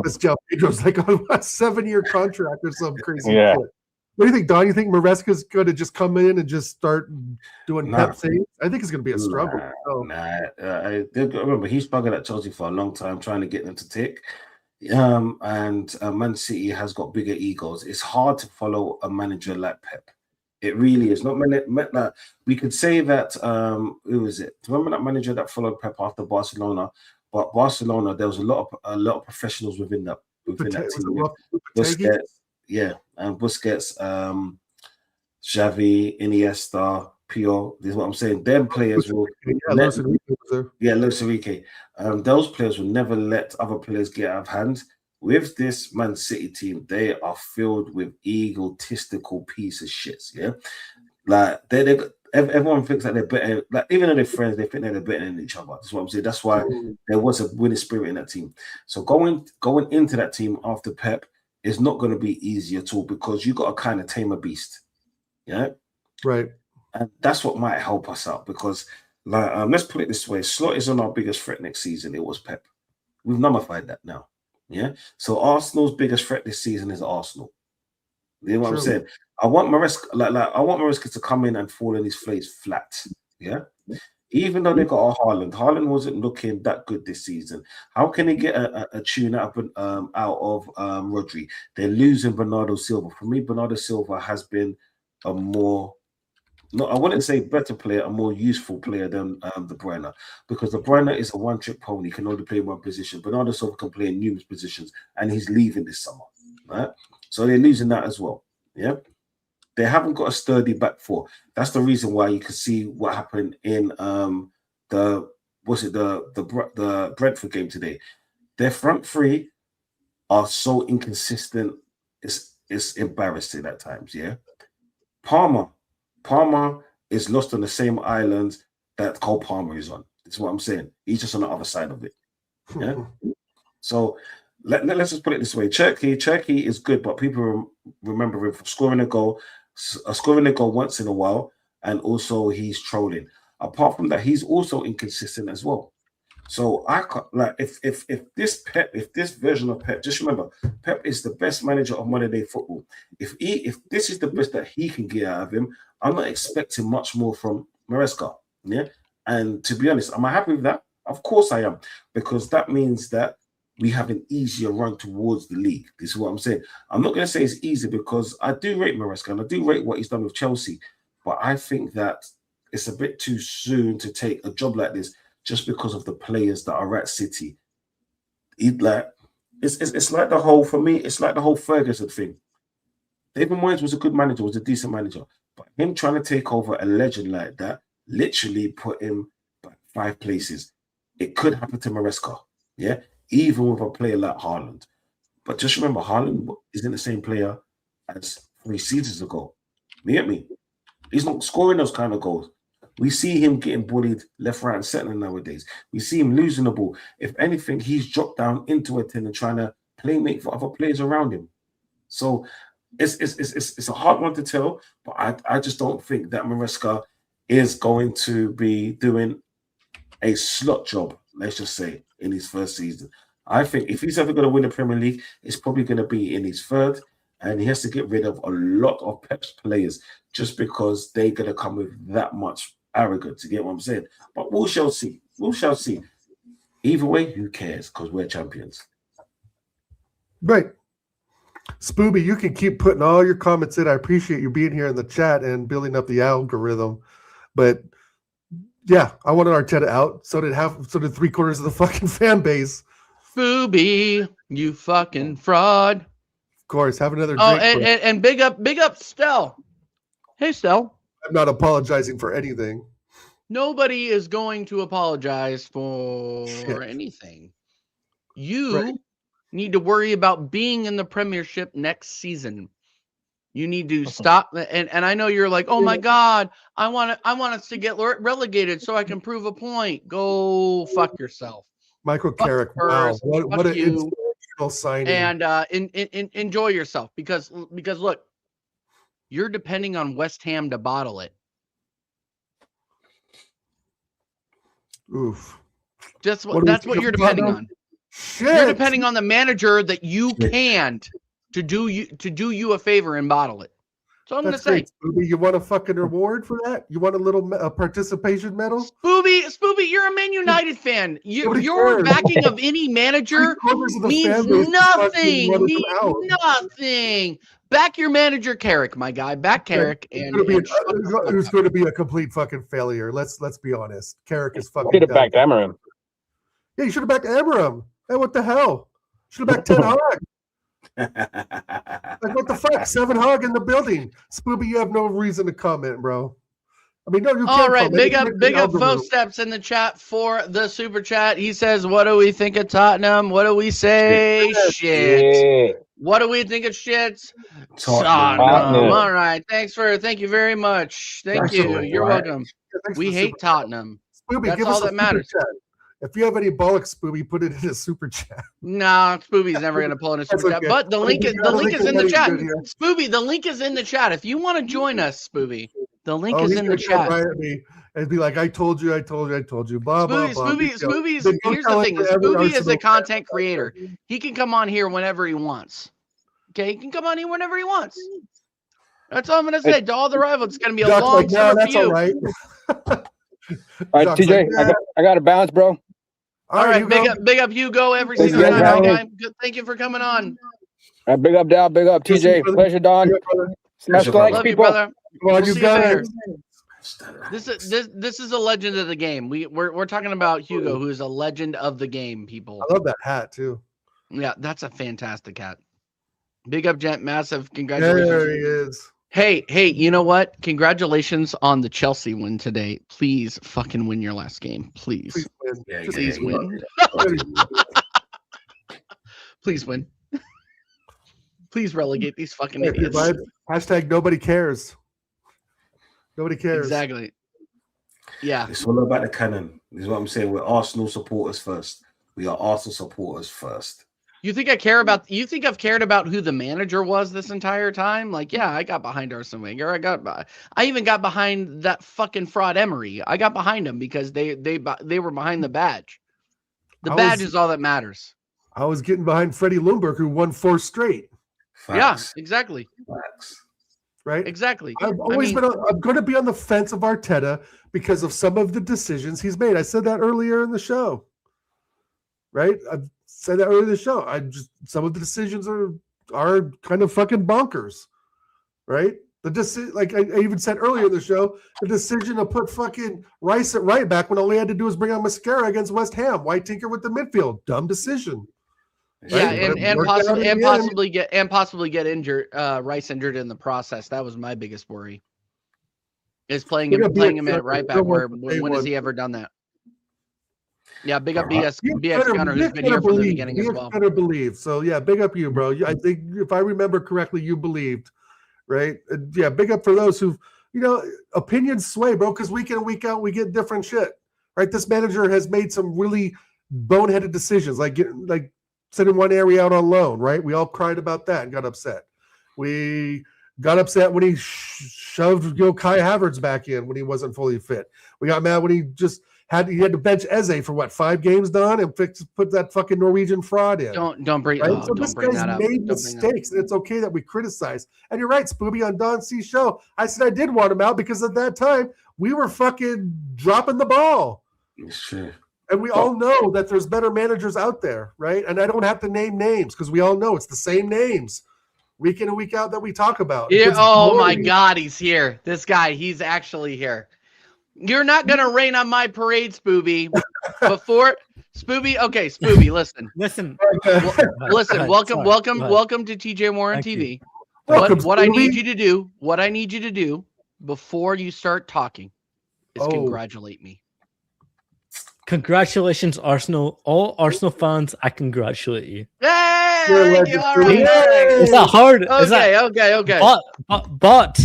This João Pedro's like on a 7-year contract or some crazy Yeah. shit. What do you think, Don? You think Maresca's going to just come in and just start doing Pep things? I think it's going to be a struggle. Remember, he struggled at Chelsea for a long time trying to get them to tick. And Man City has got bigger egos. It's hard to follow a manager like Pep. It really is. Not like we could say that. Who was it? Remember that manager that followed Pep after Barcelona? But Barcelona, there was a lot of professionals within that team. Busquets, and Busquets, Xavi, Iniesta, Pio. This is what I'm saying. Them players will. Luis Enrique. Those players will never let other players get out of hand. With this Man City team, they are filled with egotistical piece of shits. Yeah, like everyone thinks that they're better. Like even though they're friends, they think they're better than each other. That's what I'm saying. That's why there was a winning spirit in that team. So going into that team after Pep is not going to be easy at all, because you got to kind of tame a beast. Yeah, right. And that's what might help us out, because let's put it this way: Slot isn't our biggest threat next season. It was Pep. We've nullified that now. Yeah, so Arsenal's biggest threat this season is Arsenal. You know what I'm saying? I want Maresca, I want Maresca to come in and fall in his face flat. Yeah, even though they got a Haaland wasn't looking that good this season. How can he get a tune out of Rodri? They're losing Bernardo Silva. For me, Bernardo Silva has been a more, I wouldn't say better player, a more useful player than De Bruyne, because De Bruyne is a one-trick pony, can only play one position. Bernardo Silva can play in numerous positions, and he's leaving this summer, right? So they're losing that as well. Yeah, they haven't got a sturdy back four. That's the reason why you can see what happened in the Brentford game today. Their front three are so inconsistent. It's embarrassing at times. Yeah, Palmer is lost on the same island that Cole Palmer is on. That's what I'm saying. He's just on the other side of it. Yeah. So let's just put it this way: Cherky is good, but people remember him for scoring a goal once in a while, and also he's trolling. Apart from that, he's also inconsistent as well. So I can't, like, if this version of Pep, just remember, Pep is the best manager of modern day football. If this is the best that he can get out of him, I'm not expecting much more from Maresca. Yeah, and to be honest, am I happy with that? Of course I am, because that means that we have an easier run towards the league. This is what I'm saying. I'm not going to say it's easy, because I do rate Maresca and I do rate what he's done with Chelsea, but I think that it's a bit too soon to take a job like this just because of the players that are at City. It's like the whole, for me, it's like the whole Ferguson thing. David Moyes was a good manager, was a decent manager, but him trying to take over a legend like that literally put him back 5 places. It could happen to Maresca, yeah, even with a player like Haaland. But just remember, Haaland isn't the same player as 3 seasons ago. You get me? He's not scoring those kind of goals. We see him getting bullied left, right, and center nowadays. We see him losing the ball. If anything, he's dropped down into a 10 and trying to playmate for other players around him. So it's a hard one to tell, but I just don't think that Maresca is going to be doing a slot job, let's just say, in his first season. I think if he's ever going to win the Premier League, it's probably going to be in his 3rd, and he has to get rid of a lot of Pep's players just because they're going to come with that much arrogance. You get what I'm saying? But we shall see. We shall see. Either way, who cares? Because we're champions. Right. Spooby, you can keep putting all your comments in. I appreciate you being here in the chat and building up the algorithm. But yeah, I wanted Arteta out. So did 3/4 of the fucking fan base. Spooby, you fucking fraud. Of course, have another Oh, drink. and big up Stell. Hey, Stell. I'm not apologizing for anything. Nobody is going to apologize for anything. You need to worry about being in the Premiership next season. You need to stop. And I know you're like, oh my God, I want us to get relegated so I can prove a point. Go fuck yourself. Michael Carrick, wow, what an inspirational signing. And enjoy yourself because look, you're depending on West Ham to bottle it. Oof. That's what you're depending on. Shit. You're depending on the manager that you canned to do you a favor and bottle it. So I'm going to say, great, Spooby. You want a fucking reward for that? You want a little participation medal? Spooby, you're a Man United fan. Your cares. backing of any manager means nothing. Nothing. Back your manager, Carrick, my guy. Back Carrick. Who's going to be a complete fucking failure? Let's be honest. Carrick is fucking. Should have backed Amarim. Yeah, you should have backed Amarim. Hey, what the hell? Should have backed Ten Hag. Like, what the fuck? 7 Hog in the building. Spooby, you have no reason to comment, bro. I mean, no, you can't. All right, comment. big up Footsteps in the chat for the super chat. He says, what do we think of Tottenham? What do we say? Shit. Yeah. What do we think of shits? Tottenham. All right. Thank you very much. Thank you. You're welcome. We hate Tottenham. Spooby, That's give all us that matters. Chat. If you have any bollocks, Spooby, put it in a super chat. No, Spooby's never going to pull in a super chat. Okay. But the link is in the chat. Good, Spooby, the link is in the chat. If you want to join us, Spooby, the link is in the chat. And be like, I told you. Blah, blah, blah. Here's the thing. Spooby is a content creator. He can come on here whenever he wants. Okay, he can come on here whenever he wants. That's all I'm going to say. To all the rivals, it's going to be a long summer for you. All right. All right, TJ, I got to bounce, bro. All right, big up Hugo every single time. Thank you for coming on. All right, big up Dal, big up TJ. Pleasure, Don. Smash the likes, Love you, people. brother. Well, you got it. This is a legend of the game. We're talking about Hugo, who is a legend of the game, people. I love that hat too. Yeah, that's a fantastic hat. Big up, gent. Massive congratulations. There he is. Hey, you know what? Congratulations on the Chelsea win today. Please fucking win your last game. Please. Please win. Please win. Please relegate these fucking idiots. Hashtag nobody cares. Nobody cares. Exactly. Yeah. It's all about the cannon. This is what I'm saying. We're Arsenal supporters first. We are Arsenal supporters first. You think I care about? You think I've cared about who the manager was this entire time? Like, yeah, I got behind Arsene Wenger. I even got behind that fucking fraud Emery. I got behind him because they were behind the badge. The badge is all that matters. I was getting behind Freddie Ljungberg, who won 4 straight. Facts. Yeah, exactly. Facts. Right? Exactly. I'm going to be on the fence of Arteta because of some of the decisions he's made. I said that earlier in the show. Right? I've said that earlier in the show. Some of the decisions are kind of fucking bonkers. Right? Like I even said earlier in the show, the decision to put fucking Rice at right back when all he had to do was bring on Mascara against West Ham. Why tinker with the midfield? Dumb decision. Yeah, Right? and possibly get injured, Rice injured in the process. That was my biggest worry. Is playing him at right back. When has he ever done that? Yeah, big up BS Gunner, who's been here from the beginning as well. Better believe. So yeah, big up you, bro. I think if I remember correctly, you believed, right? Yeah, big up for those who, opinions sway, bro. Because week in and week out, we get different shit, right? This manager has made some really boneheaded decisions, like sending one area out on loan, right? We all cried about that and got upset. We got upset when he shoved Kai Havertz back in when he wasn't fully fit. We got mad when he had to bench Eze for 5 games done and put that fucking Norwegian fraud in. Don't bring right? oh, So don't this bring guy's that up. made Don't bring that up. mistakes, and it's okay that we criticize. And you're right, Spooby, on Don C's show, I said I did want him out because at that time we were fucking dropping the ball. It's true. And we all know that there's better managers out there, right? And I don't have to name names because we all know it's the same names week in and week out that we talk about. Yeah, oh my God, he's here. This guy, he's actually here. You're not gonna rain on my parade, Spooby. Spooby, listen. Listen. Listen, welcome to TJ Warren Thank TV. Welcome, What I need Spooby. you to do before you start talking is congratulate me. Congratulations, Arsenal. All Arsenal fans, I congratulate you. Hey, You're a thank legend, you. All Spooby. right, Is that hard? Is that, Okay. but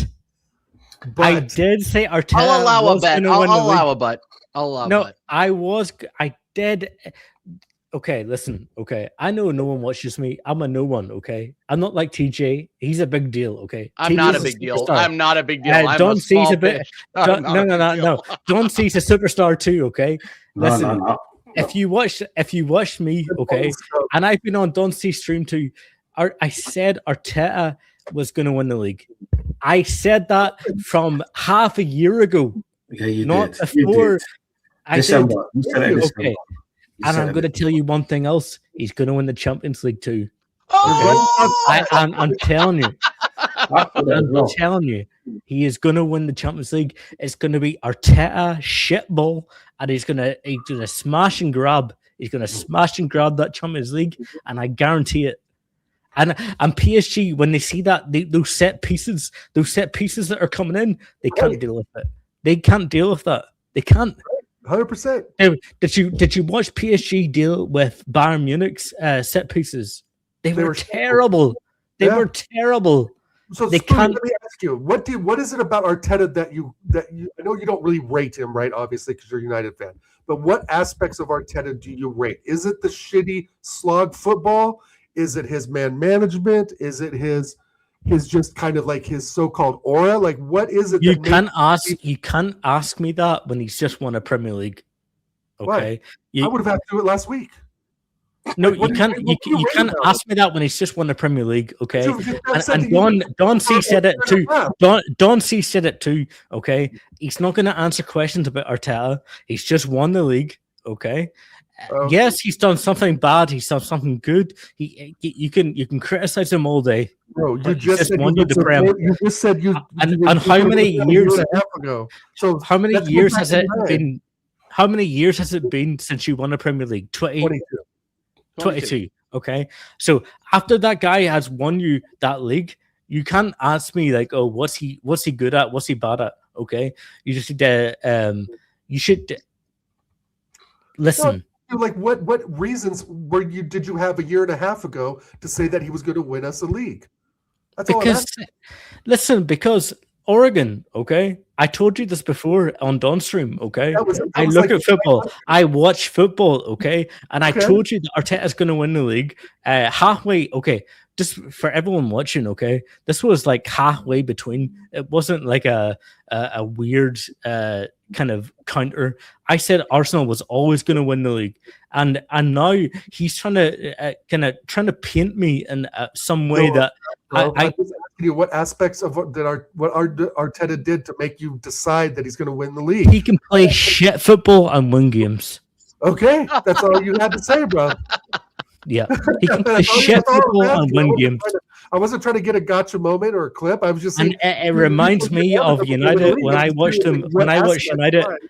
I But did say Arteta. I'll allow a was bet. gonna win the I'll allow league. a bet. I'll allow a No, bet. I did. Okay, listen. Okay, I know no one watches me. I'm a no one. Okay, I'm not like TJ. He's a big deal. Okay, I'm TJ not is a big deal. superstar. I'm not a big deal. I'm Don a C's small a bit. fish. I'm not a big deal. No. Don C's a superstar too. Okay, listen. No. If you watched me, okay, and I've been on Don C's stream too. I said Arteta was going to win the league. I said that from half a year ago. Yeah, you Not did. You before. did. I December. did. You said it in Okay. December. You And said I'm it. going to tell you one thing else. He's going to win the Champions League too. Oh! I'm telling you. After that, I'm no. telling you. He is going to win the Champions League. It's going to be Arteta shitball, and he's going to smash and grab. He's going to smash and grab that Champions League, and I guarantee it. And PSG, when they see that, those set pieces that are coming in, they can't deal with it. They can't deal with that. They can't. 100%. Did you watch PSG deal with Bayern Munich's set pieces? They were terrible. They were terrible. So They Spoonie, can't- let me ask you, what is it about Arteta that you I know you don't really rate him, right? Obviously, because you're a United fan. But what aspects of Arteta do you rate? Is it the shitty slog football? Is it his man management? Is it his just kind of like his so-called aura? Like what is it? You that can't ask me that when he's just won a Premier League. Okay. I would have had to do it last week. No, Like, what you do can't. you- what do you You rate can't about ask me that when he's just won the Premier League. Okay, Dude, that said and that you- Don C said it too. Don C said it too. Okay, he's not going to answer questions about Arteta. He's just won the league. Okay. Oh. Yes, he's done something bad. He's done something good. You can criticize him all day. Bro, you But he just just said won you you the Prem. you just said you And- you were and how doing many it a years- and a half ago? So How many let's go years back has in it time. been? How many years has it been since you won a Premier League? 22. 22. Okay. So after that guy has won you that league, you can't ask me like, oh, what's he good at? What's he bad at? Okay. You just you should listen. Like what reasons did you have a year and a half ago to say that he was going to win us a league? That's all I'm Because asking. listen, because Oregon, okay, I told you this before on Dawn stream, okay? That I was look like- at football. I watch football, okay? And I Okay. told you that Arteta's going to win the league halfway. Okay, just for everyone watching, okay? This was like halfway between. It wasn't like a weird kind of counter. I said Arsenal was always going to win the league, and now he's trying to paint me in some way No, that Well, I I'm just asking you what aspects of what Arteta did to make you decide that he's going to win the league. he can play shit football and win games. Okay, that's all you had to say, bro. Yeah, he can play That's all- shit that's all I'm football and asking. win games. I wasn't trying to get a gotcha moment or a clip. I was just And saying. it reminds me of United when I watched them. When I watched United, Right.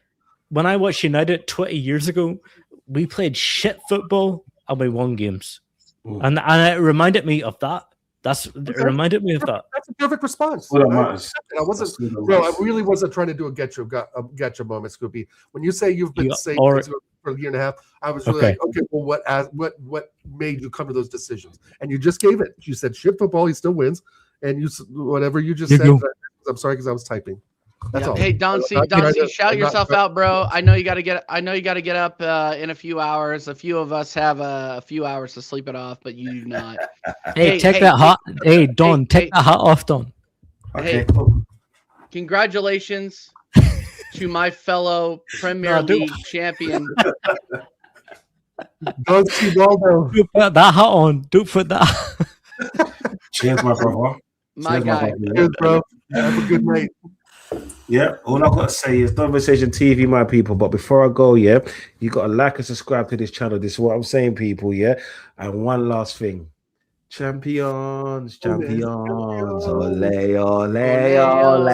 when I watched United 20 years ago, we played shit football and we won games, and it reminded me of that. It reminded me of that. That's a perfect response. All that I matters. wasn't. That's all that Bro, I matters. really wasn't trying to do a getcha moment, Scoopy. When you say you've been Yeah, saying or- things for a year and a half, I was really Okay. like, okay, well, what made you come to those decisions? And you just gave it. You said shit football, he still wins, and whatever you just You said. go. I'm sorry because I was typing. That's Yeah. all. Hey, Don C, I'm not- Don C, I'm shout not- yourself out, bro. I know you got to get. I know you got to get up in a few hours. A few of us have a few hours to sleep it off, but you do not. Hey, take that hat. Hey, Don, take that hat off, Don. Okay, Hey. cool. Congratulations to my fellow Premier No, dude. League champion. Don't see Waldo. Don't put that hat on. Don't put that. Cheers, my brother. My Cheers, guy. brother. Cheers, bro. Have a good night. Yeah, all I gotta say is Conversation TV, my people. But before I go, yeah, you gotta like and subscribe to this channel. This is what I'm saying, people. Yeah, and one last thing, champions, champions, ole, ole, ole.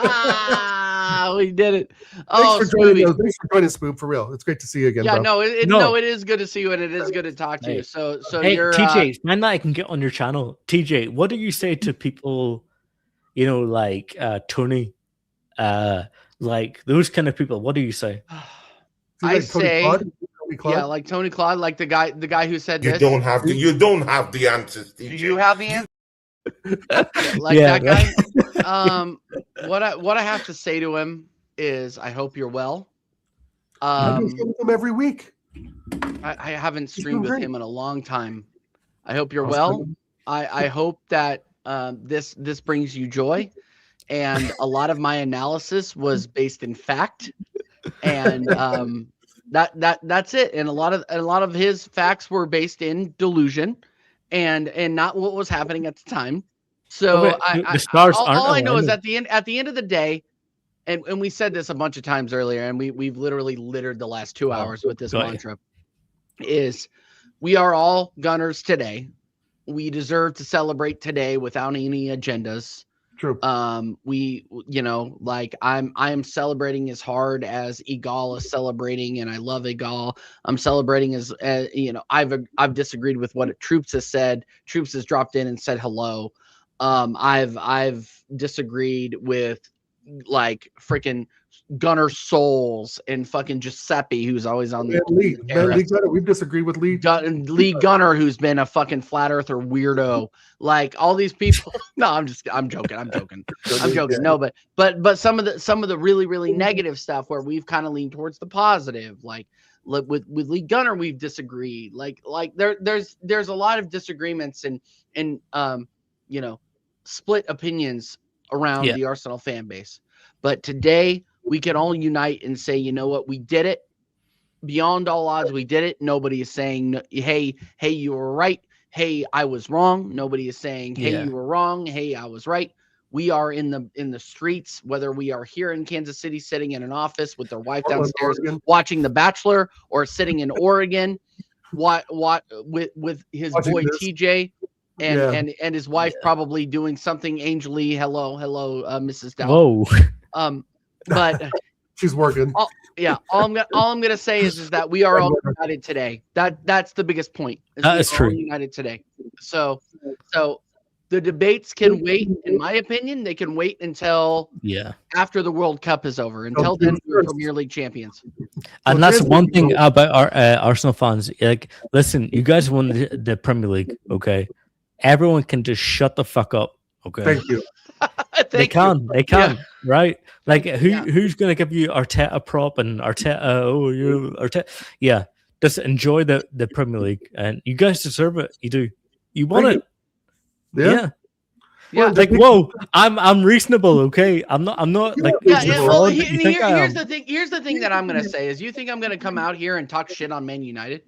Ah, we did it. Thanks Oh, for joining Scooby. us. Thanks for joining, Spoop. For real, it's great to see you again, Yeah, bro. no, No. no, it is good to see you, and it is good to talk to Hey. you. So Hey, you're TJ, man, that I can get on your channel. TJ, what do you say to people, like Tony, like those kind of people? What do you say? See, I Tony say- Claude? Tony Claude? yeah, like Tony Claude, like the guy who said You this. don't have the answers, DJ. Do you have the answer? Like Yeah, that guy. What I have to say to him is, I hope you're well. I've been filming him every week. I haven't doing streamed with great. him in a long time. I hope you're How's well. it? I hope that this brings you joy, and a lot of my analysis was based in fact, and that's it. And a lot of his facts were based in delusion, and not what was happening at the time. So Okay, the stars aren't all I know is aligning. at the end of the day, and we said this a bunch of times earlier, and we've literally littered the last 2 hours with this got you. mantra, is we are all Gunners today. We deserve to celebrate today without any agendas. True. We, like I am celebrating as hard as Egal is celebrating, and I love Egal. I'm celebrating as I've disagreed with what Troops has said. Troops has dropped in and said hello. I've disagreed with like freaking Gunner Souls and fucking Giuseppe, who's always on the Man, Lee, era. we've disagreed with Lee. Lee Gunner, who's been a fucking flat earther weirdo. Like all these people. No, I'm joking. I'm joking. No, but some of the really, really negative stuff where we've kind of leaned towards the positive, like with Lee Gunner, we've disagreed. Like there's a lot of disagreements and split opinions around Yeah. the Arsenal fan base. But today we can all unite and say, you know what, we did it. Beyond all odds, we did it. Nobody is saying, hey, you were right. Hey, I was wrong. Nobody is saying, hey, Yeah. you were wrong. Hey, I was right. We are in the streets, whether we are here in Kansas City, sitting in an office with their wife Portland, downstairs Oregon. watching The Bachelor, or sitting in Oregon, what with his Watching boy this. TJ and Yeah. and his wife probably doing something angely. Hello, Mrs. Dow. Whoa. But She's working. yeah, all I'm gonna say is that we are all united today. That's the biggest point. That we is are all true. United today. So the debates can wait. In my opinion, they can wait until Yeah. after the World Cup is over. Until then, we're Premier League champions. And that's here's one the thing deal. about our Arsenal fans. Like, listen, you guys won the Premier League, okay? Everyone can just shut the fuck up, okay? Thank you. They Thank you. can, right? Like Yeah. who's gonna give you Arteta prop and Arteta? Oh, you Arteta. Yeah, just enjoy the Premier League, and you guys deserve it. You do. You want Thank it. Yeah. Yeah. Yeah. Like, whoa, I'm reasonable, okay? I'm not like Yeah, a yeah. fraud Well, that you think I here's am. the thing. Here's the thing that I'm gonna say is, you think I'm gonna come out here and talk shit on Man United?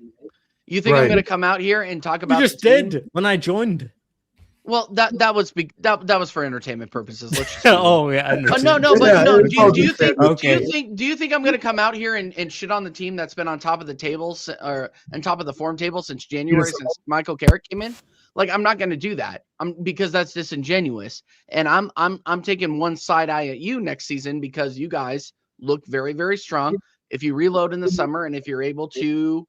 You think I'm Right. gonna come out here and talk about You just the team? did when I joined. Well, that was for entertainment purposes. Let's just move on. Oh yeah, I No, understand. no, but Yeah, no. it's all Do you good think? family. Do you think I'm going to come out here and shit on the team that's been on top of the tables or on top of the form table since January, Yes. since Michael Carrick came in? Like, I'm not going to do that. Because that's disingenuous. And I'm taking one side eye at you next season because you guys look very, very strong. If you reload in the summer and if you're able to,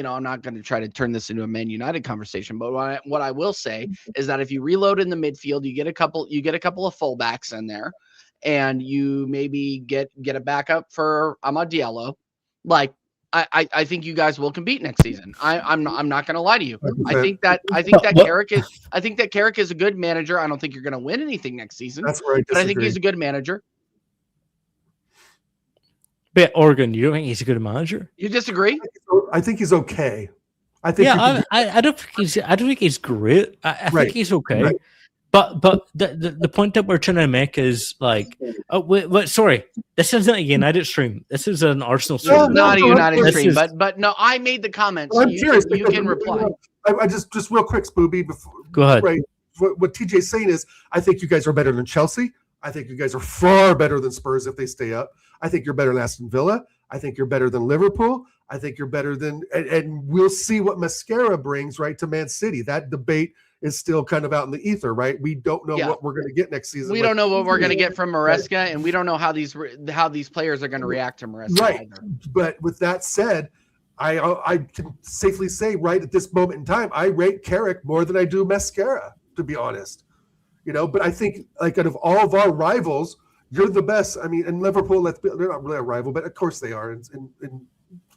I'm not going to try to turn this into a Man United conversation, but what I will say is that if you reload in the midfield, you get a couple of fullbacks in there, and you maybe get a backup for Amad Diallo. Like, I think you guys will compete next season. I'm not going to lie to you. I think that Carrick is a good manager. I don't think you're going to win anything next season, That's where I but I think disagree. he's a good manager. But Oregon, you don't think he's a good manager? You disagree? I think he's okay. I think. Yeah, I don't think he's great. I Right. think he's okay. Right. But the point that we're trying to make is like, oh wait, sorry, this isn't a United stream. This is an Arsenal stream. No, Not a no, United this stream, is- but no, I made the comments. I'm You curious. you because- can reply. I just real quick, Spooby. Before, Go ahead. Right. What TJ's saying is, I think you guys are better than Chelsea. I think you guys are far better than Spurs if they stay up. I think you're better than Aston Villa. I think you're better than Liverpool. I think you're better than, and we'll see what Mascara brings, right, to Man City. That debate is still kind of out in the ether, right? We don't know Yeah. what we're going to get next season. We with- don't know what we're going to get from Maresca, and we don't know how these players are going to react to Maresca. Right. either. But with that said, I can safely say right at this moment in time, I rate Carrick more than I do Mascara, to be honest. But I think, like, out of all of our rivals, you're the best. I mean, in Liverpool, they're not really a rival, but of course they are in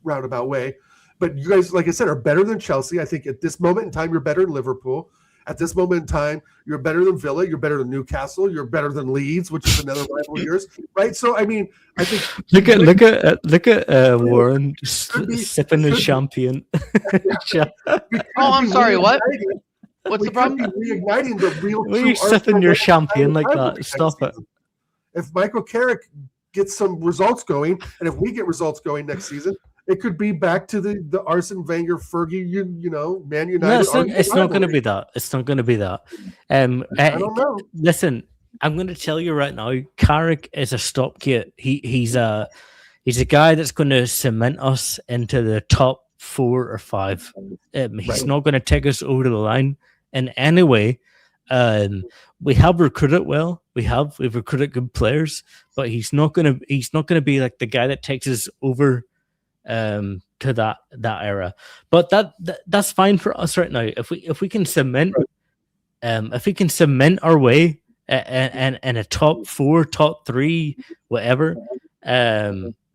roundabout way. But you guys, like I said, are better than Chelsea. I think at this moment in time, you're better than Liverpool. At this moment in time, you're better than Villa. You're better than Newcastle. You're better than Leeds, which is another rival of yours, right? So, I mean, I think Look at Warren Could be- sipping his could be- champagne. Oh, I'm sorry, what? What's the problem? Reigniting the real. Why are true you sipping Arsenal your rivalry champagne like rivalry that? next Stop it. season. If Michael Carrick gets some results going, and if we get results going next season, it could be back to the Arsene Wenger, Fergie, Man United. No, it's Arsenal not going to rivalry. be that. It's not going to be that. I don't know. Listen, I'm going to tell you right now, Carrick is a stopgap. He's a guy that's going to cement us into the top 4 or 5. He's Right. not going to take us over the line in any way. We have recruited well. We've recruited good players, but he's not going to be like the guy that takes us over to that era. But that's fine for us right now. If we can cement our way and a top 4, top 3, whatever.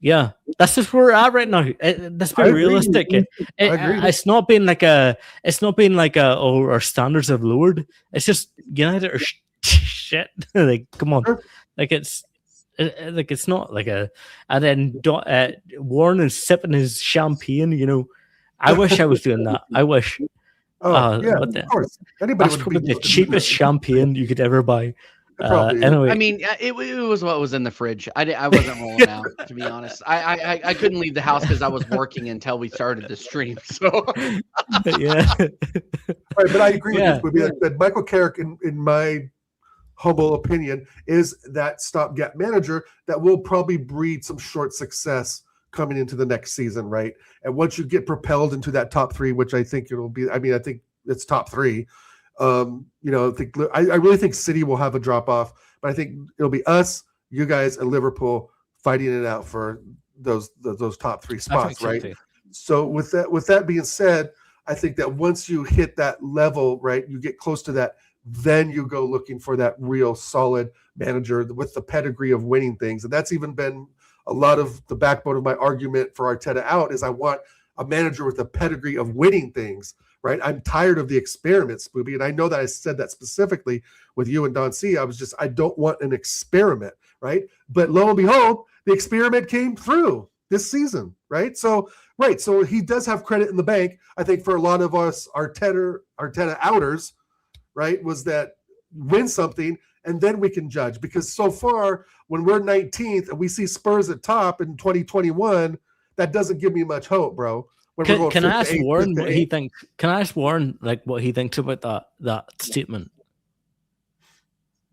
Yeah, that's just where we're at right now. Let's be I agree. realistic. I agree. It's not been like oh, our standards have lowered. It's just United are shit. Like, come on, Sure. like it's not like a. And then Warren is sipping his champagne. I wish I was doing that. I wish. Oh, yeah, what the- of course. Anybody That's would probably be the cheapest champagne you could ever buy. Probably is. Anyway, I mean, it was what was in the fridge. I wasn't rolling out, to be honest. I couldn't leave the house because I was working until we started the stream. So yeah. Right, but I agree Yeah. with you that Michael Carrick, in my humble opinion, is that stopgap manager that will probably breed some short success coming into the next season, right? And once you get propelled into that top 3, which I think it'll be, I think it's top 3. I really think City will have a drop off, but I think it'll be us, you guys, and Liverpool fighting it out for those top 3 I spots, think so right? too. So with that being said, I think that once you hit that level, right, you get close to that, then you go looking for that real solid manager with the pedigree of winning things. And that's even been a lot of the backbone of my argument for Arteta out is I want a manager with a pedigree of winning things, right? I'm tired of the experiment, Spoopy. And I know that I said that specifically with you and Don C. I don't want an experiment, right? But lo and behold, the experiment came through this season, right? So he does have credit in the bank. I think for a lot of us Arteta outers, right, was that win something and then we can judge. Because so far, when we're 19th and we see Spurs at top in 2021, that doesn't give me much hope, bro. Can I ask Warren what he thinks? Can I ask Warren what he thinks about that statement?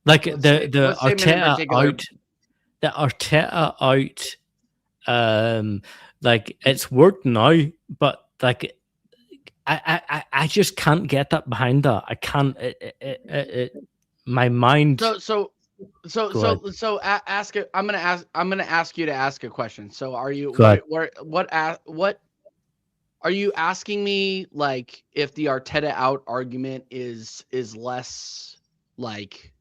Like the Arteta out, the Arteta out. Like it's worked now, but like I just can't get that behind that. I can't. My mind. So ask it. I'm gonna ask you to ask a question. So are you what are you asking me, like, if the Arteta out argument is less like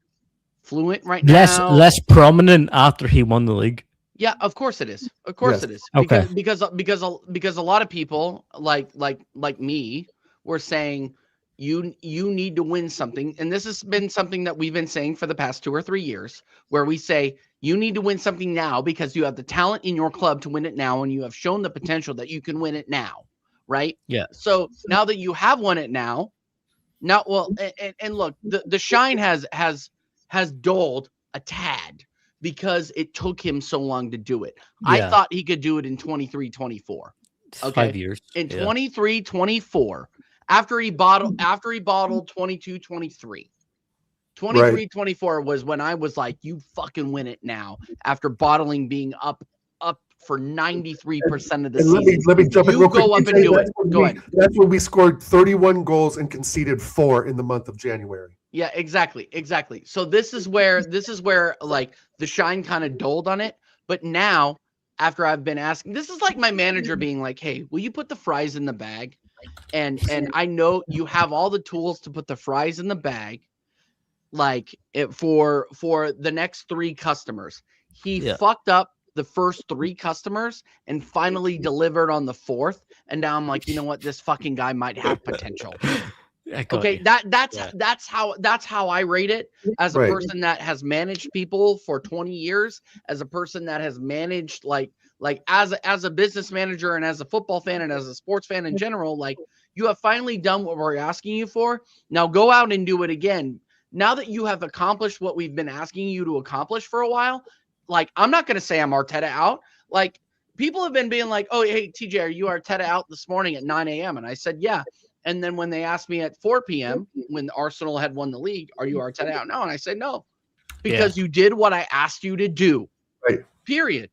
fluent right now? Less prominent after he won the league. Yeah, of course it is. Of course it is. Okay. Because a lot of people like me were saying you need to win something, and this has been something that we've been saying for the past 2 or 3 years, where we say you need to win something now because you have the talent in your club to win it now, and you have shown the potential that you can win it now, right? Yeah. So now that you have won it now, and look, the shine has dulled a tad, because it took him so long to do it. Yeah. I thought he could do it in 23-24. Okay. 5 years. In 23-24, after he bottled 22-23. 23-24 was when I was like, you fucking win it now, after bottling being up for 93% of the season. Let me jump in real quick. Go up and do it. Go ahead. That's when we scored 31 goals and conceded 4 in the month of January. Yeah, exactly. So this is where like the shine kind of dulled on it. But now, after I've been asking, this is like my manager being like, "Hey, will you put the fries in the bag?" And I know you have all the tools to put the fries in the bag, like for the next 3 customers. He fucked up the first 3 customers and finally delivered on the 4th. And now I'm like, you know what? This fucking guy might have potential. Okay, that's how I rate it, as a person that has managed people for 20 years, as a person that has managed like as a business manager and as a football fan and as a sports fan in general. Like, you have finally done what we're asking you for. Now go out and do it again. Now that you have accomplished what we've been asking you to accomplish for a while, like, I'm not going to say I'm Arteta out. Like, people have been being like, "Oh, hey, TJ, are you Arteta out this morning at 9 a.m.?" And I said, yeah. And then when they asked me at 4 p.m., when Arsenal had won the league, "Are you Arteta out?" No. And I said, no, because you did what I asked you to do. Right. Period.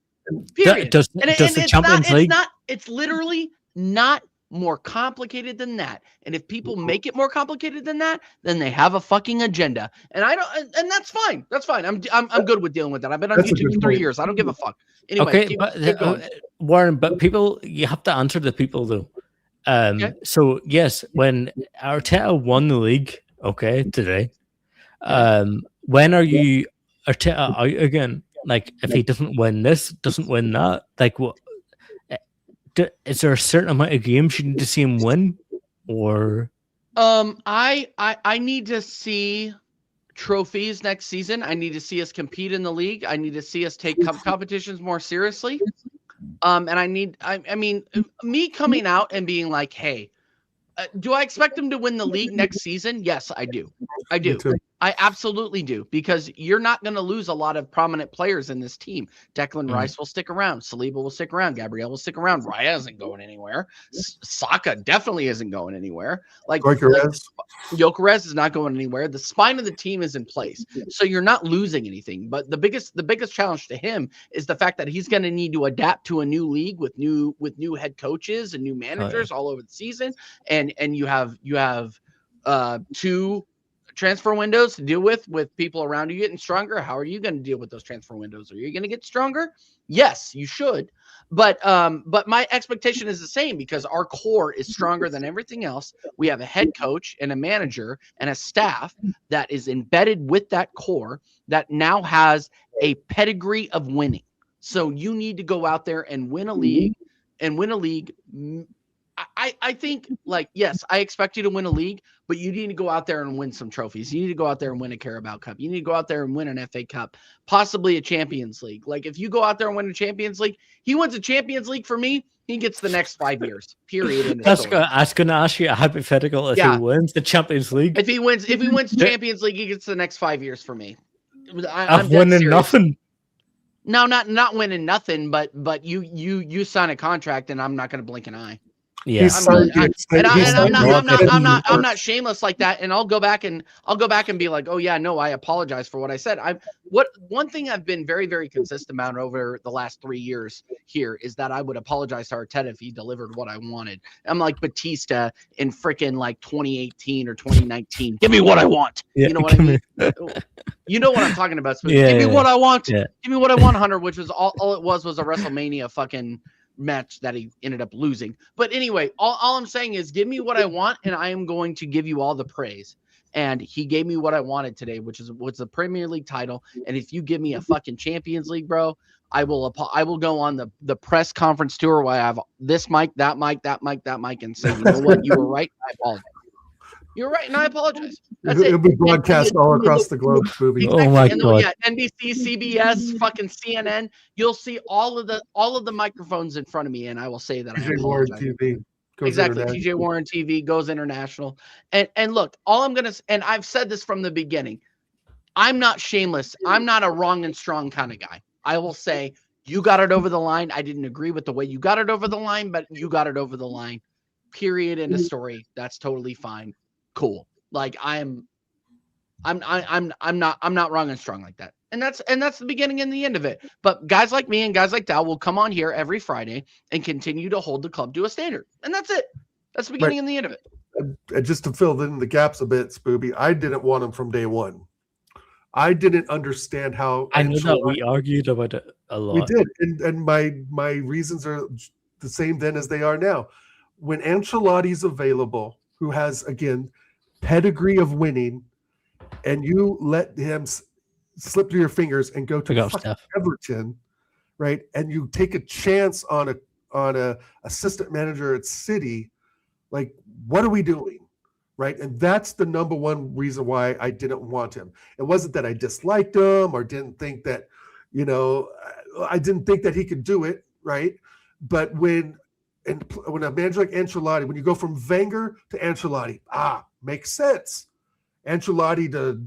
Does the Champions League? It's literally not more complicated than that. And if people make it more complicated than that, then they have a fucking agenda. And and that's fine. That's fine. I'm good with dealing with that. I've been on YouTube for 3 years. I don't give a fuck. Anyway, okay, Warren, but people, you have to answer the people though. So yes, when Arteta won the league, today, when are you Arteta out again? Like, if he doesn't win this, doesn't win that, like, what? Is there a certain amount of games you need to see him win, or? I need to see trophies next season. I need to see us compete in the league. I need to see us take competitions more seriously. And I mean, me coming out and being like, "Hey, do I expect him to win the league next season?" Yes, I do. I do. I absolutely do, because you're not going to lose a lot of prominent players in this team. Declan Rice will stick around. Saliba will stick around. Gabriel will stick around. Raya isn't going anywhere. Saka definitely isn't going anywhere. Like, Gyökeres is not going anywhere. The spine of the team is in place, so you're not losing anything. But the biggest challenge to him is the fact that he's going to need to adapt to a new league with new head coaches and new managers all over the season, and you have 2 transfer windows to deal with people around you getting stronger. How are you going to deal with those transfer windows? Are you going to get stronger? Yes, you should. But my expectation is the same, because our core is stronger than everything else. We have a head coach and a manager and a staff that is embedded with that core that now has a pedigree of winning. So you need to go out there and win a league, I think, like, yes, I expect you to win a league, but you need to go out there and win some trophies. You need to go out there and win a Carabao Cup. You need to go out there and win an FA Cup, possibly a Champions League. Like, if you go out there and win a Champions League, he wins a Champions League for me, he gets the next 5 years, period. In the That's story. I was going to ask you a hypothetical. If Yeah. he wins the Champions League, If he wins Champions League, he gets the next 5 years for me. I'm winning serious. nothing. No, not winning nothing, but you sign a contract, and I'm not going to blink an eye. Yeah, He's signed the extension- And he's I'm signed the extension not for- shameless like that. And I'll go back and be like, oh yeah, no, I apologize for what I said. One thing I've been very, very consistent about over the last 3 years here is that I would apologize to Arteta if he delivered what I wanted. I'm like Batista in freaking like 2018 or 2019. Give me what I want. Yeah, You know what I mean? You know what I'm talking about. Smooth. Yeah, Give me yeah, what I want. yeah. Give me what I want, Hunter, which was all it was a WrestleMania fucking match that he ended up losing. But anyway, all I'm saying is give me what I want, and I am going to give you all the praise. And he gave me what I wanted today, which was the Premier League title. And if you give me a fucking Champions League, bro, I will go on the press conference tour where I have this mic, that mic, that mic, that mic, and say, you know what, you were right. I apologize. You're right, and I apologize. That's It'll it. be broadcast all across the globe, Booby. Oh my And God. yeah, NBC, CBS, fucking CNN. You'll see all of the microphones in front of me, and I will say that I TJ Warren apologize. TV. goes Exactly. international. TJ Warren TV goes international. And look, all I'm gonna, and I've said this from the beginning, I'm not shameless. I'm not a wrong and strong kind of guy. I will say you got it over the line. I didn't agree with the way you got it over the line, but you got it over the line. Period. In a story. That's totally fine. Cool. Like I'm not wrong and strong like that. And that's the beginning and the end of it. But guys like me and guys like Dal will come on here every Friday and continue to hold the club to a standard. And that's it. That's the beginning and the end of it. And just to fill in the gaps a bit, Spooby, I didn't want him from day one. I didn't understand how. I know that Ancelotti- we argued about it a lot. We did, and my reasons are the same then as they are now. When Ancelotti's available, who has again pedigree of winning, and you let him slip through your fingers and go to Forgot fucking Steph. Everton, right? And you take a chance on a assistant manager at City, like what are we doing? Right. And that's the number one reason why I didn't want him. It wasn't that I disliked him or didn't think that, I didn't think that he could do it. Right. But when a manager like Ancelotti, when you go from Wenger to Ancelotti, makes sense. Ancelotti to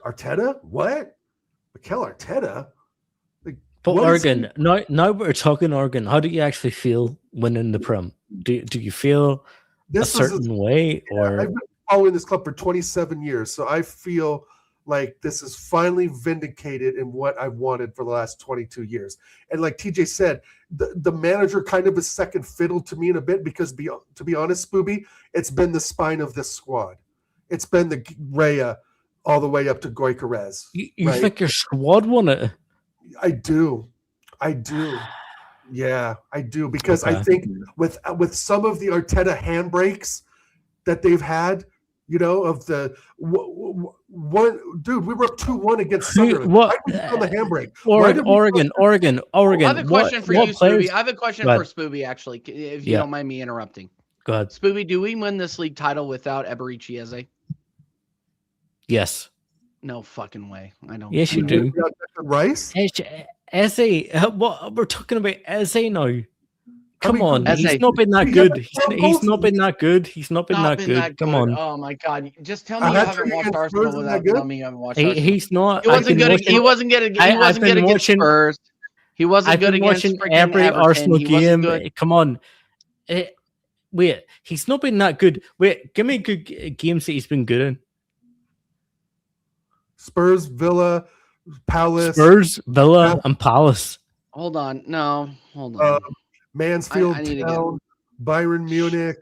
Arteta? What? Mikel Arteta? But what is Oregon, now we're talking Oregon. How do you actually feel winning the Prem? Do you feel a This was certain way, or I've been following this club for 27 years, so I feel like this is finally vindicated in what I've wanted for the last 22 years. And like TJ said, the manager kind of is second fiddle to me in a bit because, to be honest, Spooby, it's been the spine of this squad. It's been the Raya all the way up to Goikarez. you right? think your squad won it? I do. Yeah, I do because I Okay. think with some of the Arteta handbrakes that they've had, of the one dude, we were up 2-1 against Sunderland. what- Why did we on the handbrake? Why did we- Oregon. I have a question for you, what players? Spoobie. I have a question Go for ahead. Spoobie, actually, if you Yeah. don't mind me interrupting. Go ahead. Spoobie, do we win this league title without Eberici Eze? Yes. No fucking way. I don't. Yes, you I do. don't- We got Declan Rice. Eze, what we're talking about Eze now. Come mean, on, Eze. he's not been that He good. had He's not been that good. He's not been Not that been good. that Come good. on. Oh my god! Just tell me A you hat-trick haven't watched against Arsenal Spurs isn't that without good? telling me you haven't watched Arsenal. He's not. He I've wasn't been good. watching- He wasn't good. He I've wasn't been good against watching- Spurs. He wasn't I've good been against watching freaking every Everton. Arsenal He wasn't game. good. Come on. Wait, he's not been that good. Wait, give me good games that he's been good in. Spurs, Villa, Palace, Spurs, Villa, and Palace. Hold on. No. Hold on. Mansfield I need to get- Town, Bayern Munich.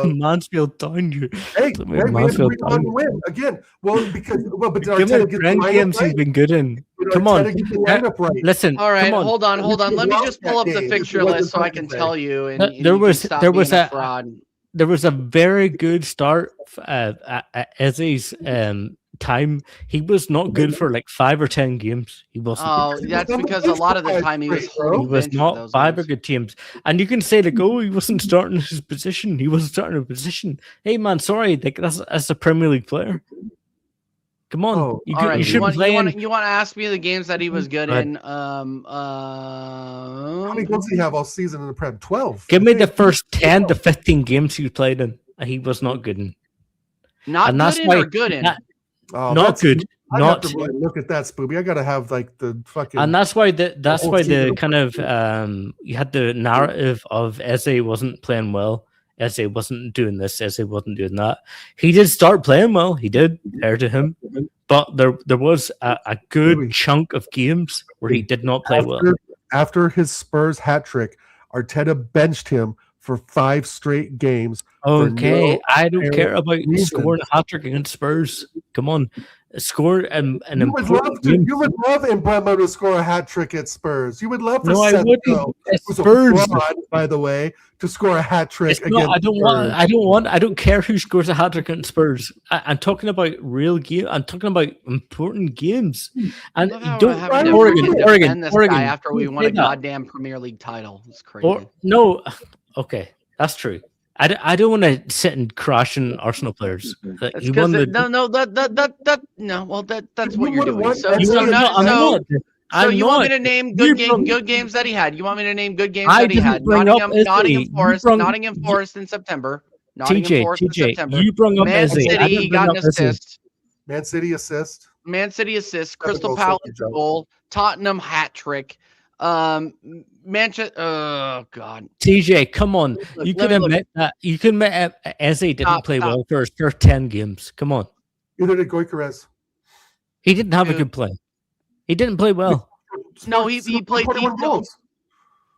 Mansfield down you. Hey, Let me we had to Mansfield bring on down. the win again. Well, but Give me Arteta the gets the grand lineup games he's right. been good in. Did Come Arteta on. get the lineup right? Listen, All right. come on. Hold on. Let me lost just pull that up the game. fixture It wasn't list so I can Thursday. tell you. And, There and you can was- stop there being was a a- fraud. There was a very good start at Eze's time, he was not good for like 5 or 10 games. He wasn't. Oh, that's because a lot of the time he was He holding was bench for not those 5 games. or good teams. And you can say like, oh, he wasn't starting his position. He wasn't starting a position. Hey man, sorry, like that's a Premier League player. Come on, Oh, you, All could, right, you you should want, play you, in. want, you want to ask me the games that he was good Go ahead. in? How many goals did he have all season in the Prem? 12. Give I me the think. first 10 to 15 games he played in. He was not good in. Not And good that's in why or good in? that- Oh, not that's- good. I'd Not have to really look at that, Spooby. I gotta have like the fucking. and that's why that's whole why the season. kind of you had the narrative of Eze wasn't playing well, Eze wasn't doing this, Eze wasn't doing that. He did start playing well, he did, fair to him, but there was a good Maybe. chunk of games where he did not play well. After his Spurs hat trick, Arteta benched him for 5 straight games. Okay, no I don't care apparent about reason. scoring a hat trick against Spurs. Come on, score an You would important love to. game. You would love Mbeumo to score a hat trick at Spurs. You would love for No, I Seth wouldn't. Rowe, It's who's a Spurs. fraud, by the way, to score a hat trick It's against not, I don't want. Spurs. I don't care who scores a hat trick against Spurs. I'm talking about real game. I'm talking about important games. And Love how don't we're having to Oregon, freaking Oregon, defend this Oregon. guy after we don't won a say that. goddamn Premier League title. It's crazy. Or no, okay, that's true. I don't want to sit and crash on Arsenal players. Like, That's you because won the. that's You what you're would've doing. won- So, you so, would've- no, I'm so, not. so I'm you want me not. to name You good brought- games that he had? You want me to name good games I that he didn't had? bring up Eze. Nottingham You Forest, brought- Nottingham Forest in September. Nottingham Forest in September. you brought up Man Eze. I City, didn't he bring got up an Eze. assist. Man City assist. Man City assist. That's a Crystal goal, Palace fucking joke. goal. Tottenham hat trick. Manchester. Oh God. TJ, come on. Look, You let can me look. admit that. You can admit Eze didn't Stop, play stop. well for his first 10 games. Come on. Either did Goikarez. He didn't have a Dude. good play. He didn't play well. No, he played. 21 goals.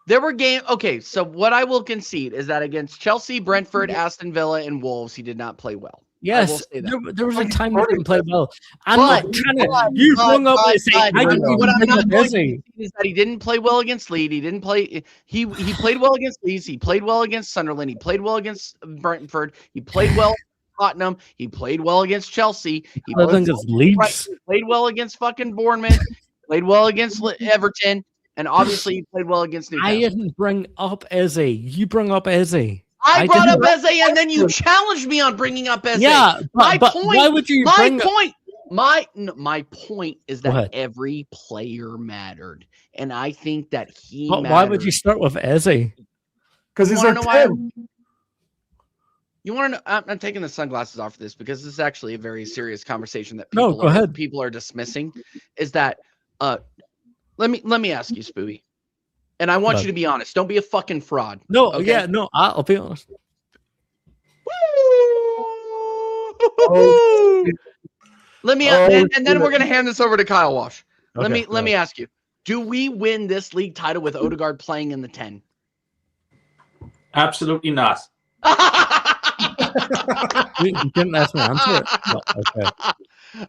There were games. Okay, so what I will concede is that against Chelsea, Brentford, Aston Villa, and Wolves, he did not play well. Yes, say that. there was a Like, time he didn't play well. I'm But- not trying to. but- You but- bring up but- Eze. but- I didn't but- even What I'm bring not up going to Eze. concede is that he didn't play well against Leeds. He didn't play. He played well against Leeds. He played well against Sunderland. He played well against Brentford. He played well against Tottenham. He played well against Chelsea. He Other than played, his Leeds. played well against fucking Bournemouth. Played well against Everton, and obviously he played well against Newcastle. I didn't bring up Eze. You bring up Eze. I brought up didn't- Eze, and then you challenged me on bringing up Eze. Yeah, my but point. why would you my bring? point. My point is Go that ahead. every player mattered, and I think that he. But why would you start with Eze? Because You he's wanna our know why 10. You want to know? I'm taking the sunglasses off for this because this is actually a very serious conversation that No, people go ahead. people are dismissing. Is that let me ask you, Spooey, and I want Go you to be honest. Don't be a fucking fraud. No, Okay. yeah, no. I'll be honest. Let me Oh, and then shit. we're gonna hand this over to Kyle Walsh. Let Okay, me ask you: do we win this league title with Odegaard playing in the 10? Absolutely not. You didn't ask me to answer it.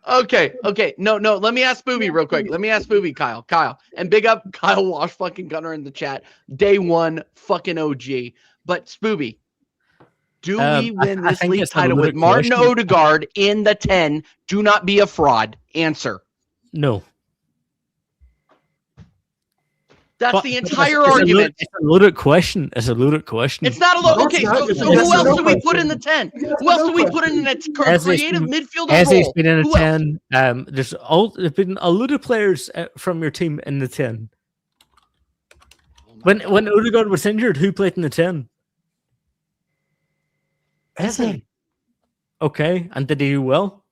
Oh, okay. Okay. No. Let me ask Booby real quick. Let me ask Booby, Kyle. And big up Kyle Walsh, fucking Gunner in the chat. Day one, fucking OG. But Spooby, do we win I this think league it's a title with loaded Martin question. Odegaard in the 10? Do not be a fraud. Answer. No. That's But- the but entire it's a argument. It's a loaded question. It's a loaded question. It's not a No, low. it's Okay, not. so It's who yes or else no do we put question. in the 10? Yes Who or else no do we put question. in a Eze's creative been- midfielder Eze's role? been in a Who else? 10. There's been a lot of players from your team in the 10. When Odegaard was injured, who played in the 10? Eze. Okay, and did he do well?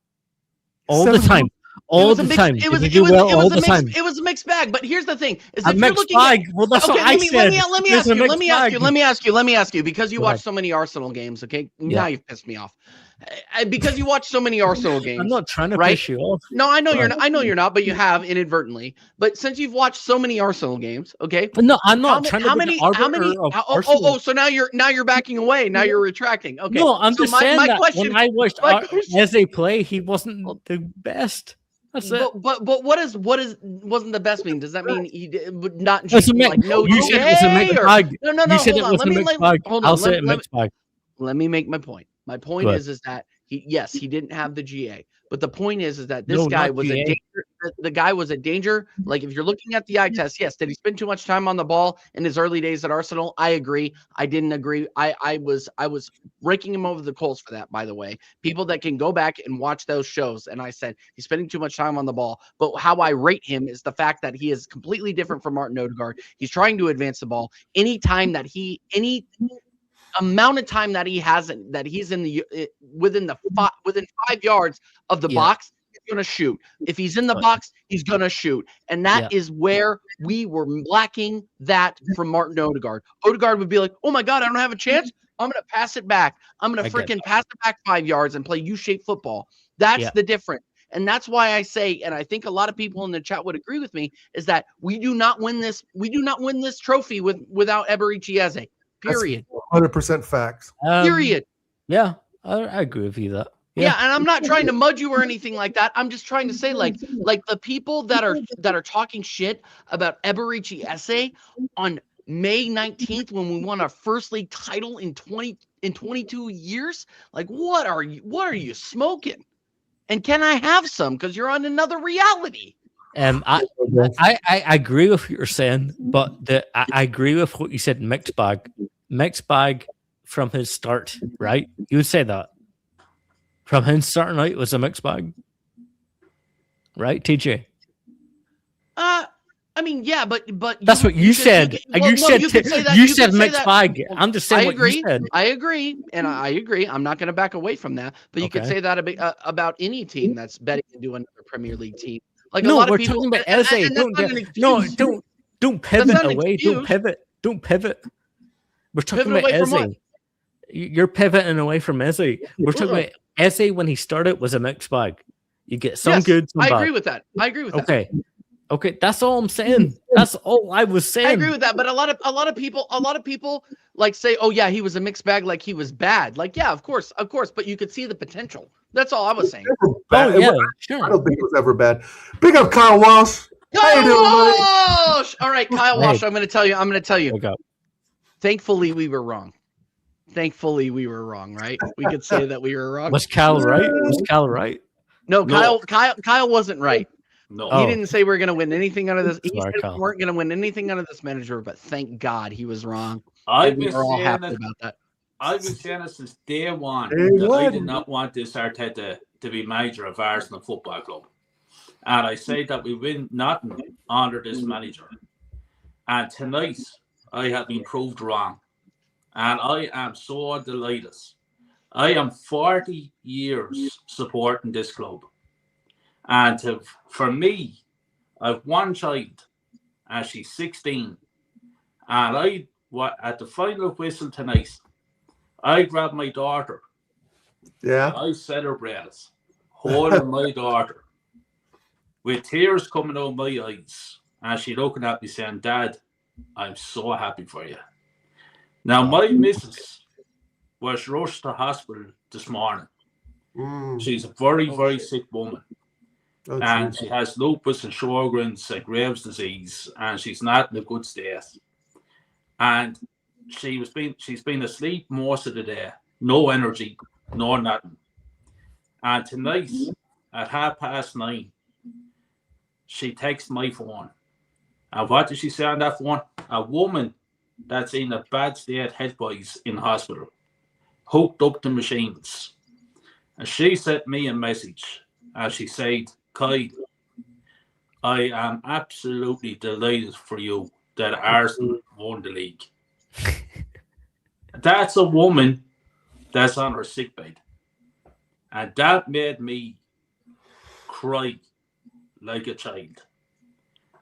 All Seven the time. All the time. It was Did he do well all the time? It was a mixed bag. But here's the thing: is A if you're mixed looking bag. at Well, that's okay, what I said. let me There's ask a you. Let mixed me ask you. bag. Let me ask you because you Go watch ahead. so many Arsenal games. Okay, Yeah. now you've pissed me off. Because you watch so many Arsenal games. I'm not trying to right? piss you off. No, I know you're Right. not. I know you're not, but you have inadvertently. But since you've watched so many Arsenal games, okay. But no, I'm not trying to How be many? the How many? arbiter of oh, Arsenal. so now you're backing away. Now you're retracting. Okay. No, I'm so just saying my that question, when I watched my question- Eze play, he wasn't the best. That's it. But what is wasn't the best mean? Does that mean he would not It's a mix. like no? You said it was a mixed GA or- bag. No. You said Hold it on. was Let a me mixed bag. hold I'll on. say it mixed bag. Let me make my point. My point Go ahead. is that Yes, he didn't have the GA. But the point is that this No, guy not was a GA. danger. The guy was a danger. Like, if you're looking at the eye test, yes, did he spend too much time on the ball in his early days at Arsenal? I agree. I didn't agree. I was raking him over the coals for that, by the way. People that can go back and watch those shows, and I said he's spending too much time on the ball. But how I rate him is the fact that he is completely different from Martin Odegaard. He's trying to advance the ball. Any amount of time that he hasn't, that he's in the within 5 yards of the box, he's gonna shoot. If he's in the box, he's gonna shoot, and that is where we were lacking that from Martin Odegaard. Odegaard would be like, "Oh my God, I don't have a chance. I'm gonna pass it back. I'm gonna freaking pass it back 5 yards and play U-shaped football." That's the difference. And that's why I say, and I think a lot of people in the chat would agree with me, is that we do not win this. We do not win this trophy without Eberechi Eze. Period. 100% facts. Period. Yeah, I agree with you that. Yeah, and I'm not trying to mud you or anything like that. I'm just trying to say, like the people that are talking shit about Eberechi Eze on May 19th when we won our first league title in 22 years. Like, what are you smoking? And can I have some? Because you're on another reality. I agree with what you're saying, but I agree with what you said. Mixed bag from his start, right? You would say that from him starting out, it was a mixed bag, right, TJ? I mean, yeah, but that's what you said. You said mixed bag. I'm just saying. I agree. What you said. I agree, and I agree. I'm not going to back away from that. But you could say that about any team that's betting into another Premier League team. Like, no, a lot we're of people, talking about Eze. Don't pivot away. Don't pivot. We're talking about Eze. You're pivoting away from Eze. We're talking about Eze when he started was a mixed bag. You get some good, some bad. I agree with that. Okay, that's all I'm saying. That's all I was saying. I agree with that, but a lot of people like say, "Oh yeah, he was a mixed bag, like he was bad." Like, yeah, of course, but you could see the potential. That's all I was saying. Oh yeah, sure. I don't think it was ever bad. Big up Kyle Walsh. Kyle Walsh. All right, Kyle Walsh. I'm going to tell you. Thankfully, we were wrong. Right? We could say that we were wrong. Was Kyle right? No, Kyle wasn't right. No, he didn't say we're going to win anything out of this. He said we weren't going to win anything out of this manager, but thank God he was wrong. We're all happy about that. I've been saying it since day one that I did not want this Arteta to be manager of Arsenal Football Club. And I say that we win nothing under this manager. And tonight, I have been proved wrong. And I am so delighted. I am 40 years supporting this club. And for me, I have one child, and she's 16. And at the final whistle tonight, I grabbed my daughter. Yeah. I celebrated holding my daughter with tears coming out my eyes. And she looking at me saying, "Dad, I'm so happy for you." Now, my missus was rushed to hospital this morning. She's a very, very sick woman. And she has lupus and Sjogren's and Graves' disease, and she's not in a good state. And she's been asleep most of the day, no energy, no nothing. And tonight at 9:30, she texts my phone. And what did she say on that phone? A woman that's in a bad state health-wise in hospital, hooked up to machines. And she sent me a message, and she said, "Kyle, I am absolutely delighted for you that Arsenal won the league." That's a woman that's on her sickbed. And that made me cry like a child.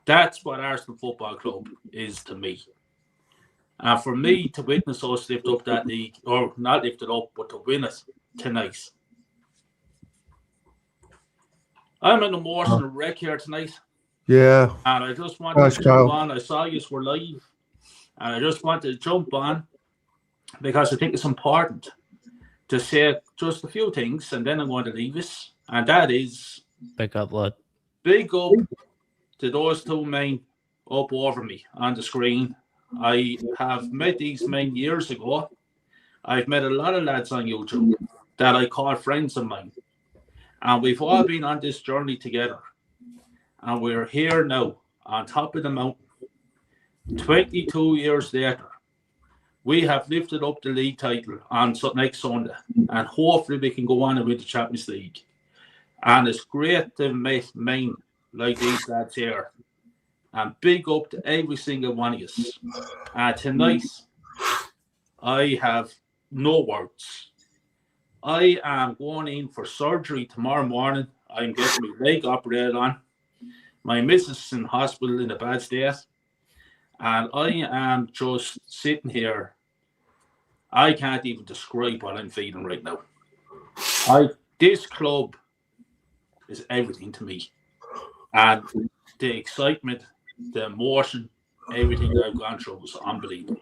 That's what Arsenal Football Club is to me. And for me to witness us lift up that league, or not lift it up, but to win it tonight. I'm an emotional wreck here tonight. Yeah. And I just wanted to jump on. I saw you were live. And I just wanted to jump on because I think it's important to say just a few things, and then I'm going to leave us. And that is big up, lad. Big up to those two men up over me on the screen. I have met these men years ago. I've met a lot of lads on YouTube. that I call friends of mine. And we've all been on this journey together. And we're here now on top of the mountain. 22 years later, we have lifted up the league title on next Sunday. And hopefully we can go on and win the Champions League. And it's great to meet men like these lads here. And big up to every single one of us. Tonight, I have no words. I am going in for surgery tomorrow morning. I'm getting my leg operated on. My missus is in hospital in a bad state. And I am just sitting here. I can't even describe what I'm feeling right now. This club is everything to me. And the excitement, the emotion, everything that I've gone through was unbelievable.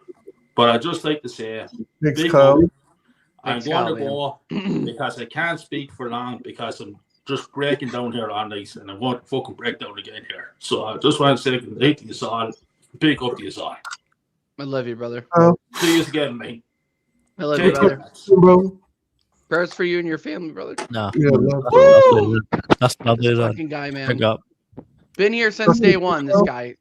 But I'd just like to say, Thanks, Kyle. I'm going to go because I can't speak for long because I'm just breaking down here all night and I won't fucking break down again here. So I just want to say good night to you all. Big up to you all. I love you, brother. See you again, mate. I love you, brother. Bro. Prayers for you and your family, brother. No. Yeah, That's lovely. Fucking guy, man. Pick up. Been here since day one. This guy,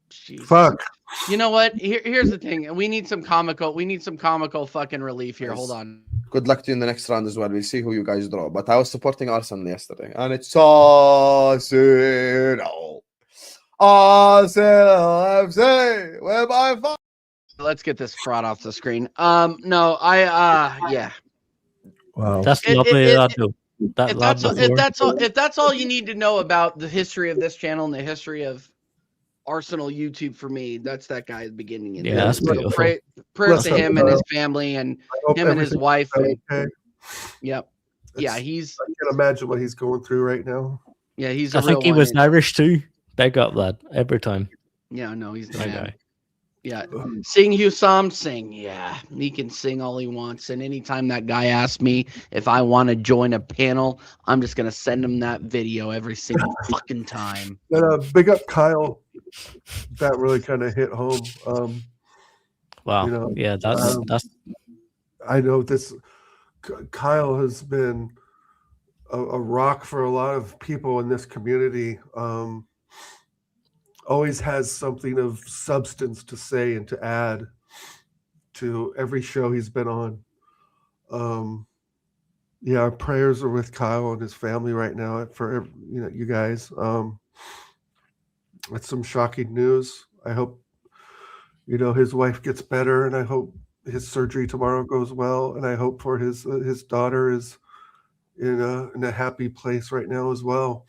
Jesus. Fuck. You know what? Here's the thing. We need some comical fucking relief here. Hold on. Good luck to you in the next round as well. We'll see who you guys draw. But I was supporting Arsenal yesterday, and it's Arsenal. Arsenal FC. We're by far. Let's get this fraud off the screen. No, yeah. Wow. That's lovely. If that's all you need to know about the history of this channel and the history of Arsenal YouTube for me, that's that guy at the beginning. And yeah, that's beautiful. Prayers to him and his family and him and his wife. Okay. Yep. Yeah, I can't imagine what he's going through right now. Yeah, he's. I think he was Irish too. Big up, lad. Every time. Yeah, no, he's the my man. guy. Yeah, sing Husam, sing. Yeah, he can sing all he wants. And anytime that guy asks me if I want to join a panel, I'm just gonna send him that video every single fucking time. Big up Kyle. That really kind of hit home. Wow. You know, yeah, that's. I know this. Kyle has been a rock for a lot of people in this community. Always has something of substance to say and to add to every show he's been on. Yeah, our prayers are with Kyle and his family right now for you guys. It's some shocking news. I hope his wife gets better, and I hope his surgery tomorrow goes well, and I hope for his daughter is in a happy place right now as well.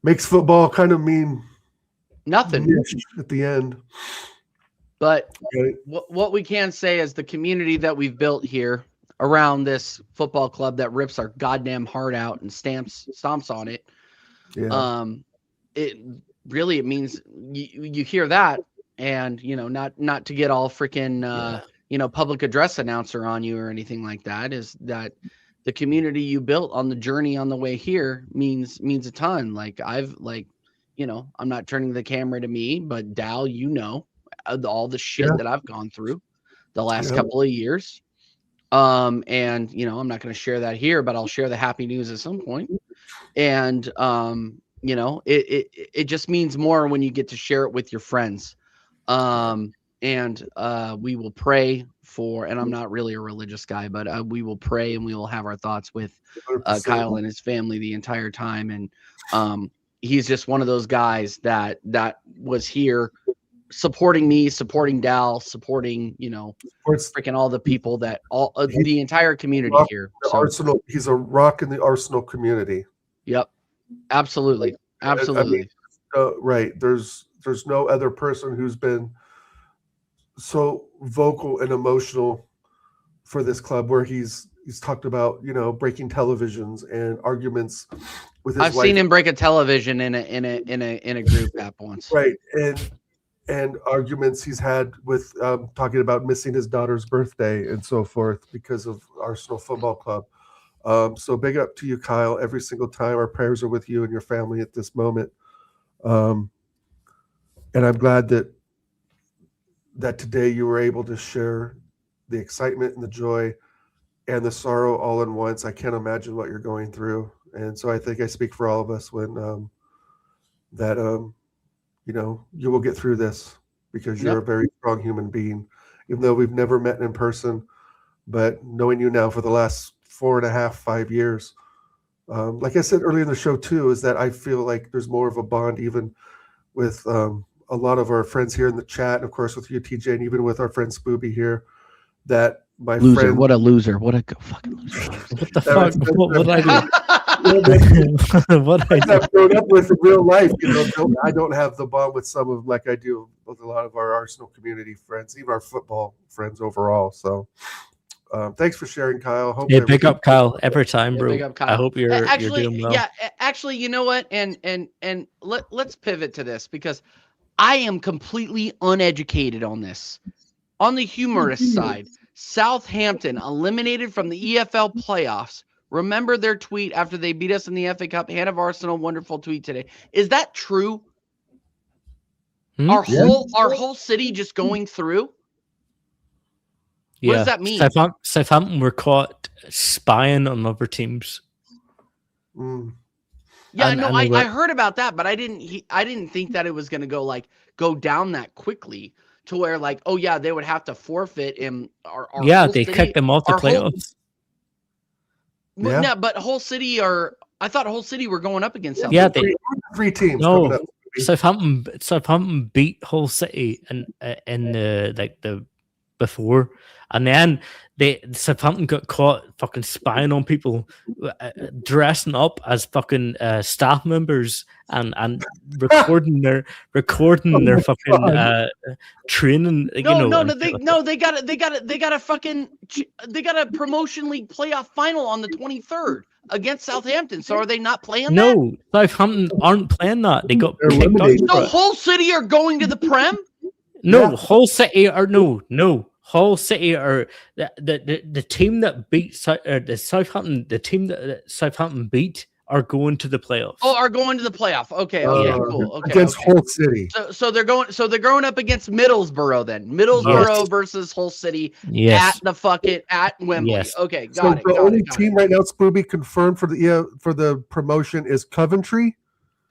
Makes football kind of mean nothing at the end. But right. What we can say is the community that we've built here around this football club that rips our goddamn heart out and stomps on it. Yeah. It means you hear that, and not to get all freaking public address announcer on you or anything like that, is that the community you built on the journey on the way here means a ton. Like I'm not turning the camera to me, but Dal, all the shit that I've gone through the last couple of years. And I'm not going to share that here, but I'll share the happy news at some point. And it just means more when you get to share it with your friends. And we will pray for, and I'm not really a religious guy, but we will pray and we will have our thoughts with Kyle and his family the entire time. And he's just one of those guys that was here supporting me, supporting Dal, supporting, freaking all the people that the entire community here. So, Arsenal, he's a rock in the Arsenal community. Yep. Absolutely. Absolutely. Right. There's no other person who's been so vocal and emotional for this club, where he's talked about breaking televisions and arguments with his wife. I've seen him break a television in a group app once. Right, and arguments he's had with talking about missing his daughter's birthday and so forth because of Arsenal Football Club. So big up to you, Kyle. Every single time, our prayers are with you and your family at this moment. And I'm glad that today you were able to share the excitement and the joy and the sorrow all in once. I can't imagine what you're going through. And so I think I speak for all of us when you know, you will get through this because you're a very strong human being, even though we've never met in person. But knowing you now for the last 4.5, 5 years, like I said earlier in the show too, is that I feel like there's more of a bond even with a lot of our friends here in the chat, and of course with you, TJ, and even with our friend Spooby here, that my Loser. friend... What a loser. What a fucking loser. What the fuck? What did I do? What I do? I've grown up with in real life, you know, I don't have the bond with some of like I do with a lot of our Arsenal community friends, even our football friends overall. So thanks for sharing, Kyle. Hope Yeah, pick up Kyle every time, Yeah, bro. big up Kyle. I hope you're actually, doing well. yeah, actually, you know what? And let's pivot to this because I am completely uneducated on this. On the humorous side, Southampton eliminated from the EFL playoffs. Remember their tweet after they beat us in the FA Cup? Hand of Arsenal, wonderful tweet today. Is that true? Our whole city just going through? Yeah. What does that mean? Southampton were caught spying on other teams. Yeah, And- no, and they I were- heard about that, but I didn't think that it was going to go down that quickly to where like, oh yeah, they would have to forfeit him. Our Yeah, whole they city- kicked them off the our whole- playoffs. Well, no, but whole city I thought whole city were going up against Southampton. Yeah, they three teams coming no. up. Southampton beat Hull City in the before, and then Southampton got caught fucking spying on people, dressing up as fucking staff members and recording their fucking training. They got a promotion league playoff final on the 23rd against Southampton. So are they not playing that? No, Southampton aren't playing that. They got They're kicked out. eliminated. So whole city are going to the Prem? No, Hull City are no. Hull City are the team that beat the team that Southampton beat are going to the playoffs. Oh, are going to the playoff. Okay, cool. Okay, against okay. Hull City. So they're going up against Middlesbrough then. Middlesbrough versus Hull City Yes. at Wembley. Yes. Okay, So got it. the only got team it. right now, Spooby, confirmed for the promotion is Coventry.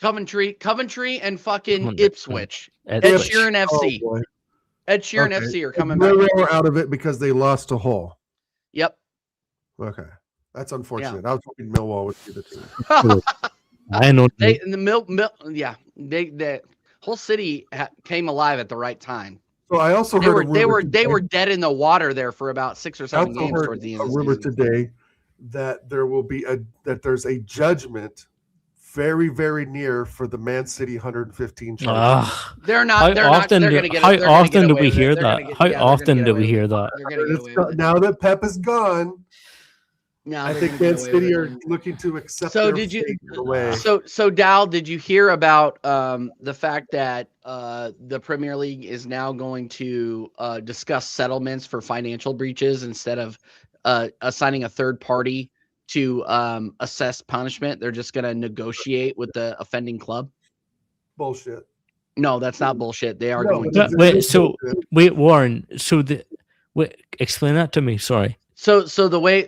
Coventry and fucking 100%. Ipswich. Ed Ipswich. Sheeran FC. Oh, boy. Ed Sheeran Okay. FC are coming back. Millwall are out of it because they lost to Hull. Yep. Okay, that's unfortunate. I was hoping Millwall would be the team. I know. They Hull City came alive at the right time. So I also They heard were dead in the water there for about 6 or I 7 also games heard towards the end a of the rumor season. today that there will be there's a judgment very, very near for the Man City 115 charge. Ah, They're not. how They're not. often They're do, going to get. how they're gonna often get do away we with it. hear They're that? gonna get- How yeah, they're gonna often get do away we with hear it. that? They're gonna get away with it. Now that Pep is gone, No, I they're think gonna get Man away City with are it. looking to accept. So their did you? fate in a way. So Dal, did you hear about the fact that the Premier League is now going to discuss settlements for financial breaches instead of assigning a third party to assess punishment? They're just going to negotiate with the offending club. Bullshit. No, that's not bullshit. They are No, going but to. Wait, Warren. Explain that to me. Sorry. So the way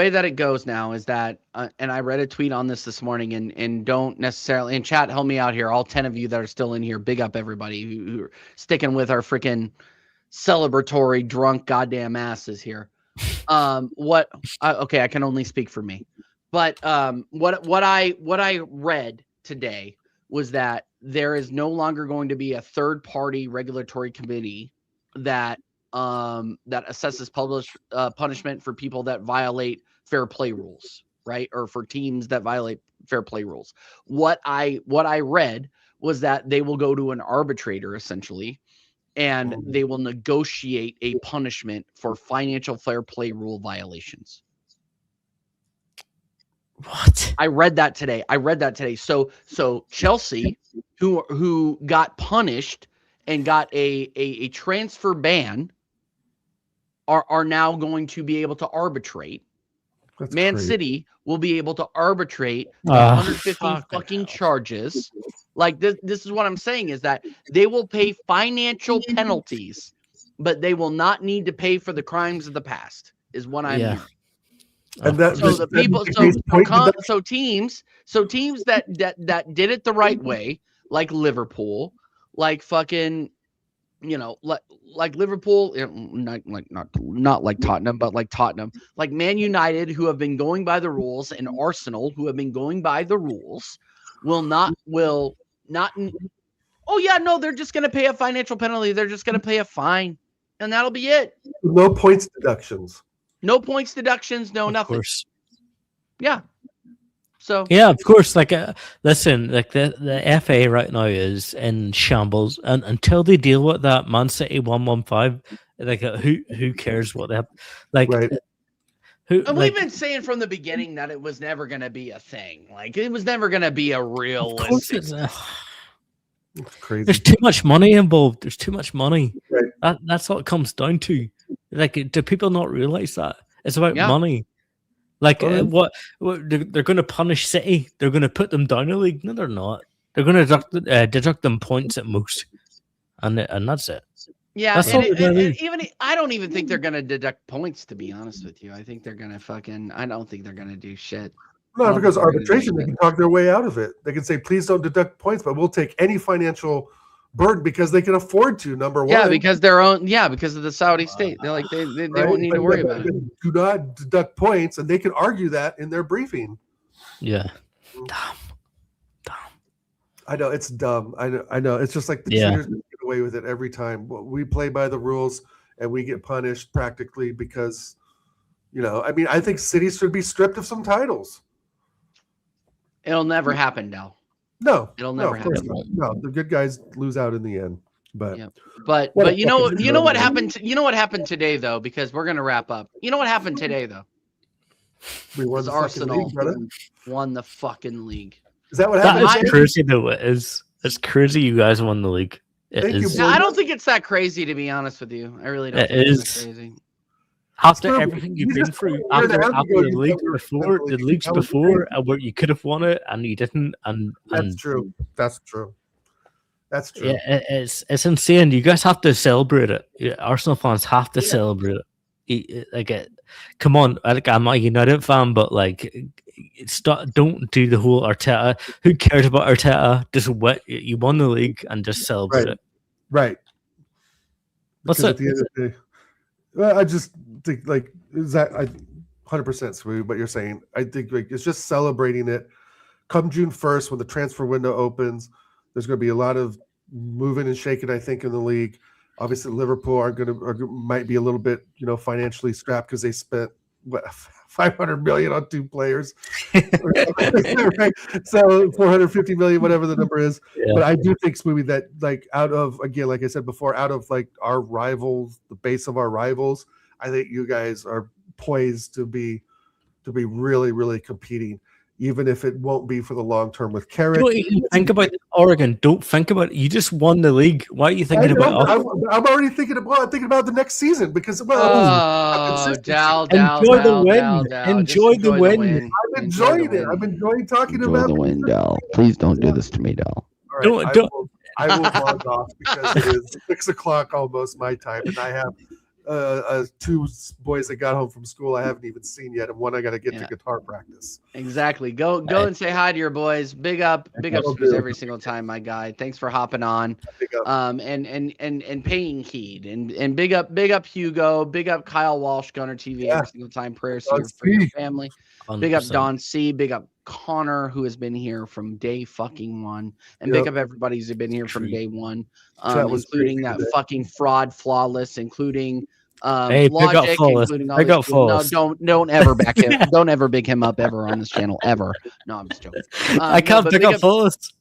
that it goes now is that, and I read a tweet on this morning, and don't necessarily, and chat, help me out here. All 10 of you that are still in here, big up everybody who are sticking with our freaking celebratory drunk goddamn asses here. Okay, I can only speak for me, but what I read today was that there is no longer going to be a third party regulatory committee that assesses punishment for people that violate fair play rules, right? Or for teams that violate fair play rules. What I read was that they will go to an arbitrator essentially, and they will negotiate a punishment for financial fair play rule violations. What? I read that today. So Chelsea, who got punished and got a transfer ban, are now going to be able to arbitrate. That's Man crazy. City will be able to arbitrate Ah, 150 fucking charges. Like this is what I'm saying is that they will pay financial penalties but they will not need to pay for the crimes of the past, is what I'm hearing. And that, So the people, so teams that did it the right way, like Liverpool, like fucking, like Liverpool, not like Tottenham, but like Tottenham, like Man United, who have been going by the rules, and Arsenal, who have been going by the rules, will not. Oh yeah, no, they're just going to pay a financial penalty. They're just going to pay a fine, and that'll be it. No points deductions. No points deductions. No nothing. Yeah. So yeah, of course. Like, listen, like the FA right now is in shambles, and until they deal with that Man City 115, like, who cares what they have? Like, right. And we've been saying from the beginning that it was never going to be a thing. Like, it was never going to be a realistic. It's crazy. There's too much money involved. There's too much money. Right. That's what it comes down to. Like, do people not realize that it's about Yeah. money? Like, what they're going to punish City? They're going to put them down a league? No, they're not. They're going to deduct them points at most, and that's it. Yeah, That's and all they're gonna do. even I don't even think they're going to deduct points. To be honest with you, I think they're going to I don't think they're going to do shit. No, because arbitration, they can talk their way out of it. They can say, please don't deduct points, but we'll take any financial burden because they can afford to, number one. Yeah, because because of the Saudi state. They're like, they won't need to worry about it. Do not deduct points, and they can argue that in their briefing. Yeah. I know, it's dumb. I know. It's just like the cheaters get away with it every time. We play by the rules, and we get punished practically because, I mean, I think cities should be stripped of some titles. It'll never happen, Dal. No, it'll never of course happen. not. No, the good guys lose out in the end. But but you know what happened? You know what happened today though, because we're gonna wrap up. You know what happened today though? We won the fucking Arsenal league, brother. won the fucking league. Is that what happened? That is crazy though. It is. It's crazy you guys won the league. It is. I don't think it's that crazy, to be honest with you. I really don't. It think is. It's that crazy. After everything you've been through, after the leagues before, where you could have won it and you didn't, and that's true. That's true. That's true. Yeah, it's insane. You guys have to celebrate it. Arsenal fans have to celebrate it. Come on, I'm a United fan, but don't do the whole Arteta. Who cares about Arteta? Just you won the league and just celebrate it. Right. That's because it. At the end of the day, well, I just think is that I 100% sweet what you're saying. I think it's just celebrating it. Come June 1st, when the transfer window opens, there's going to be a lot of moving and shaking, I think, in the league. Obviously, Liverpool might be a little bit, financially strapped because they spent $500 million on two players, right? So 450 million, whatever the number is. Yeah. But I do think, Smoothie, that out of, again, like I said before, out of our rivals, the base of our rivals, I think you guys are poised to be really, really competing. Even if it won't be for the long term with Carrick. Don't even think about Oregon. Don't think about it. You just won the league. Why are you thinking about it? I'm already thinking about the next season because Enjoy the win. Enjoy the win. I'm enjoying it. I'm enjoying talking about the win, Dal. Please don't do this to me, Dal. Right, I will log off because it is 6:00 almost my time, and I have two boys that got home from school I haven't even seen yet, and one I got to get to guitar practice. Exactly. Go and say hi to your boys. Big up every single time, my guy. Thanks for hopping on. And paying heed. And big up Hugo. Big up Kyle Walsh, Gunner TV every single time. Prayers for your family. 100%. Big up Don C. Big up Connor, who has been here from day fucking one. And big up everybody who's been here from day one. Including that fucking fraud flawless, including Logic, including all this. No, don't ever back him. Don't ever big him up ever on this channel ever. No, I'm just joking. I can't pick up Flawless.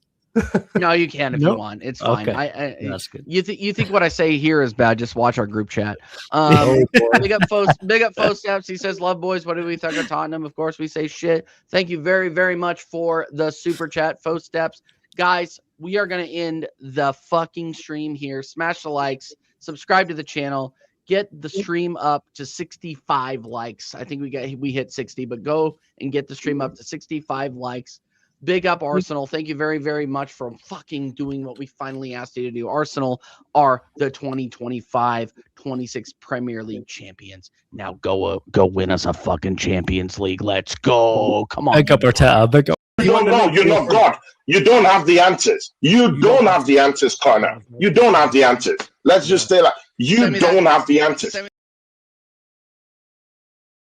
No, you can if you want. It's fine. Okay. That's good. You think what I say here is bad? Just watch our group chat. Big up Steps. He says, "Love boys. What do we think of Tottenham?" Of course, we say shit. Thank you very, very much for the super chat, Faux Steps. Guys, we are gonna end the fucking stream here. Smash the likes, subscribe to the channel, get the stream up to 65 likes. I think we hit 60, but go and get the stream up to 65 likes. Big up Arsenal. Thank you very, very much for fucking doing what we finally asked you to do. Arsenal are the 2025-26 Premier League champions. Now go win us a fucking Champions League. Let's go. Come on. Big up Arteta. Big up. You don't know. You're not God. You don't have the answers. You don't have the answers, Connor. You don't have the answers. Let's just say that. You don't have the answers.